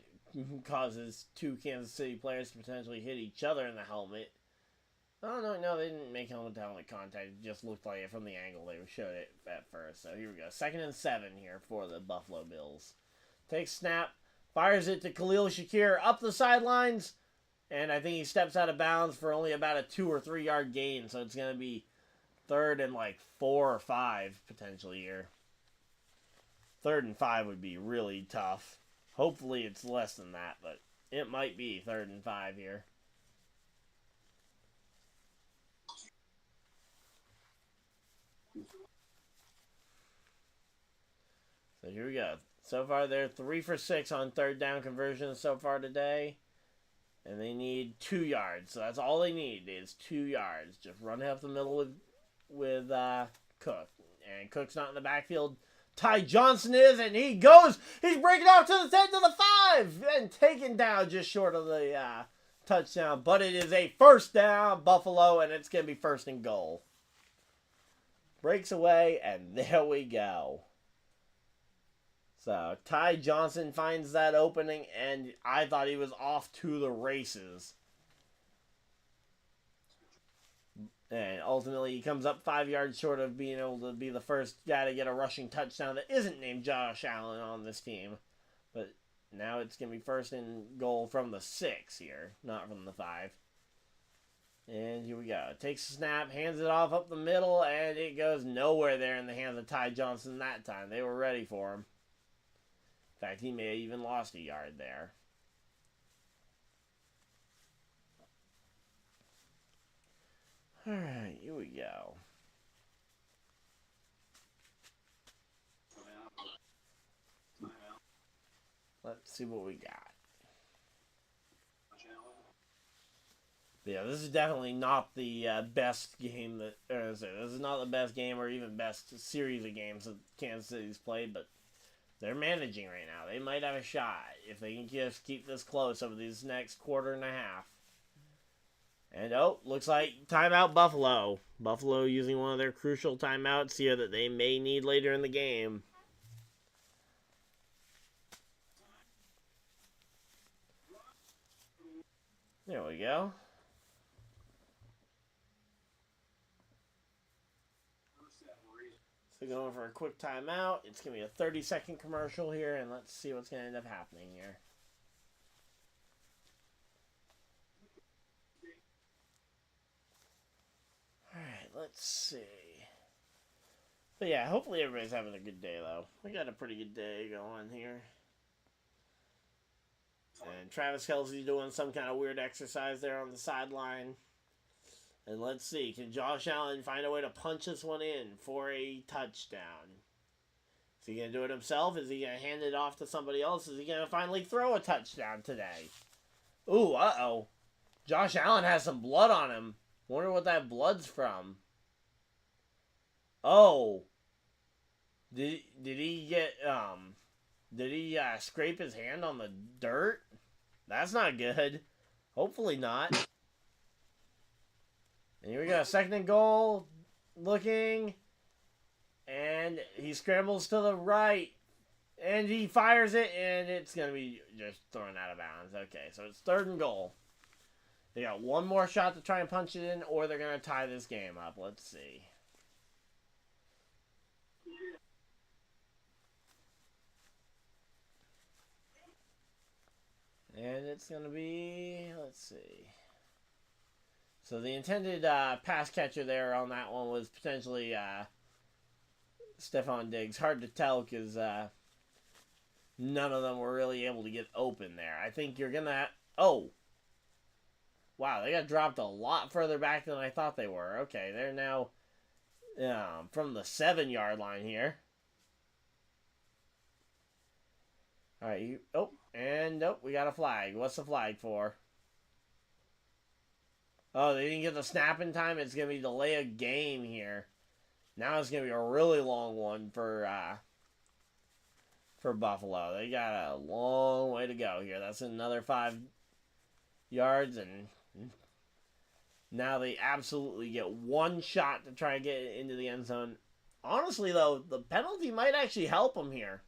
[SPEAKER 1] causes 2 Kansas City players to potentially hit each other in the helmet. Oh, no, they didn't make helmet-to-helmet contact. It just looked like it from the angle they showed it at first. So here we go. 2nd and 7 here for the Buffalo Bills. Takes snap, fires it to Khalil Shakir up the sidelines, and I think he steps out of bounds for only about a 2 or 3 yard gain. So it's going to be 3rd and like 4 or 5 potentially here. 3rd and 5 would be really tough. Hopefully it's less than that, but it might be 3rd and 5 here. So here we go. So far, they're 3 for 6 on third down conversions so far today. And they need 2 yards. So that's all they need is 2 yards. Just run up the middle with Cook. And Cook's not in the backfield. Ty Johnson is, and he goes. He's breaking off to the 10 to the 5. And taken down just short of the touchdown. But it is a first down, Buffalo, and it's going to be first and goal. Breaks away, and there we go. So, Ty Johnson finds that opening, and I thought he was off to the races. And ultimately, he comes up 5 yards short of being able to be the first guy to get a rushing touchdown that isn't named Josh Allen on this team. But now it's going to be first and goal from the 6 here, not from the 5. And here we go. Takes a snap, hands it off up the middle, and it goes nowhere there in the hands of Ty Johnson that time. They were ready for him. In fact, he may have even lost a yard there. All right, here we go. Let's see what we got. Yeah, this is definitely not the best game that. This is not the best game or even best series of games that Kansas City's played, but they're managing right now. They might have a shot if they can just keep this close over these next quarter and a half. And, looks like timeout Buffalo. Buffalo using one of their crucial timeouts here that they may need later in the game. There we go. So going for a quick timeout. It's going to be a 30-second commercial here, and let's see what's going to end up happening here. Alright, let's see. But yeah, hopefully everybody's having a good day, though. We got a pretty good day going here. And Travis Kelce's doing some kind of weird exercise there on the sideline. And let's see, can Josh Allen find a way to punch this one in for a touchdown? Is he going to do it himself? Is he going to hand it off to somebody else? Is he going to finally throw a touchdown today? Ooh, uh-oh. Josh Allen has some blood on him. Wonder what that blood's from. Oh. Did he get, did he scrape his hand on the dirt? That's not good. Hopefully not. And here we go, second and goal, looking, and he scrambles to the right, and he fires it, and it's going to be just thrown out of bounds. Okay, so it's third and goal. They got one more shot to try and punch it in, or they're going to tie this game up. Let's see. And it's going to be, let's see. So the intended pass catcher there on that one was potentially Stephon Diggs. Hard to tell because none of them were really able to get open there. I think you're going to... Oh! Wow, they got dropped a lot further back than I thought they were. Okay, they're now from the 7-yard line here. All right, we got a flag. What's the flag for? Oh, they didn't get the snap in time. It's going to be delay a game here. Now it's going to be a really long one for Buffalo. They got a long way to go here. That's another 5 yards, and now they absolutely get one shot to try and get into the end zone. Honestly, though, the penalty might actually help them here.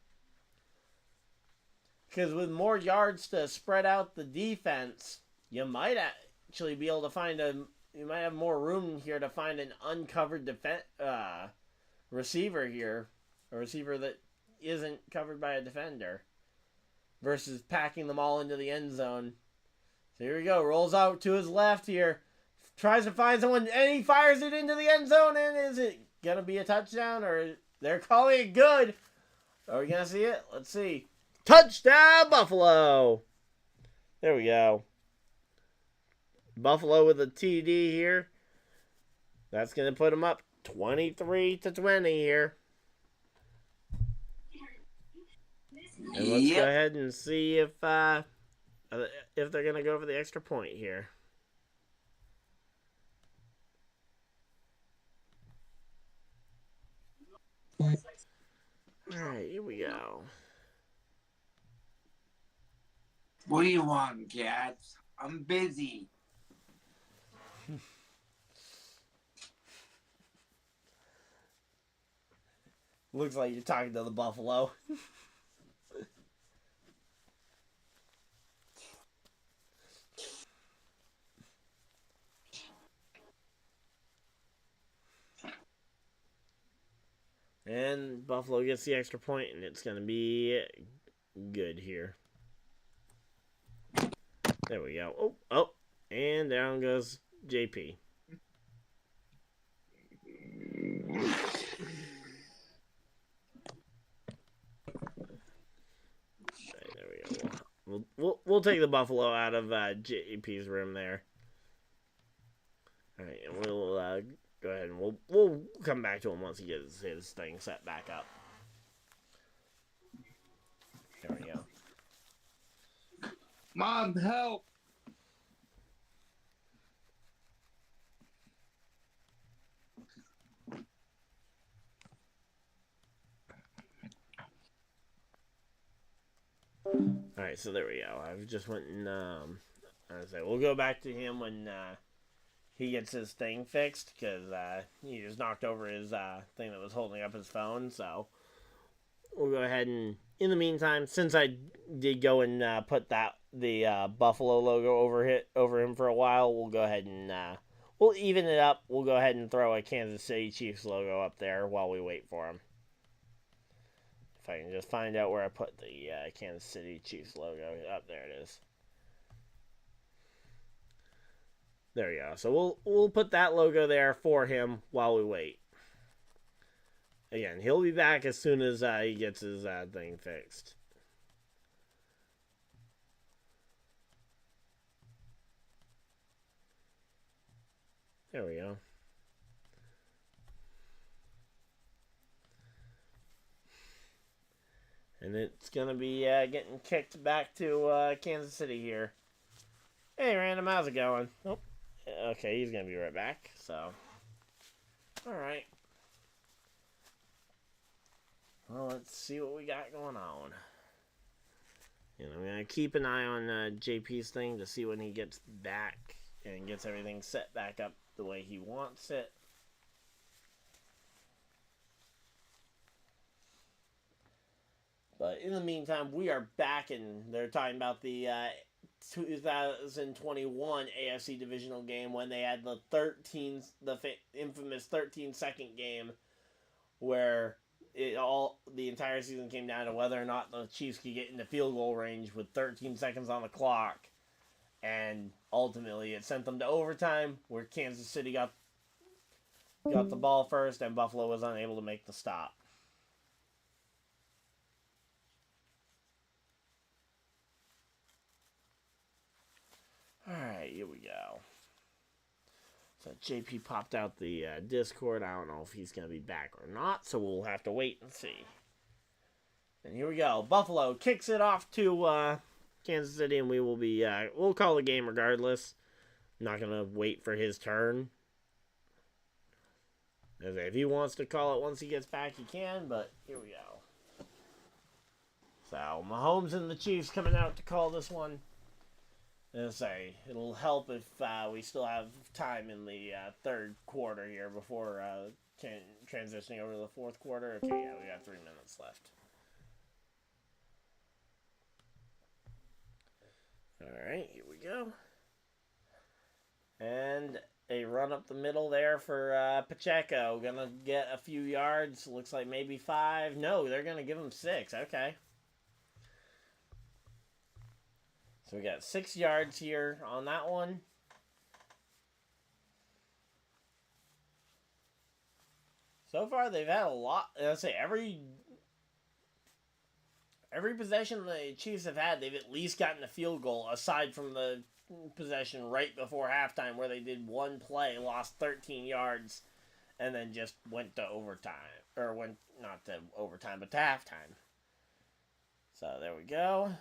[SPEAKER 1] Because with more yards to spread out the defense, you might actually be able to find you might have more room here to find an uncovered receiver here. A receiver that isn't covered by a defender. Versus packing them all into the end zone. So here we go. Rolls out to his left here. Tries to find someone, and he fires it into the end zone. And is it going to be a touchdown? Or they're calling it good? Are we going to see it? Let's see. Touchdown, Buffalo! There we go. Buffalo with a TD here. That's going to put them up 23-20 here. And let's go ahead and see if they're going to go for the extra point here. All right, here we go.
[SPEAKER 2] What do you want, cats? I'm busy.
[SPEAKER 1] Looks like you're talking to the Buffalo. And Buffalo gets the extra point, and it's going to be good here. There we go. Oh, and down goes JP. Right, there we go. We'll take the Buffalo out of JP's room there. All right, and we'll go ahead and we'll come back to him once he gets his thing set back up. There we go.
[SPEAKER 2] Mom, help!
[SPEAKER 1] Alright, so there we go. I've just went and I say we'll go back to him when he gets his thing fixed, because he just knocked over his thing that was holding up his phone. So we'll go ahead and, in the meantime, since I did go and put the Buffalo logo over him for a while, we'll go ahead and we'll even it up. We'll go ahead and throw a Kansas City Chiefs logo up there while we wait for him. If I can just find out where I put the Kansas City Chiefs logo. Up there it is. There we go. So we'll put that logo there for him while we wait. Again, he'll be back as soon as he gets his thing fixed. There we go. And it's going to be getting kicked back to Kansas City here. Hey, Random, how's it going? Oh, okay, he's going to be right back. So, all right. Well, let's see what we got going on. And I'm going to keep an eye on JP's thing to see when he gets back and gets everything set back up the way he wants it. But in the meantime, we are back, and they're talking about the 2021 AFC Divisional game when they had the infamous 13-second game where the entire season came down to whether or not the Chiefs could get into field goal range with 13 seconds on the clock. And ultimately, it sent them to overtime, where Kansas City got the ball first, and Buffalo was unable to make the stop. Alright, here we go. So JP popped out the Discord. I don't know if he's going to be back or not, so we'll have to wait and see. And here we go. Buffalo kicks it off to Kansas City, and we will be, we'll call the game regardless. I'm not going to wait for his turn. If he wants to call it once he gets back, he can, but here we go. So, Mahomes and the Chiefs coming out to call this one. And say it'll help if we still have time in the third quarter here before transitioning over to the fourth quarter. Okay, yeah, we got 3 minutes left. Alright, here we go. And a run up the middle there for Pacheco. Gonna get a few yards. Looks like maybe 5. No, they're gonna give him 6. Okay. So we got 6 yards here on that one. So far, they've had a lot. Let's say every possession the Chiefs have had, they've at least gotten a field goal, aside from the possession right before halftime where they did one play, lost 13 yards, and then just went to overtime. Or went, not to overtime, but to halftime. So there we go.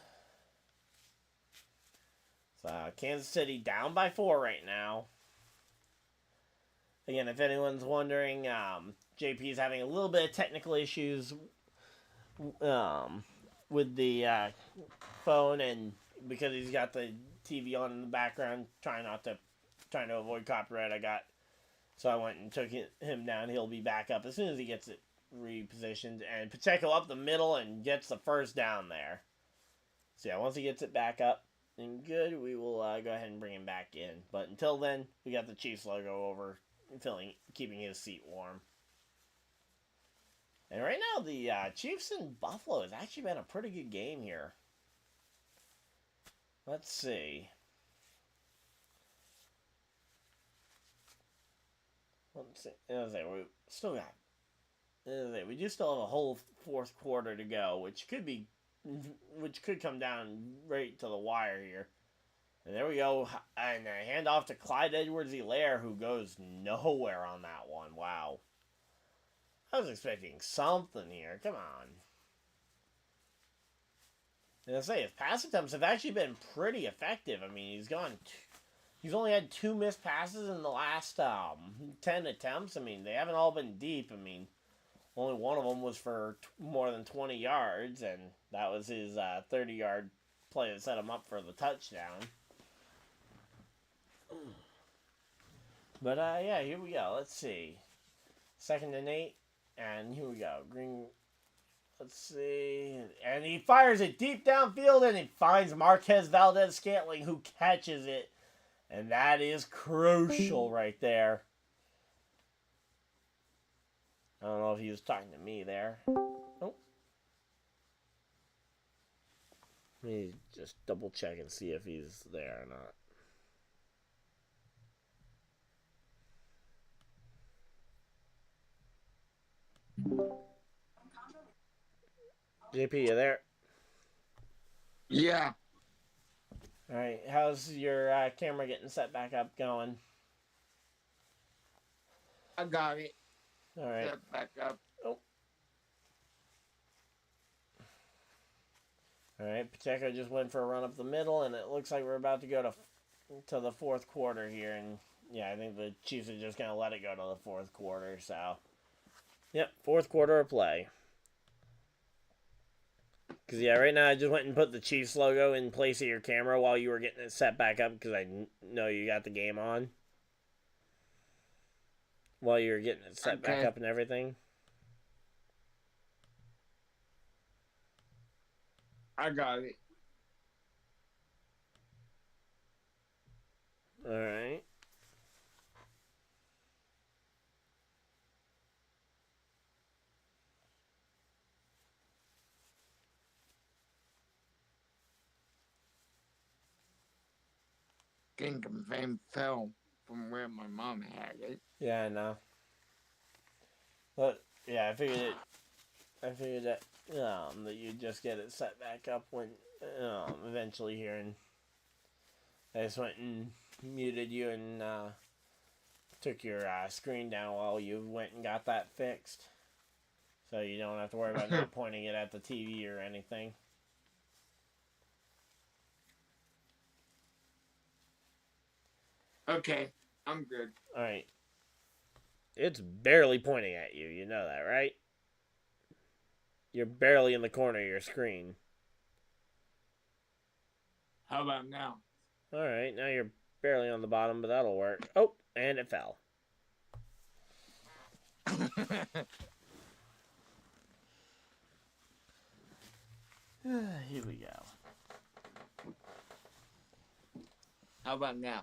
[SPEAKER 1] So Kansas City down by 4 right now. Again, if anyone's wondering, JP is having a little bit of technical issues with the phone, and because he's got the TV on in the background, trying to avoid copyright. So I went and took him down. He'll be back up as soon as he gets it repositioned, and Pacheco up the middle and gets the first down there. So yeah, once he gets it back up and good, we will go ahead and bring him back in. But until then, we got the Chiefs logo over, keeping his seat warm. And right now, the Chiefs and Buffalo has actually been a pretty good game here. Let's see. We still got. We do still have a whole fourth quarter to go, which could come down right to the wire here. And there we go, and a handoff to Clyde Edwards-Helaire, who goes nowhere on that one. Wow, I was expecting something here. Come on. And I say his pass attempts have actually been pretty effective. I mean, he's only had 2 missed passes in the last 10 attempts. I mean, they haven't all been deep. I mean, only one of them was for more than 20 yards, and that was his 30-yard play that set him up for the touchdown. But, yeah, here we go. Let's see. 2nd and 8, and here we go. Green, let's see. And he fires it deep downfield, and he finds Marquez Valdez-Scantling, who catches it. And that is crucial right there. I don't know if he was talking to me there. Oh. Let me just double check and see if he's there or not. JP, you there?
[SPEAKER 2] Yeah.
[SPEAKER 1] Alright, how's your camera getting set back up going?
[SPEAKER 2] I got it.
[SPEAKER 1] Alright.
[SPEAKER 2] Set back up.
[SPEAKER 1] Oh. Alright, Pacheco just went for a run up the middle, and it looks like we're about to go to the fourth quarter here, and yeah, I think the Chiefs are just going to let it go to the fourth quarter, so yep, fourth quarter of play. Because, yeah, right now I just went and put the Chiefs logo in place of your camera while you were getting it set back up, because I know you got the game on. While you were getting it set back up and everything.
[SPEAKER 2] I got it.
[SPEAKER 1] Alright.
[SPEAKER 2] Kingdom Fame fell from where my mom had it.
[SPEAKER 1] Yeah, I know. But yeah, I figured that that you'd just get it set back up when eventually here, and I just went and muted you and took your screen down while you went and got that fixed, so you don't have to worry about not pointing it at the TV or anything.
[SPEAKER 2] Okay, I'm good.
[SPEAKER 1] Alright. It's barely pointing at you. You know that, right? You're barely in the corner of your screen.
[SPEAKER 2] How about now?
[SPEAKER 1] Alright, now you're barely on the bottom, but that'll work. Oh, and it fell. Here we go.
[SPEAKER 2] How about now?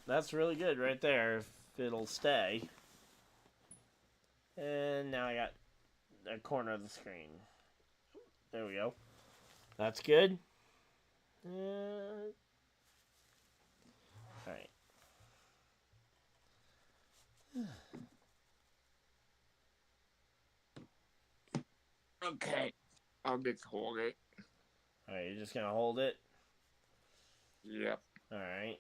[SPEAKER 1] That's really good right there, if it'll stay. And now I got a corner of the screen. There we go. That's good. Alright.
[SPEAKER 2] Okay, I'll just hold it.
[SPEAKER 1] Alright, you're just gonna hold it?
[SPEAKER 2] Yep.
[SPEAKER 1] Alright.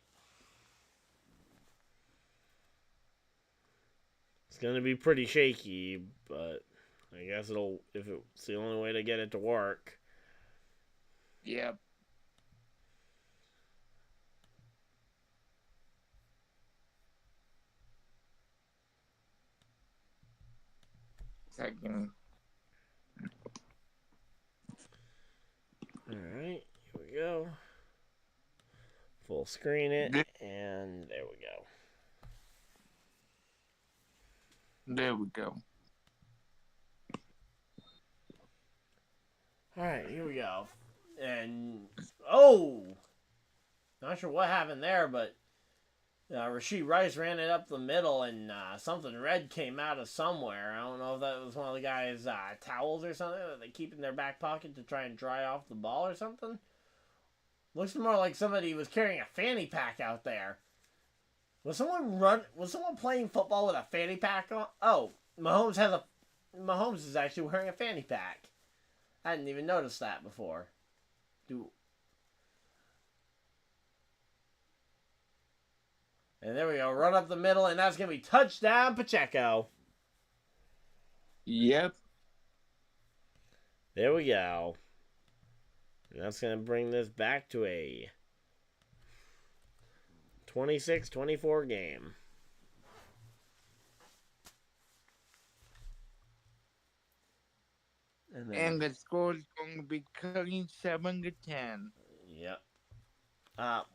[SPEAKER 1] It's going to be pretty shaky, but I guess if it's the only way to get it to work.
[SPEAKER 2] Yep. Second.
[SPEAKER 1] Alright, here we go. Full screen it, and there we go.
[SPEAKER 2] There we go.
[SPEAKER 1] Alright, here we go. And, oh! Not sure what happened there, but Rashid Rice ran it up the middle, and something red came out of somewhere. I don't know if that was one of the guys' towels or something that they keep in their back pocket to try and dry off the ball or something. Looks more like somebody was carrying a fanny pack out there. Was someone playing football with a fanny pack on? Oh, Mahomes is actually wearing a fanny pack. I hadn't even noticed that before. And there we go, run up the middle, and that's going to be touchdown Pacheco.
[SPEAKER 2] Yep.
[SPEAKER 1] There we go. And that's going to bring this back to a 26-24 game.
[SPEAKER 2] And the score is going to be cutting 7-10.
[SPEAKER 1] Yep.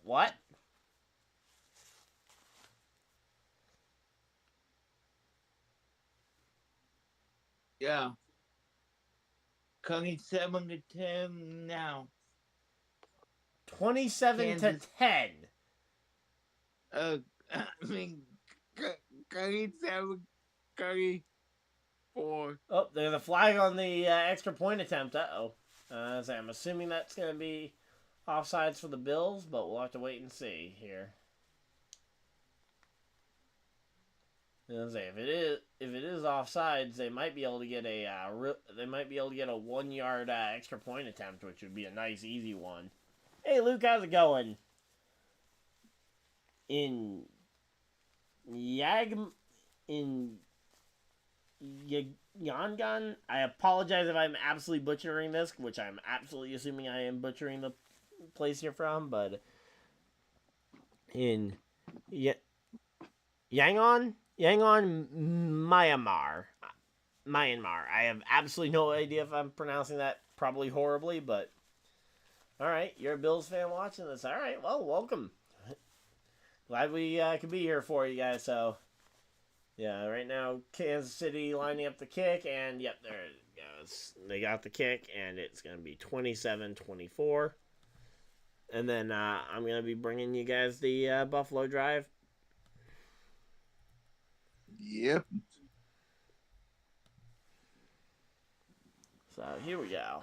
[SPEAKER 1] What?
[SPEAKER 2] Yeah. Cutting 7-10 now.
[SPEAKER 1] 27-10.
[SPEAKER 2] I mean, cutting 4.
[SPEAKER 1] Oh, there's a flag on the extra point attempt. Uh-oh. So I'm assuming that's going to be offsides for the Bills, but we'll have to wait and see here. If it is offsides, they might be able to get a 1 yard extra point attempt, which would be a nice easy one. Hey Luke, how's it going? In Yangon, I apologize if I'm absolutely butchering this, which I'm absolutely assuming I am butchering the place you're from, but in Yangon, Myanmar. I have absolutely no idea if I'm pronouncing that probably horribly, but alright, you're a Bills fan watching this. Alright, well, welcome. Glad we could be here for you guys, so yeah, right now, Kansas City lining up the kick, and yep, there it goes. They got the kick, and it's going to be 27-24. And then I'm going to be bringing you guys the Buffalo Drive.
[SPEAKER 2] Yep.
[SPEAKER 1] So here we go.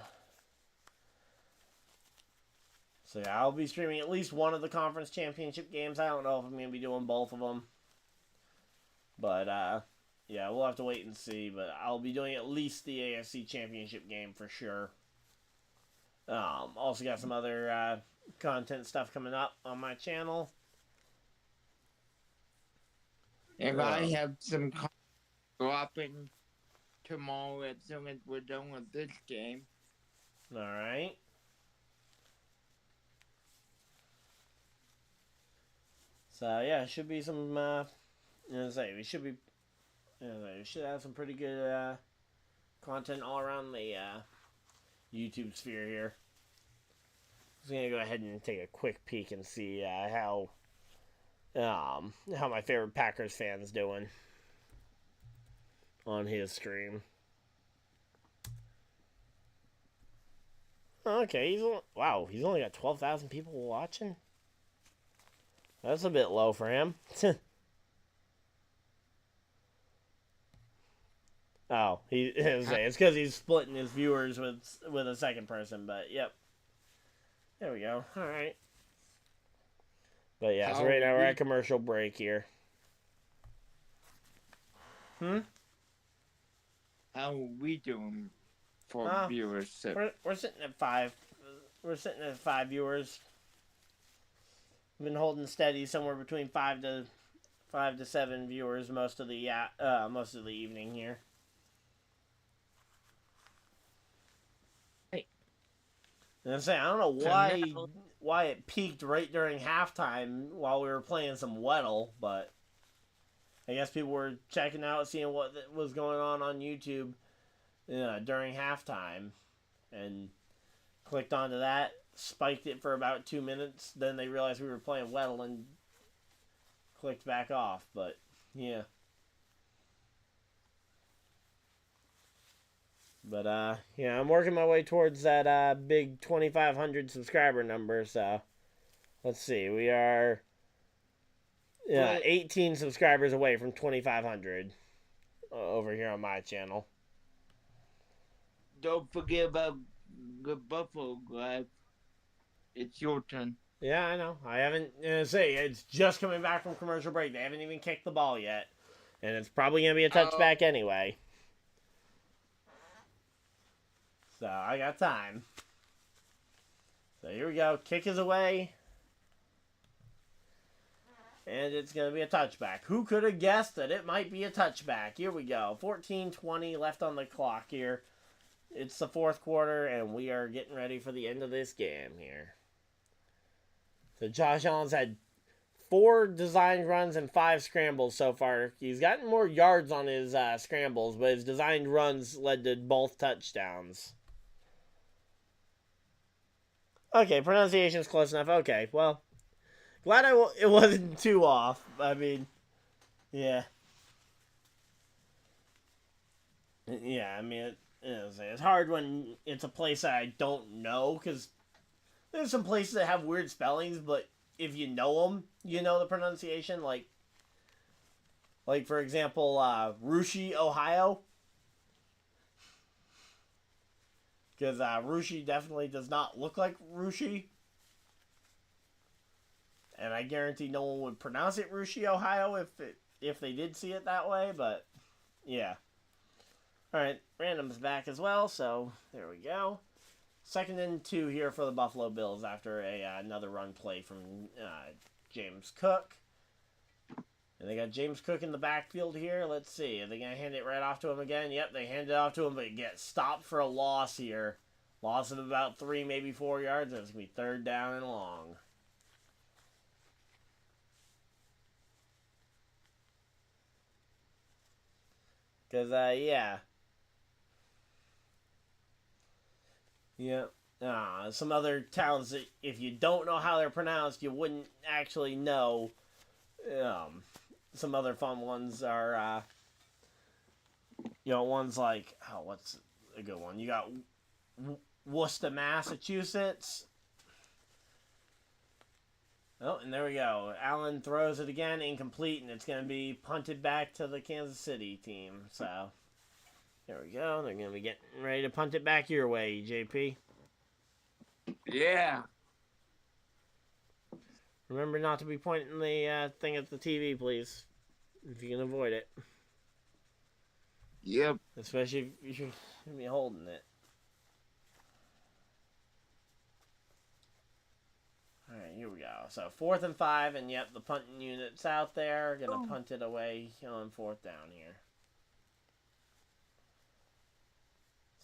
[SPEAKER 1] So yeah, I'll be streaming at least one of the conference championship games. I don't know if I'm going to be doing both of them. But yeah, we'll have to wait and see. But I'll be doing at least the AFC championship game for sure. Also got some other content stuff coming up on my channel.
[SPEAKER 2] And I have some dropping tomorrow as soon as we're done with this game.
[SPEAKER 1] Alright. So yeah, it should be some we should have some pretty good content all around the YouTube sphere here. I'm just gonna go ahead and take a quick peek and see how my favorite Packers fan's doing on his stream. Okay, he's only got 12,000 people watching. That's a bit low for him. Oh, it's because he's splitting his viewers with a second person, but yep. There we go. All right. But yeah, so right now we're at commercial break here.
[SPEAKER 2] How are we doing for viewership?
[SPEAKER 1] We're sitting at 5. We're sitting at 5 viewers. We've been holding steady somewhere between 5 to 5 to 7 viewers most of the evening here. And I'm saying, I don't know why it peaked right during halftime while we were playing some Weddle, but I guess people were checking out, seeing what was going on YouTube during halftime, and clicked onto that, spiked it for about 2 minutes, then they realized we were playing Weddle and clicked back off, but yeah. But, yeah, I'm working my way towards that big 2,500 subscriber number, so let's see. We are 18 subscribers away from 2,500 over here on my channel.
[SPEAKER 2] Don't forget about the Buffalo Live. It's your turn.
[SPEAKER 1] Yeah, I know. I haven't, it's just coming back from commercial break. They haven't even kicked the ball yet, and it's probably going to be a touchback anyway. So, I got time. So, here we go. Kick is away. And it's going to be a touchback. Who could have guessed that it might be a touchback? Here we go. 14:20 left on the clock here. It's the fourth quarter, and we are getting ready for the end of this game here. So, Josh Allen's had 4 designed runs and 5 scrambles so far. He's gotten more yards on his scrambles, but his designed runs led to both touchdowns. Okay, pronunciation's close enough. Okay, well, glad it wasn't too off. I mean, yeah. Yeah, I mean, it's hard when it's a place that I don't know, because there's some places that have weird spellings, but if you know them, you know the pronunciation. Like for example, Russia, Ohio. Because Russia definitely does not look like Russia. And I guarantee no one would pronounce it Russia, Ohio if they did see it that way, but yeah. Alright, Random's back as well, so there we go. 2nd and 2 here for the Buffalo Bills after another run play from James Cook. And they got James Cook in the backfield here. Let's see. Are they going to hand it right off to him again? Yep, they hand it off to him, but it gets stopped for a loss here. Loss of about 3, maybe 4 yards, and it's going to be 3rd down and long. Because, yeah. Yep. Some other towns that if you don't know how they're pronounced, you wouldn't actually know. Some other fun ones are, ones like, what's a good one? You got Worcester, Massachusetts. Oh, and there we go. Allen throws it again, incomplete, and it's going to be punted back to the Kansas City team. So, there we go. They're going to be getting ready to punt it back your way, JP.
[SPEAKER 2] Yeah.
[SPEAKER 1] Remember not to be pointing the thing at the TV, please, if you can avoid it.
[SPEAKER 2] Yep.
[SPEAKER 1] Especially if you're going to be holding it. Alright, here we go. So, 4th and 5, and yep, the punting unit's out there. Going to punt it away on 4th down here.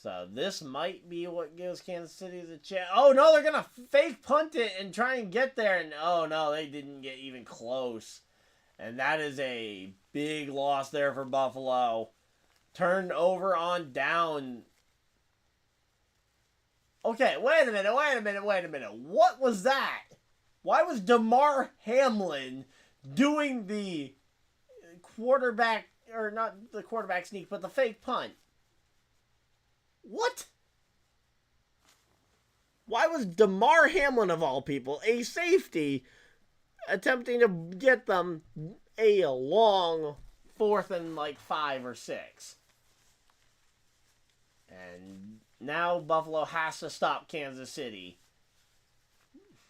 [SPEAKER 1] So, this might be what gives Kansas City the chance. Oh, no, they're going to fake punt it and try and get there. And, oh, no, they didn't get even close. And that is a big loss there for Buffalo. Turned over on down. Okay, wait a minute. What was that? Why was DeMar Hamlin doing the quarterback, or not the quarterback sneak, but the fake punt? What? Why was DeMar Hamlin, of all people, a safety, attempting to get them a long 4th and 5 or 6? And now Buffalo has to stop Kansas City.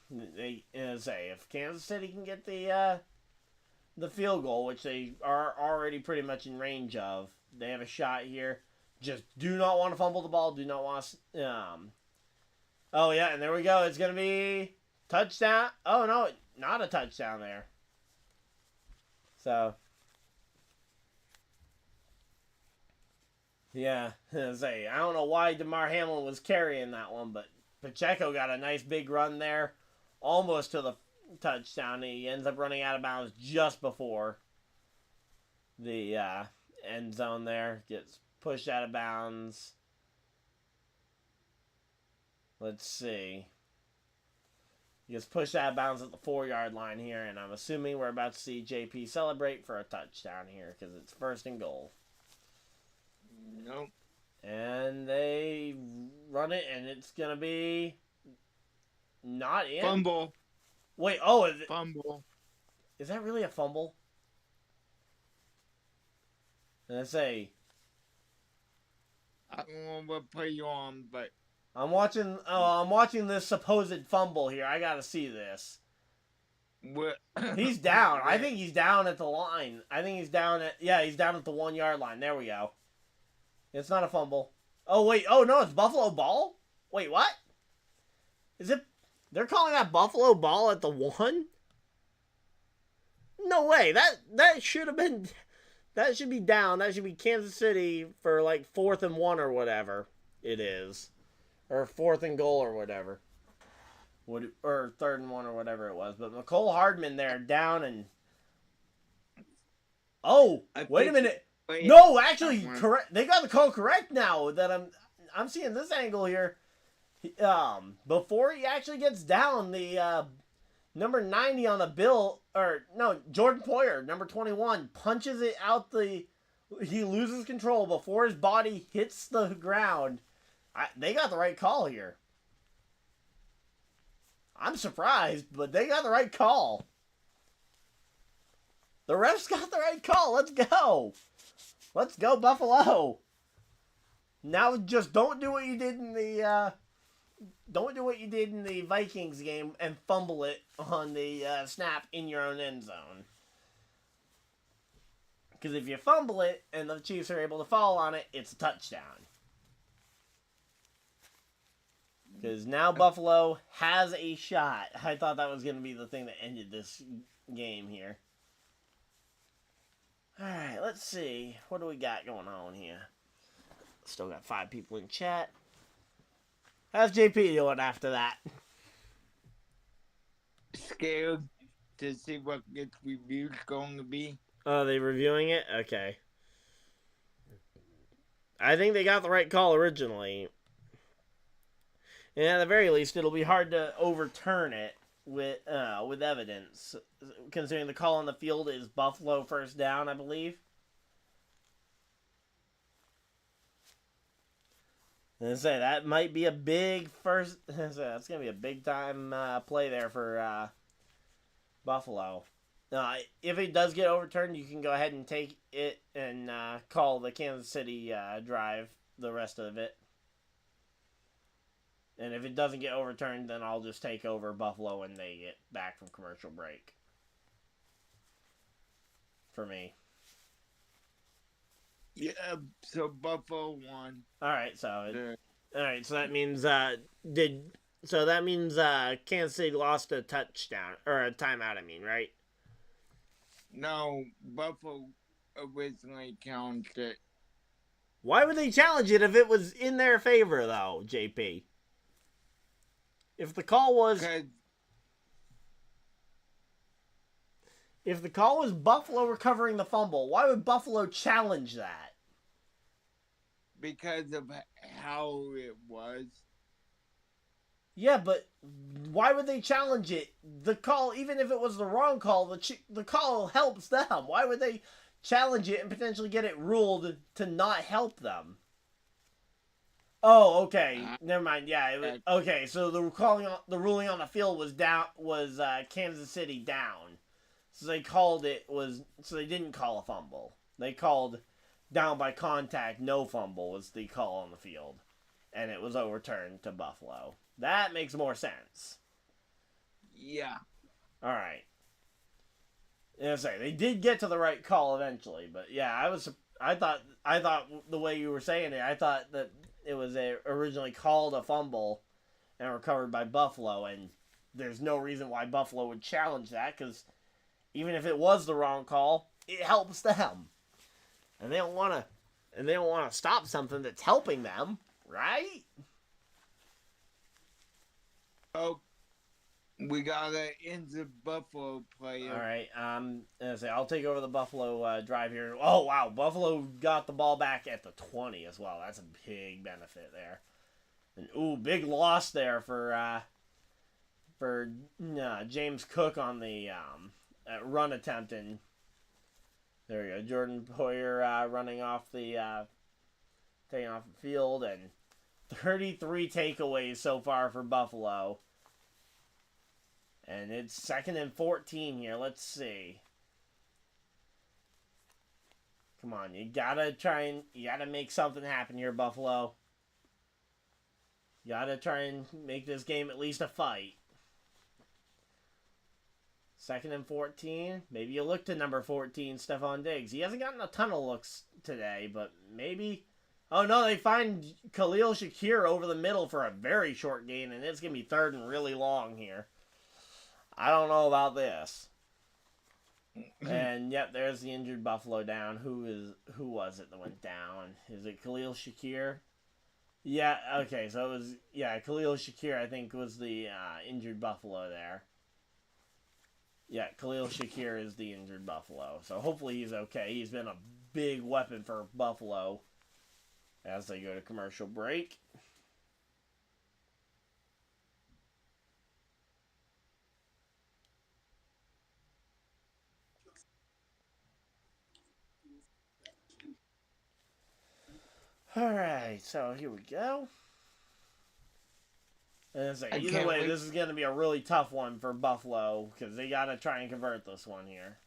[SPEAKER 1] They say if Kansas City can get the field goal, which they are already pretty much in range of, they have a shot here. Just do not want to fumble the ball. Do not want to. Oh yeah, and there we go. It's gonna be touchdown. Oh no, not a touchdown there. So, yeah, I don't know why DeMar Hamlin was carrying that one, but Pacheco got a nice big run there, almost to the touchdown. He ends up running out of bounds just before the end zone there. Gets pushed out of bounds. Let's see. He gets pushed out of bounds at the 4-yard line here, and I'm assuming we're about to see JP celebrate for a touchdown here because it's 1st and goal.
[SPEAKER 2] Nope.
[SPEAKER 1] And they run it, and it's going to be not in.
[SPEAKER 2] Fumble.
[SPEAKER 1] Wait,
[SPEAKER 2] Fumble.
[SPEAKER 1] Is that really a fumble? And I say,
[SPEAKER 2] I don't know what play you're on, but
[SPEAKER 1] I'm watching this supposed fumble here. I got to see this.
[SPEAKER 2] what?
[SPEAKER 1] He's down. I think he's down at the line. He's down at the 1-yard line. There we go. It's not a fumble. Oh, wait. Oh, no, it's Buffalo ball? Wait, what? Is it? They're calling that Buffalo ball at the 1? No way. That should have been... That should be down. That should be Kansas City for, like, 4th and 1 or whatever it is. Or 4th and goal or whatever. Or 3rd and 1 or whatever it was. But McCole Hardman there down and... Oh, wait a minute. No, actually, correct. They got the call correct now that I'm seeing this angle here. Before he actually gets down, the number 90 on the bill, Jordan Poyer, number 21, punches it out he loses control before his body hits the ground. They got the right call here. I'm surprised, but they got the right call. The refs got the right call. Let's go. Let's go, Buffalo. Now just don't do what you did in the Vikings game and fumble it on the snap in your own end zone. Because if you fumble it and the Chiefs are able to fall on it, it's a touchdown. Because now Buffalo has a shot. I thought that was going to be the thing that ended this game here. Alright, let's see. What do we got going on here? Still got 5 people in chat. How's JP doing after that?
[SPEAKER 2] Scared to see what its review's going to be.
[SPEAKER 1] Oh, are they reviewing it? Okay. I think they got the right call originally. And at the very least, it'll be hard to overturn it with evidence, considering the call on the field is Buffalo 1st down, I believe. And I say that might be a big first. That's gonna be a big time play there for Buffalo. If it does get overturned, you can go ahead and take it and call the Kansas City drive the rest of it. And if it doesn't get overturned, then I'll just take over Buffalo when they get back from commercial break. For me.
[SPEAKER 2] Yeah, so Buffalo won.
[SPEAKER 1] Alright, so that means Kansas City lost a touchdown or a timeout, right?
[SPEAKER 2] No, Buffalo originally challenged it.
[SPEAKER 1] Why would they challenge it if it was in their favor though, JP? If the call was Buffalo recovering the fumble, why would Buffalo challenge that?
[SPEAKER 2] Because of how it was.
[SPEAKER 1] Yeah, but why would they challenge it? The call, even if it was the wrong call, the call helps them. Why would they challenge it and potentially get it ruled to not help them? Oh, okay. Never mind. Yeah, it was, okay. So the ruling on the field was Kansas City down. So they they didn't call a fumble. They called down by contact, no fumble was the call on the field, and it was overturned to Buffalo. That makes more sense.
[SPEAKER 2] Yeah.
[SPEAKER 1] All right. They did get to the right call eventually, but yeah, I thought the way you were saying it, I thought that it was originally called a fumble and recovered by Buffalo, and there's no reason why Buffalo would challenge that, because even if it was the wrong call, it helps them. And they don't want to stop something that's helping them, right?
[SPEAKER 2] Oh, we got an injured Buffalo player.
[SPEAKER 1] All right. I'll take over the Buffalo drive here. Oh wow, Buffalo got the ball back at the 20 as well. That's a big benefit there. And ooh, big loss there for James Cook on the run attempt, and there you go. Jordan Poyer running off the taking off the field, and 33 takeaways so far for Buffalo. And it's 2nd and 14 here. Let's see. Come on, you gotta make something happen here, Buffalo. You gotta try and make this game at least a fight. 2nd and 14. Maybe you look to number 14, Stephon Diggs. He hasn't gotten a ton of looks today, but maybe. Oh no, they find Khalil Shakir over the middle for a very short gain, and it's gonna be 3rd and really long here. I don't know about this. And yep, there's the injured Buffalo down. Who was it that went down? Is it Khalil Shakir? Yeah, okay, so it was Khalil Shakir, I think, was the injured Buffalo there. Yeah, Khalil Shakir is the injured Buffalo. So hopefully he's okay. He's been a big weapon for Buffalo as they go to commercial break. Alright, so here we go. And so either way, this is going to be a really tough one for Buffalo because they got to try and convert this one here.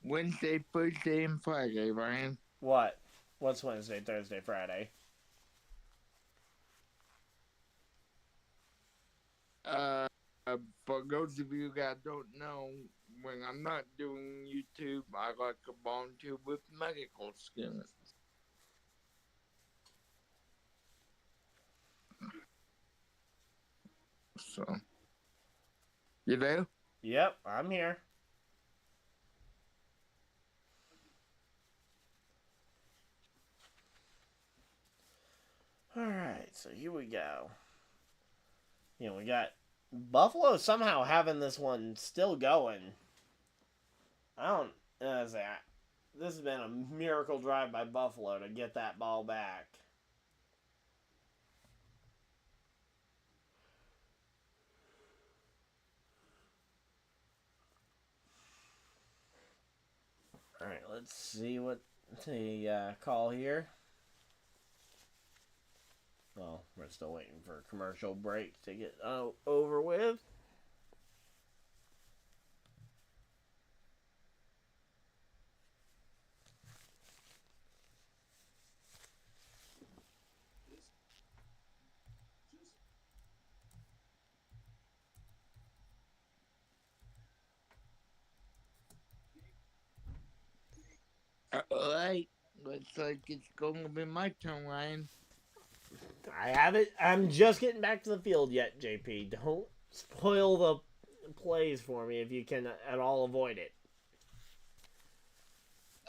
[SPEAKER 2] Wednesday, Thursday, and Friday, Ryan.
[SPEAKER 1] What? What's Wednesday, Thursday, Friday?
[SPEAKER 2] For those of you that don't know, when I'm not doing YouTube, I like to volunteer with medical students. So, you there?
[SPEAKER 1] Yep, I'm here. Alright, so here we go. You know, we got Buffalo somehow having this one still going. This has been a miracle drive by Buffalo to get that ball back. Alright, let's see what the call here. Well, we're still waiting for a commercial break to get over with.
[SPEAKER 2] Alright, looks like it's going to be my turn, Ryan.
[SPEAKER 1] I have it. I'm just getting back to the field yet, JP. Don't spoil the plays for me if you can at all avoid it.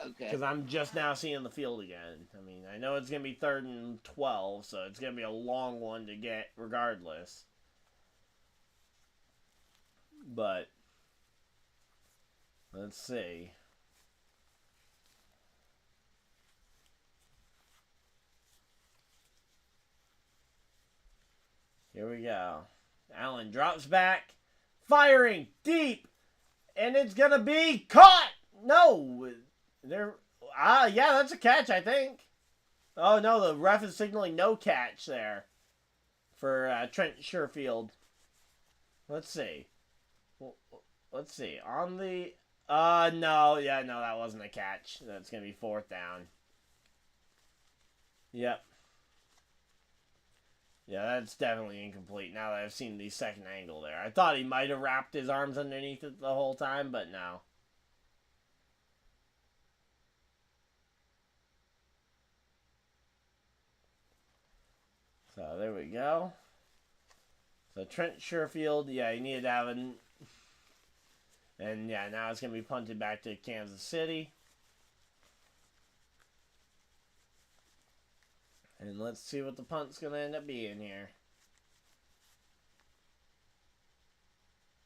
[SPEAKER 2] Okay.
[SPEAKER 1] Because I'm just now seeing the field again. I mean, I know it's going to be 3rd and 12, so it's going to be a long one to get regardless. But, let's see. Here we go. Allen drops back. Firing deep. And it's going to be caught. No. Yeah, that's a catch, I think. Oh, no, the ref is signaling no catch there for Trent Sherfield. Let's see. Let's see. On the... no. Yeah, no, that wasn't a catch. That's going to be 4th down. Yep. Yeah, that's definitely incomplete now that I've seen the second angle there. I thought he might have wrapped his arms underneath it the whole time, but no. So there we go. So Trent Sherfield, yeah, he needed to have an... And yeah, now it's going to be punted back to Kansas City. And let's see what the punt's going to end up being here.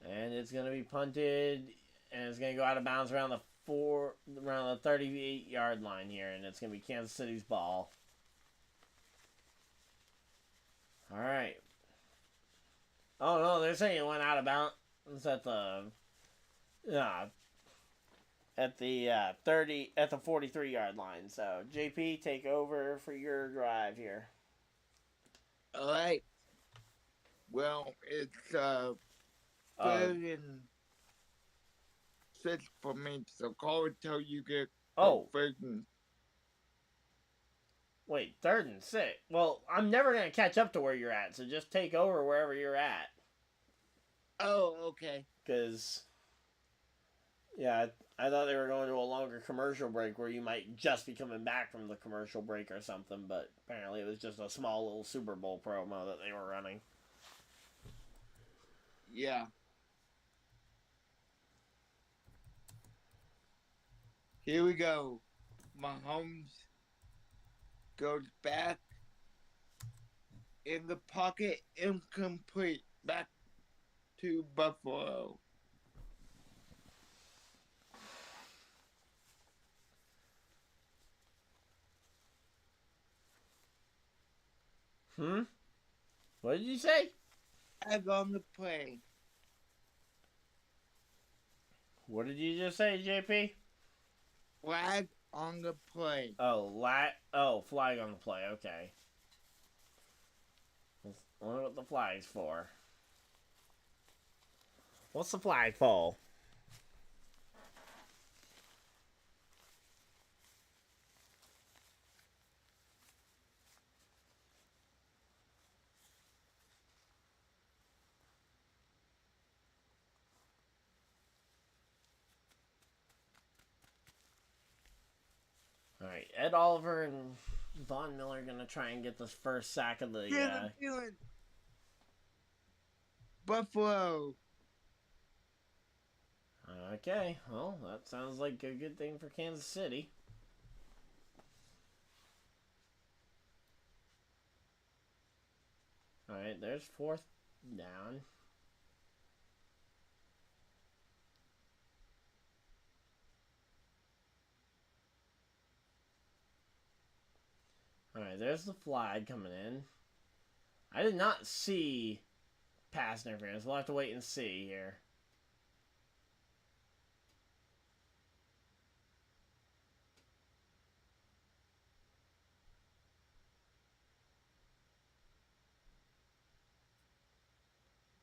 [SPEAKER 1] And it's going to be punted, and it's going to go out of bounds around the 38-yard line here, and it's going to be Kansas City's ball. All right. Oh no, they're saying it went out of bounds at the 43-yard line. So JP, take over for your drive here.
[SPEAKER 2] All right. Well, it's third and 6 for me, so call it till you get third and...
[SPEAKER 1] Wait, 3rd and 6. Well, I'm never going to catch up to where you're at, so just take over wherever you're at.
[SPEAKER 2] Oh, okay.
[SPEAKER 1] Because, yeah, I thought they were going to a longer commercial break where you might just be coming back from the commercial break or something, but apparently it was just a small little Super Bowl promo that they were running.
[SPEAKER 2] Yeah. Here we go. Mahomes goes back in the pocket, incomplete, back to Buffalo.
[SPEAKER 1] What did you say?
[SPEAKER 2] Flag on the play.
[SPEAKER 1] What did you just say, JP?
[SPEAKER 2] Flag on the play.
[SPEAKER 1] Flag on the play, okay. I wonder what the flag's for. What's the flag for? Alright, Ed Oliver and Von Miller are going to try and get this first sack of the...
[SPEAKER 2] Buffalo.
[SPEAKER 1] Okay, well, that sounds like a good thing for Kansas City. Alright, there's 4th down. Alright, there's the flag coming in. I did not see pass interference. We'll have to wait and see here.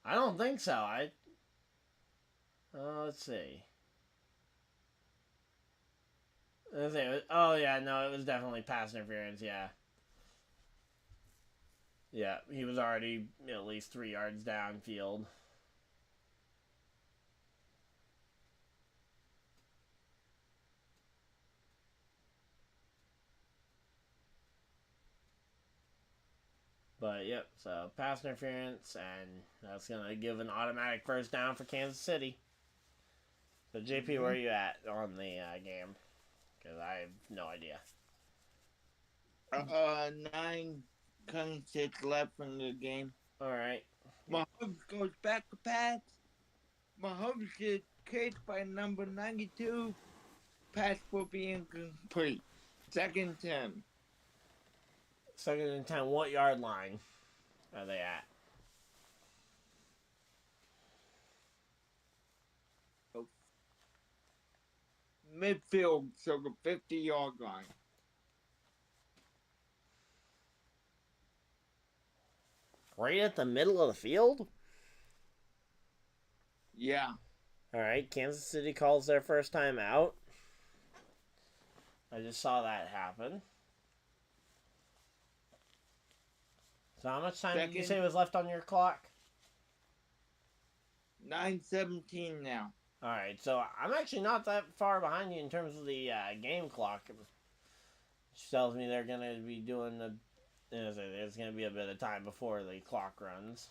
[SPEAKER 1] I don't think so. Let's see. Oh, yeah, no, it was definitely pass interference, yeah. Yeah, he was already at least 3 yards downfield. But, yep, so pass interference, and that's going to give an automatic first down for Kansas City. So, JP, where are you at on the game? Because I have no idea.
[SPEAKER 2] 9:26 left in the game.
[SPEAKER 1] All right.
[SPEAKER 2] Mahomes goes back to pass. Mahomes gets kicked by number 92. Pass will be incomplete. 2nd and 10.
[SPEAKER 1] 2nd and 10. What yard line are they at?
[SPEAKER 2] Midfield, so the 50-yard line.
[SPEAKER 1] Right at the middle of the field?
[SPEAKER 2] Yeah.
[SPEAKER 1] All right, Kansas City calls their first time out. I just saw that happen. So how much time did you say was left on your clock?
[SPEAKER 2] 9:17 now.
[SPEAKER 1] All right, so I'm actually not that far behind you in terms of the game clock. Which tells me they're going to be doing There's going to be a bit of time before the clock runs.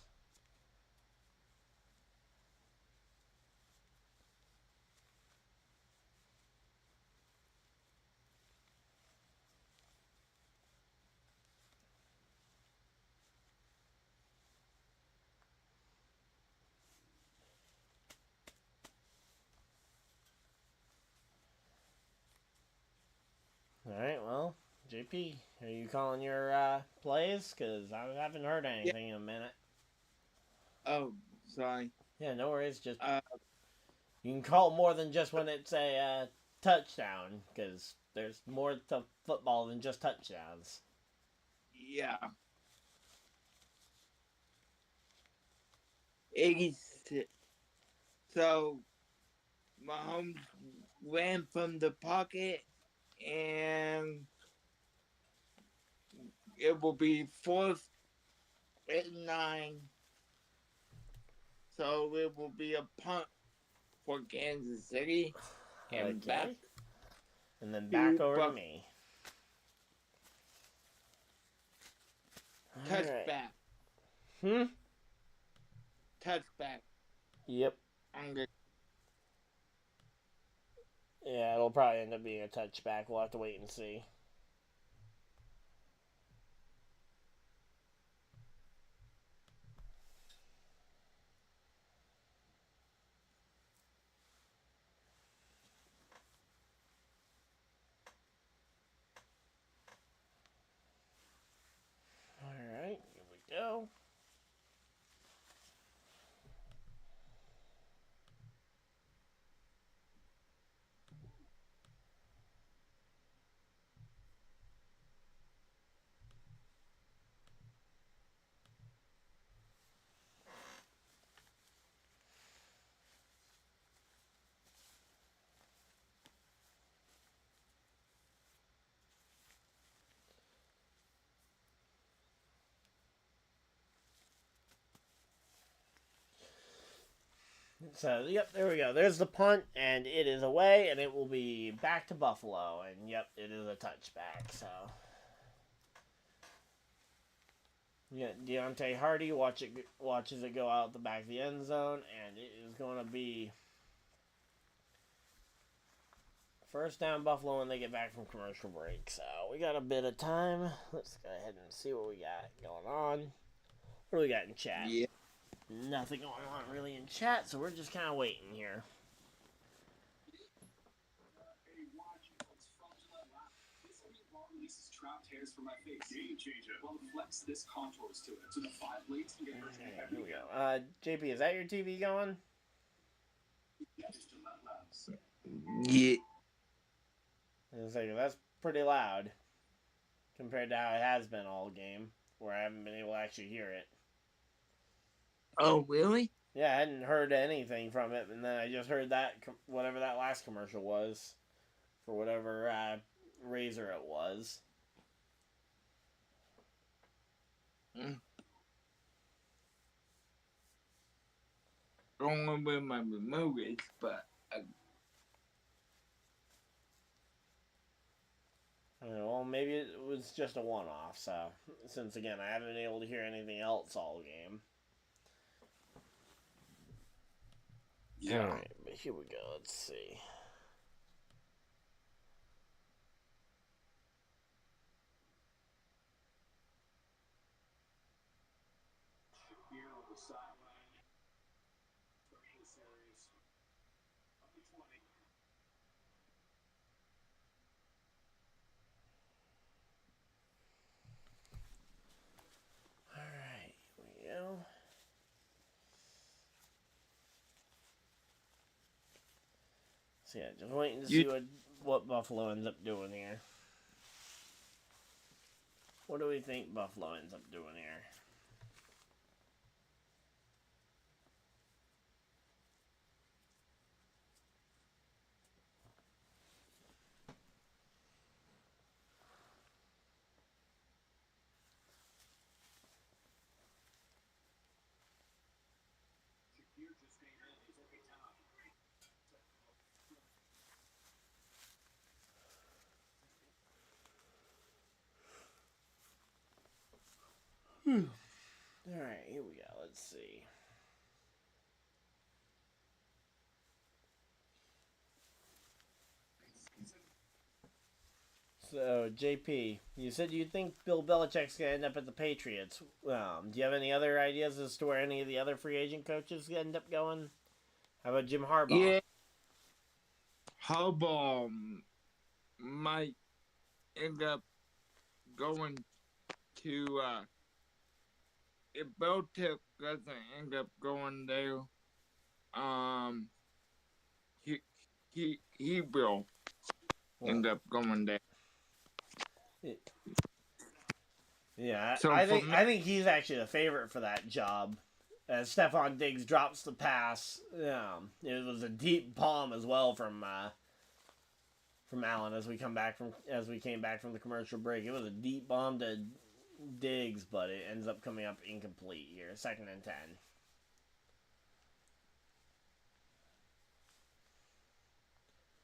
[SPEAKER 1] Alright, well, JP, are you calling your plays? Because I haven't heard anything in a minute.
[SPEAKER 2] Oh, sorry.
[SPEAKER 1] Yeah, no worries. Just you can call more than just when it's a touchdown, because there's more to football than just touchdowns.
[SPEAKER 2] Yeah. 86. So, Mahomes ran from the pocket, and it will be 4th and 9. So, it will be a punt for Kansas City. And
[SPEAKER 1] Okay.
[SPEAKER 2] back.
[SPEAKER 1] And then back over to me.
[SPEAKER 2] Touchback.
[SPEAKER 1] Right.
[SPEAKER 2] Touchback.
[SPEAKER 1] Yep. Yeah, it'll probably end up being a touchback. We'll have to wait and see. Alright, here we go. So, yep, there we go. There's the punt, and it is away, and it will be back to Buffalo. And, yep, it is a touchback, so. Yeah, Deontay Hardy watches it go out the back of the end zone, and it is going to be first down Buffalo when they get back from commercial break. So, we got a bit of time. Let's go ahead and see what we got going on. What do we got in chat?
[SPEAKER 2] Yeah.
[SPEAKER 1] Nothing going on really in chat, so we're just kind of waiting here.
[SPEAKER 3] Trapped hairs from my face. Game changer. Well, flex this contours to it. So the 5 blades can get
[SPEAKER 1] Here we go. JP, is that your TV going?
[SPEAKER 2] Yeah.
[SPEAKER 1] I was like, that's pretty loud compared to how it has been all game, where I haven't been able to actually hear it.
[SPEAKER 2] Oh, really?
[SPEAKER 1] Yeah, I hadn't heard anything from it, and then I just heard that, whatever that last commercial was, for whatever razor it was.
[SPEAKER 2] Don't know where my remote is, but
[SPEAKER 1] I don't know, well, maybe it was just a one-off, so, since again, I haven't been able to hear anything else all game.
[SPEAKER 2] yeah.
[SPEAKER 1] Alright, but here we go, let's see.
[SPEAKER 3] Here on the sideline. Special series. Up to 20.
[SPEAKER 1] Alright, here we go. So yeah, just waiting to see what Buffalo ends up doing here. What do we think Buffalo ends up doing here? Alright, here we go. Let's see. So, JP, you said you think Bill Belichick's going to end up at the Patriots. Do you have any other ideas as to where any of the other free agent coaches end up going? How about Jim Harbaugh?
[SPEAKER 2] Yeah. Harbaugh might end up going to, if Belichick doesn't end up going there, he will end up going there.
[SPEAKER 1] Yeah,
[SPEAKER 2] So
[SPEAKER 1] I think he's actually the favorite for that job. As Stephon Diggs drops the pass, it was a deep bomb as well from Allen as we came back from the commercial break. It was a deep bomb to Diggs, but it ends up coming up incomplete here, 2nd and 10.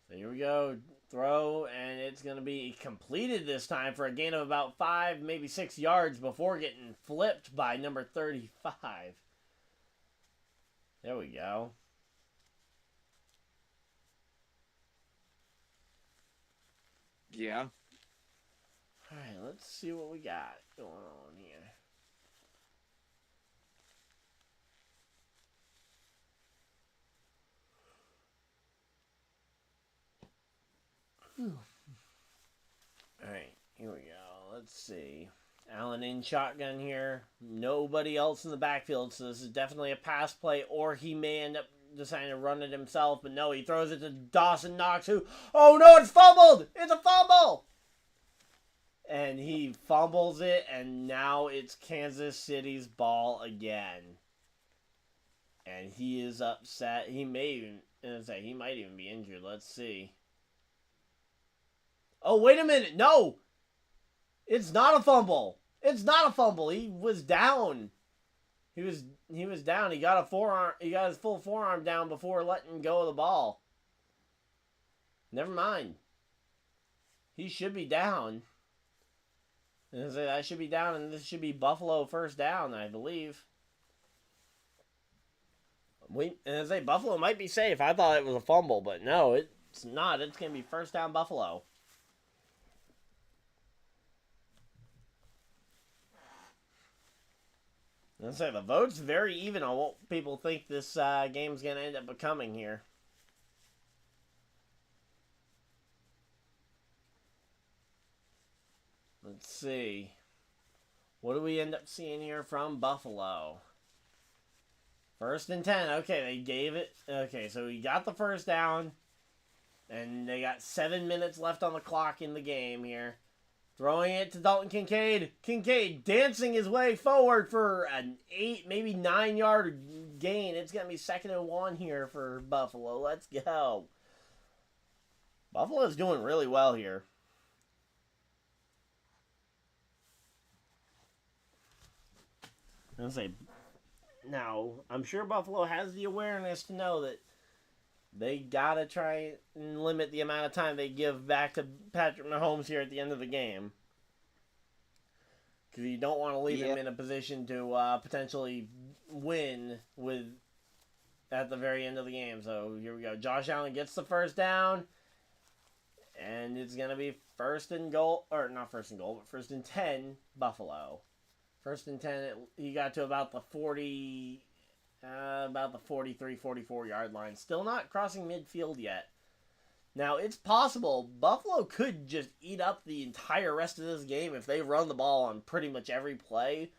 [SPEAKER 1] So here we go. Throw, and it's going to be completed this time for a gain of about 5, maybe 6 yards before getting flipped by number 35. There we go.
[SPEAKER 2] Yeah.
[SPEAKER 1] Alright, let's see what we got going on here. Alright, here we go. Let's see. Allen in shotgun here. Nobody else in the backfield, so this is definitely a pass play, or he may end up deciding to run it himself, but no, he throws it to Dawson Knox, who, oh no, it's fumbled! It's a fumble! And he fumbles it, and now it's Kansas City's ball again. And he is upset. He might even be injured. Let's see. Oh, wait a minute. No! It's not a fumble. It's not a fumble. He was down. He was down. He got his full forearm down before letting go of the ball. Never mind. He should be down. That should be down, and this should be Buffalo first down, I believe. Buffalo might be safe. I thought it was a fumble, but no, it's not. It's going to be first down Buffalo. The vote's very even on what people think this game's going to end up becoming here. Let's see. What do we end up seeing here from Buffalo? 1st and 10. Okay, they gave it. Okay, so we got the first down. And they got 7 minutes left on the clock in the game here. Throwing it to Dalton Kincaid. Kincaid dancing his way forward for an 8, maybe 9 yard gain. It's going to be 2nd and 1 here for Buffalo. Let's go. Buffalo's doing really well here. Now, I'm sure Buffalo has the awareness to know that they got to try and limit the amount of time they give back to Patrick Mahomes here at the end of the game. Because you don't want to leave him in a position to potentially win at the very end of the game. So here we go. Josh Allen gets the first down. And it's going to be 1st and goal. Or not 1st and goal, but 1st and 10, Buffalo. 1st and 10, he got to about the 40... about the 43, 44 yard line. Still not crossing midfield yet. Now, it's possible Buffalo could just eat up the entire rest of this game if they run the ball on pretty much every play,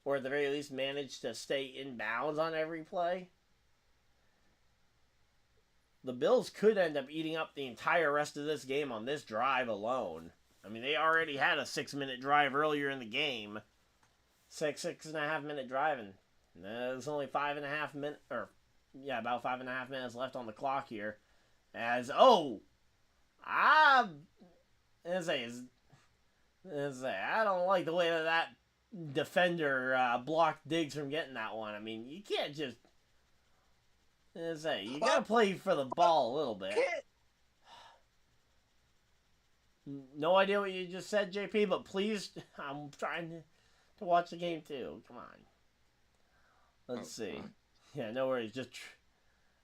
[SPEAKER 1] or at the very least manage to stay in bounds on every play. The Bills could end up eating up the entire rest of this game on this drive alone. I mean, they already had a 6-minute drive earlier in the game. 6.5 minute driving. There's only 5.5 minutes, about 5.5 minutes left on the clock here. I don't like the way that defender blocked Diggs from getting that one. I mean, you can't just. You gotta play for the ball a little bit. No idea what you just said, JP, but please, I'm trying to to watch the game too. Come on. Let's see. Yeah, no worries. Just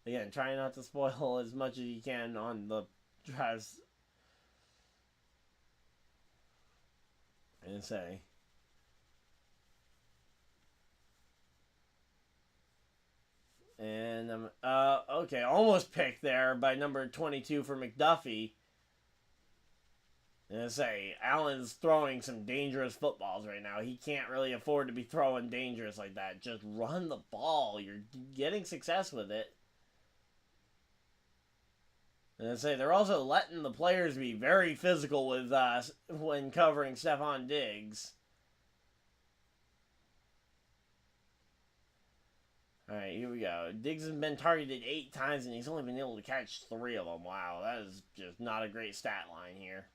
[SPEAKER 1] again, try not to spoil as much as you can on the drives. And say. And okay, almost picked there by number 22 for McDuffie. And I say, Allen's throwing some dangerous footballs right now. He can't really afford to be throwing dangerous like that. Just run the ball. You're getting success with it. And I say, they're also letting the players be very physical with when covering Stephon Diggs. Alright, here we go. Diggs has been targeted 8 times, and he's only been able to catch 3 of them. Wow, that is just not a great stat line here.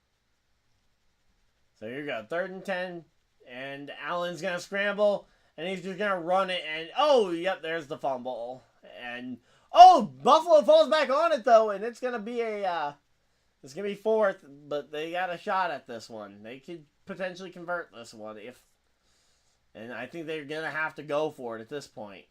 [SPEAKER 1] So here we go, 3rd and 10, and Allen's going to scramble, and he's just going to run it, and oh, yep, there's the fumble. And, oh, Buffalo falls back on it, though, and it's going to be it's going to be 4th, but they got a shot at this one. They could potentially convert this one, and I think they're going to have to go for it at this point.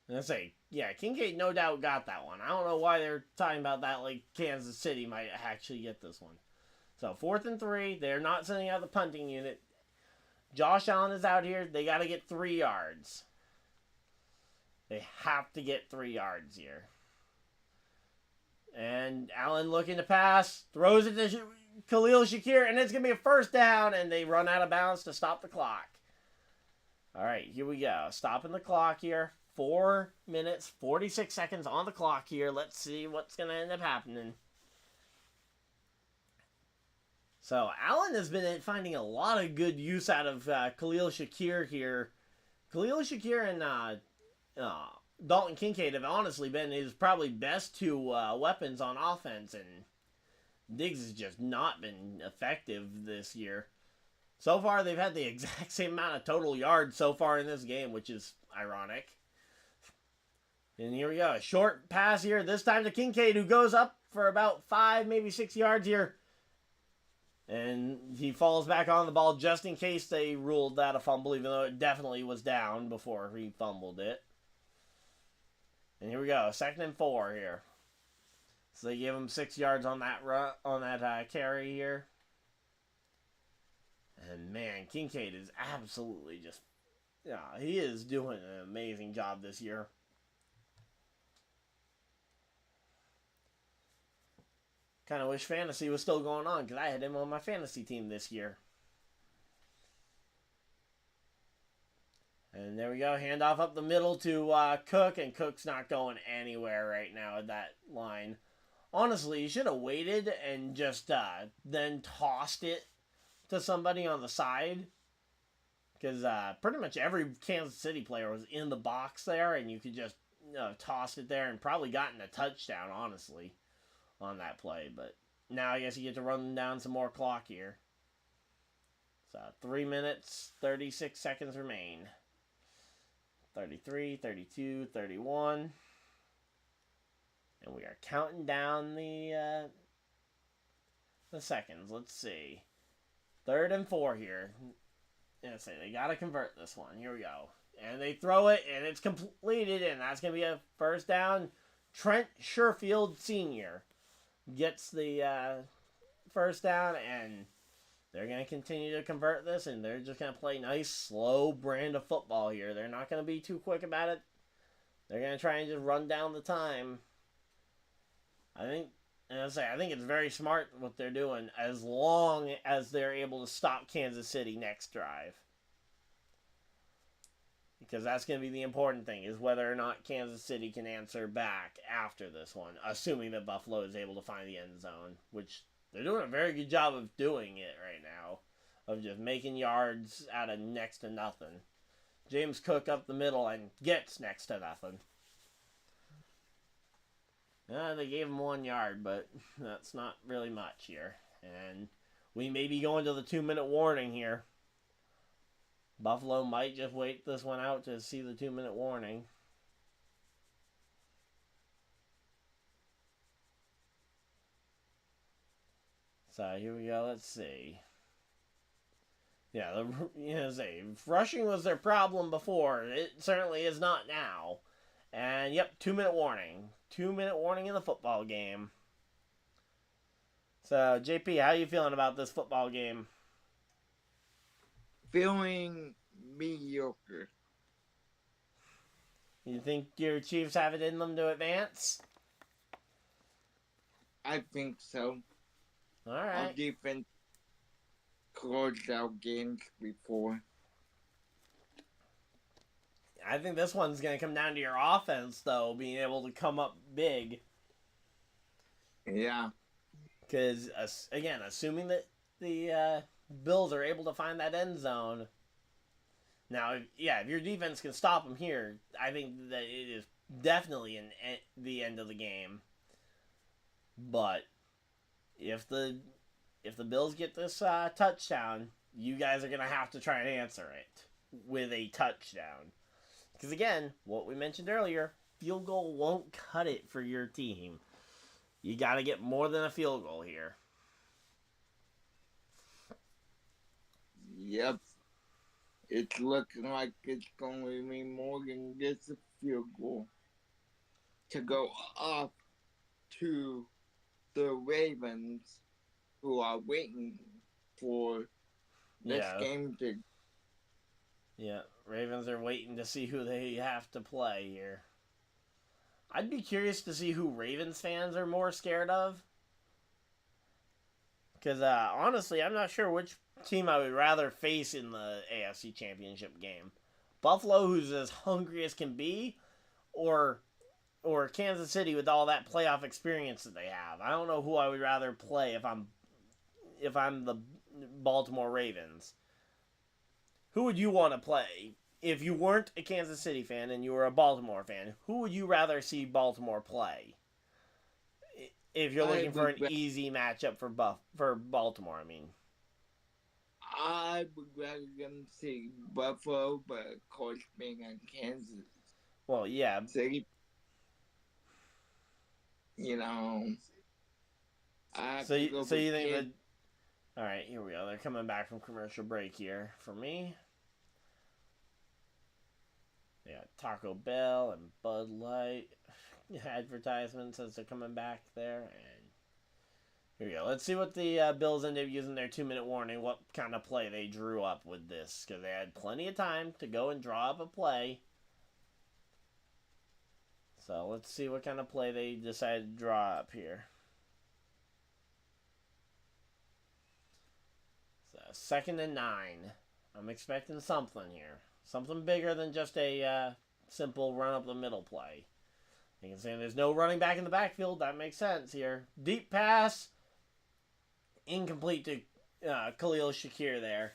[SPEAKER 1] And I say, yeah, Kincaid no doubt got that one. I don't know why they're talking about that like Kansas City might actually get this one. So 4th and 3. They're not sending out the punting unit. Josh Allen is out here. They got to get 3 yards. They have to get 3 yards here. And Allen looking to pass. Throws it to Khalil Shakir. And it's going to be a 1st down. And they run out of bounds to stop the clock. All right, here we go. Stopping the clock here. 4 minutes, 46 seconds on the clock here. Let's see what's going to end up happening. So, Allen has been finding a lot of good use out of Khalil Shakir here. Khalil Shakir and Dalton Kincaid have honestly been his probably best 2 weapons on offense. And Diggs has just not been effective this year. So far, they've had the exact same amount of total yards so far in this game, which is ironic. And here we go. A short pass here. This time to Kincaid, who goes up for about 5, maybe 6 yards here. And he falls back on the ball just in case they ruled that a fumble, even though it definitely was down before he fumbled it. And here we go. 2nd and 4 here. So they give him 6 yards on that carry here. And man, Kincaid is absolutely just, he is doing an amazing job this year. Kind of wish fantasy was still going on because I had him on my fantasy team this year. And there we go. Handoff up the middle to Cook, and Cook's not going anywhere right now at that line. Honestly, you should have waited and just then tossed it to somebody on the side. Because pretty much every Kansas City player was in the box there, and you could just toss it there and probably gotten a touchdown, honestly, on that play. But now I guess you get to run down some more clock here. So 3 minutes, 36 seconds remain. 33, 32, 31. And we are counting down the seconds. Let's see. 3rd and 4 here. Let's say they got to convert this one. Here we go. And they throw it, and it's completed, and that's going to be a 1st down. Trent Sherfield Sr. gets the 1st down, and they're going to continue to convert this, and they're just going to play nice, slow brand of football here. They're not going to be too quick about it. They're going to try and just run down the time. I think it's very smart what they're doing, as long as they're able to stop Kansas City next drive. Because that's going to be the important thing, is whether or not Kansas City can answer back after this one, assuming that Buffalo is able to find the end zone, which they're doing a very good job of doing it right now, of just making yards out of next to nothing. James Cook up the middle and gets next to nothing. They gave him 1 yard, but that's not really much here. And we may be going to the 2-minute warning here. Buffalo might just wait this one out to see the 2-minute warning. So here we go. Let's see. Yeah, rushing was their problem before. It certainly is not now. And yep, 2-minute warning. 2-minute warning in the football game. So JP, how are you feeling about this football game?
[SPEAKER 2] Feeling mediocre.
[SPEAKER 1] You think your Chiefs have it in them to advance?
[SPEAKER 2] I think so.
[SPEAKER 1] All
[SPEAKER 2] Our
[SPEAKER 1] right.
[SPEAKER 2] defense closed out games before.
[SPEAKER 1] I think this one's going to come down to your offense, though, being able to come up big.
[SPEAKER 2] Yeah.
[SPEAKER 1] Because, again, assuming that the Bills are able to find that end zone. Now, if your defense can stop them here, I think that it is definitely the end of the game. But if the Bills get this touchdown, you guys are going to have to try and answer it with a touchdown. Because, again, what we mentioned earlier, field goal won't cut it for your team. You got to get more than a field goal here.
[SPEAKER 2] Yep. It's looking like it's going to be more than just a field goal to go up to the Ravens, who are waiting for this game to.
[SPEAKER 1] Yeah, Ravens are waiting to see who they have to play here. I'd be curious to see who Ravens fans are more scared of. Because, honestly, I'm not sure which team I would rather face in the AFC Championship game. Buffalo, who's as hungry as can be, or Kansas City with all that playoff experience that they have. I don't know who I would rather play if I'm the Baltimore Ravens. Who would you want to play? If you weren't a Kansas City fan and you were a Baltimore fan, who would you rather see Baltimore play? If you're looking for an easy matchup for Baltimore, I mean.
[SPEAKER 2] I would rather them see Buffalo, but of course being in Kansas.
[SPEAKER 1] Well, yeah.
[SPEAKER 2] City, you know.
[SPEAKER 1] So you think that... All right, here we go. They're coming back from commercial break here for me. They got Taco Bell and Bud Light advertisements as they're coming back there. And here we go. Let's see what the Bills end up using their 2-minute warning. What kind of play they drew up with this. Because they had plenty of time to go and draw up a play. So let's see what kind of play they decided to draw up here. So 2nd and 9. I'm expecting something here. Something bigger than just a simple run up the middle play. You can say there's no running back in the backfield. That makes sense here. Deep pass. Incomplete to Khalil Shakir there.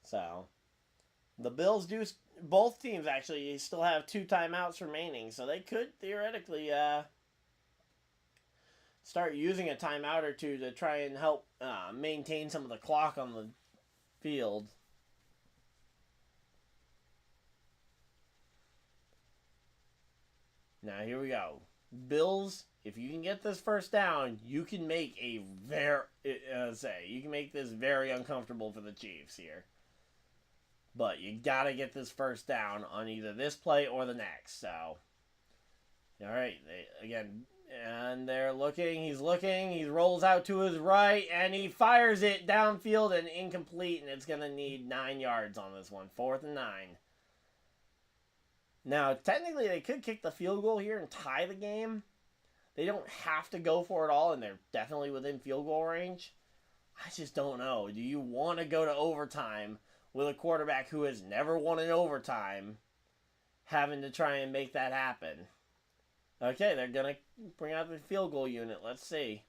[SPEAKER 1] So, the Bills do... Both teams, actually, still have 2 timeouts remaining. So, they could theoretically start using a timeout or 2 to try and help maintain some of the clock on the field. Now, here we go. Bills, if you can get this first down, you can make you can make this very uncomfortable for the Chiefs here. But you got to get this first down on either this play or the next. So, all right. And they're looking. He's looking. He rolls out to his right, and he fires it downfield and incomplete, and it's going to need 9 yards on this one. 4th and 9. Now, technically, they could kick the field goal here and tie the game. They don't have to go for it all, and they're definitely within field goal range. I just don't know. Do you want to go to overtime with a quarterback who has never won in overtime having to try and make that happen? Okay, they're going to bring out the field goal unit. Let's see.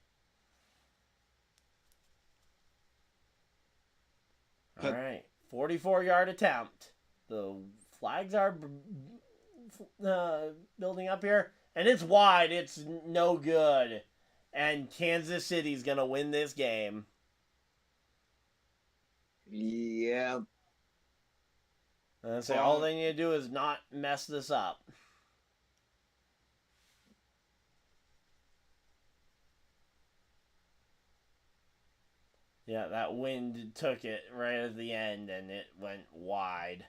[SPEAKER 1] All right. 44-yard attempt. The flags are building up here. And it's wide. It's no good. And Kansas City's going to win this game.
[SPEAKER 2] Yeah.
[SPEAKER 1] And I say all they need to do is not mess this up. Yeah, that wind took it right at the end and it went wide.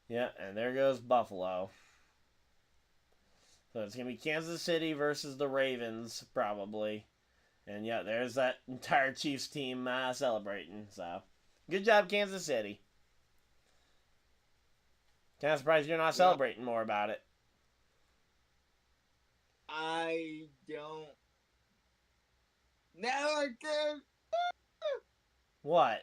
[SPEAKER 1] Yeah, and there goes Buffalo. So it's going to be Kansas City versus the Ravens, probably. And yeah, there's that entire Chiefs team celebrating. So, good job, Kansas City. Kind of surprised you're not celebrating more about it.
[SPEAKER 2] I don't. Now again.
[SPEAKER 1] What?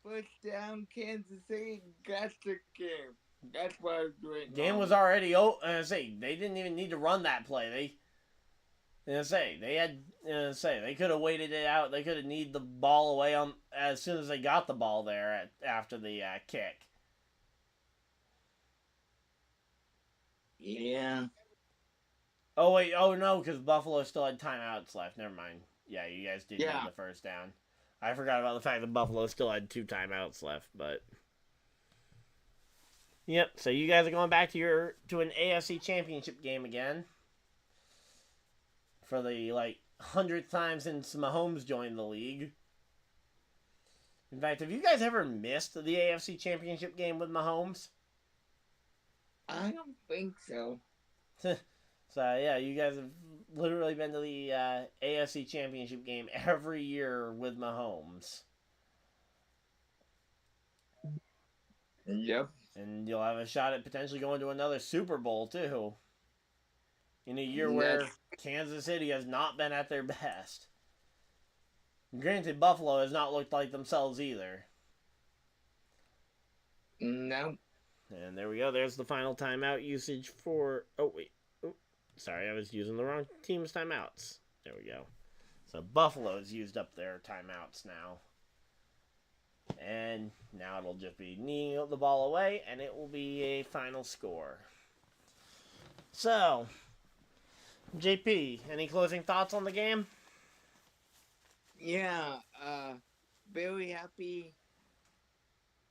[SPEAKER 2] Push down Kansas City. Got the game. That's what I was doing.
[SPEAKER 1] Game was already over. They didn't even need to run that play. They could have waited it out. They could have kneed the ball away as soon as they got the ball there after the kick.
[SPEAKER 2] Yeah.
[SPEAKER 1] Oh wait, oh no, because Buffalo still had timeouts left. Never mind. Yeah, you guys did need the first down. I forgot about the fact that Buffalo still had 2 timeouts left, but yep. So you guys are going back to an AFC Championship game again for the 100th time since Mahomes joined the league. In fact, have you guys ever missed the AFC Championship game with Mahomes?
[SPEAKER 2] I don't think so.
[SPEAKER 1] So, yeah, you guys have literally been to the AFC Championship game every year with Mahomes.
[SPEAKER 2] Yep.
[SPEAKER 1] And you'll have a shot at potentially going to another Super Bowl, too. In a year where Kansas City has not been at their best. Granted, Buffalo has not looked like themselves either.
[SPEAKER 2] No.
[SPEAKER 1] And there we go. There's the final timeout usage for... Oh, wait. Sorry, I was using the wrong team's timeouts. There we go. So Buffalo's used up their timeouts now. And now it'll just be kneeing the ball away, and it will be a final score. So, JP, any closing thoughts on the game?
[SPEAKER 2] Yeah, very happy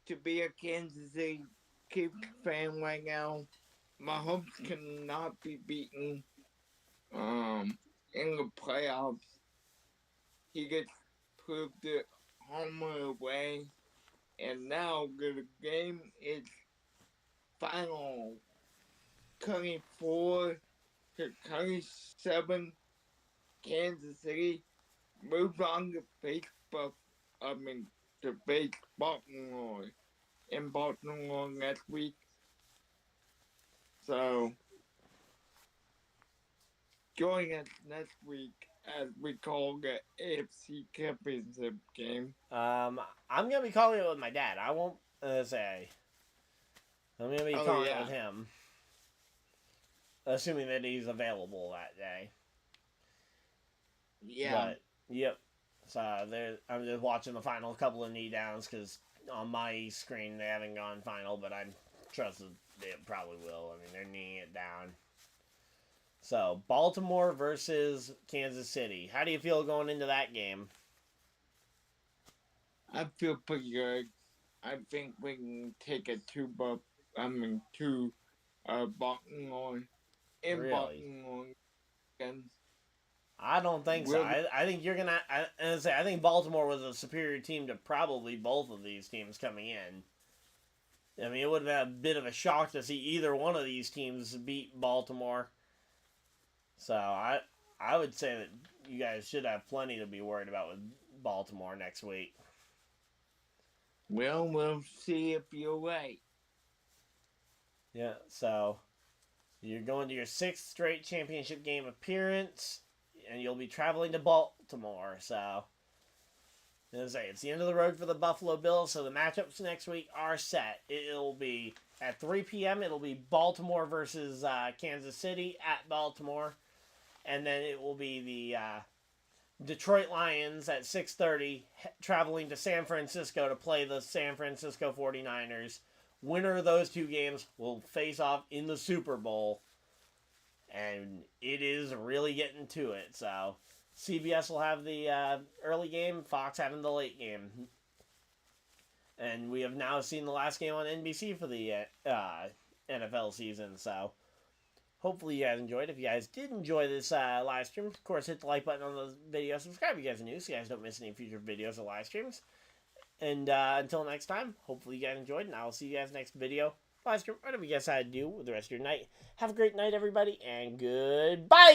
[SPEAKER 2] to be a Kansas City Chiefs fan right now. Mahomes cannot be beaten in the playoffs. He gets proved it home and away. And now the game is final 24 to 27. Kansas City moves on to face Baltimore in Baltimore next week. So, join us next week as we call the AFC Championship game.
[SPEAKER 1] I'm going to be calling it with my dad. I won't say. I'm going to be calling it with him. Assuming that he's available that day.
[SPEAKER 2] Yeah.
[SPEAKER 1] But, yep. So, I'm just watching the final couple of knee downs because on my screen they haven't gone final, but I'm trusted they probably will. I mean, they're kneeing it down. So, Baltimore versus Kansas City. How do you feel going into that game?
[SPEAKER 2] I feel pretty good. I think we can take it to Baltimore. In
[SPEAKER 1] Really?
[SPEAKER 2] Baltimore. And
[SPEAKER 1] I don't think so. I think you're gonna. I think Baltimore was a superior team to probably both of these teams coming in. I mean, it would have been a bit of a shock to see either one of these teams beat Baltimore. So I would say that you guys should have plenty to be worried about with Baltimore next week.
[SPEAKER 2] Well, we'll see if you're right.
[SPEAKER 1] Yeah. So you're going to your 6th straight championship game appearance, and you'll be traveling to Baltimore. So, as I say, it's the end of the road for the Buffalo Bills, so the matchups next week are set. It'll be at 3 p.m. It'll be Baltimore versus Kansas City at Baltimore, and then it will be the Detroit Lions at 6:30 traveling to San Francisco to play the San Francisco 49ers. Winner of those 2 games will face off in the Super Bowl. And it is really getting to it. So, CBS will have the early game, Fox having the late game. And we have now seen the last game on NBC for the NFL season, so hopefully you guys enjoyed. If you guys did enjoy this live stream, of course, hit the like button on the video. Subscribe if you guys are new so you guys don't miss any future videos or live streams. And until next time, hopefully you guys enjoyed, and I will see you guys next video, live stream, whatever you guys had to do with the rest of your night. Have a great night, everybody, and goodbye!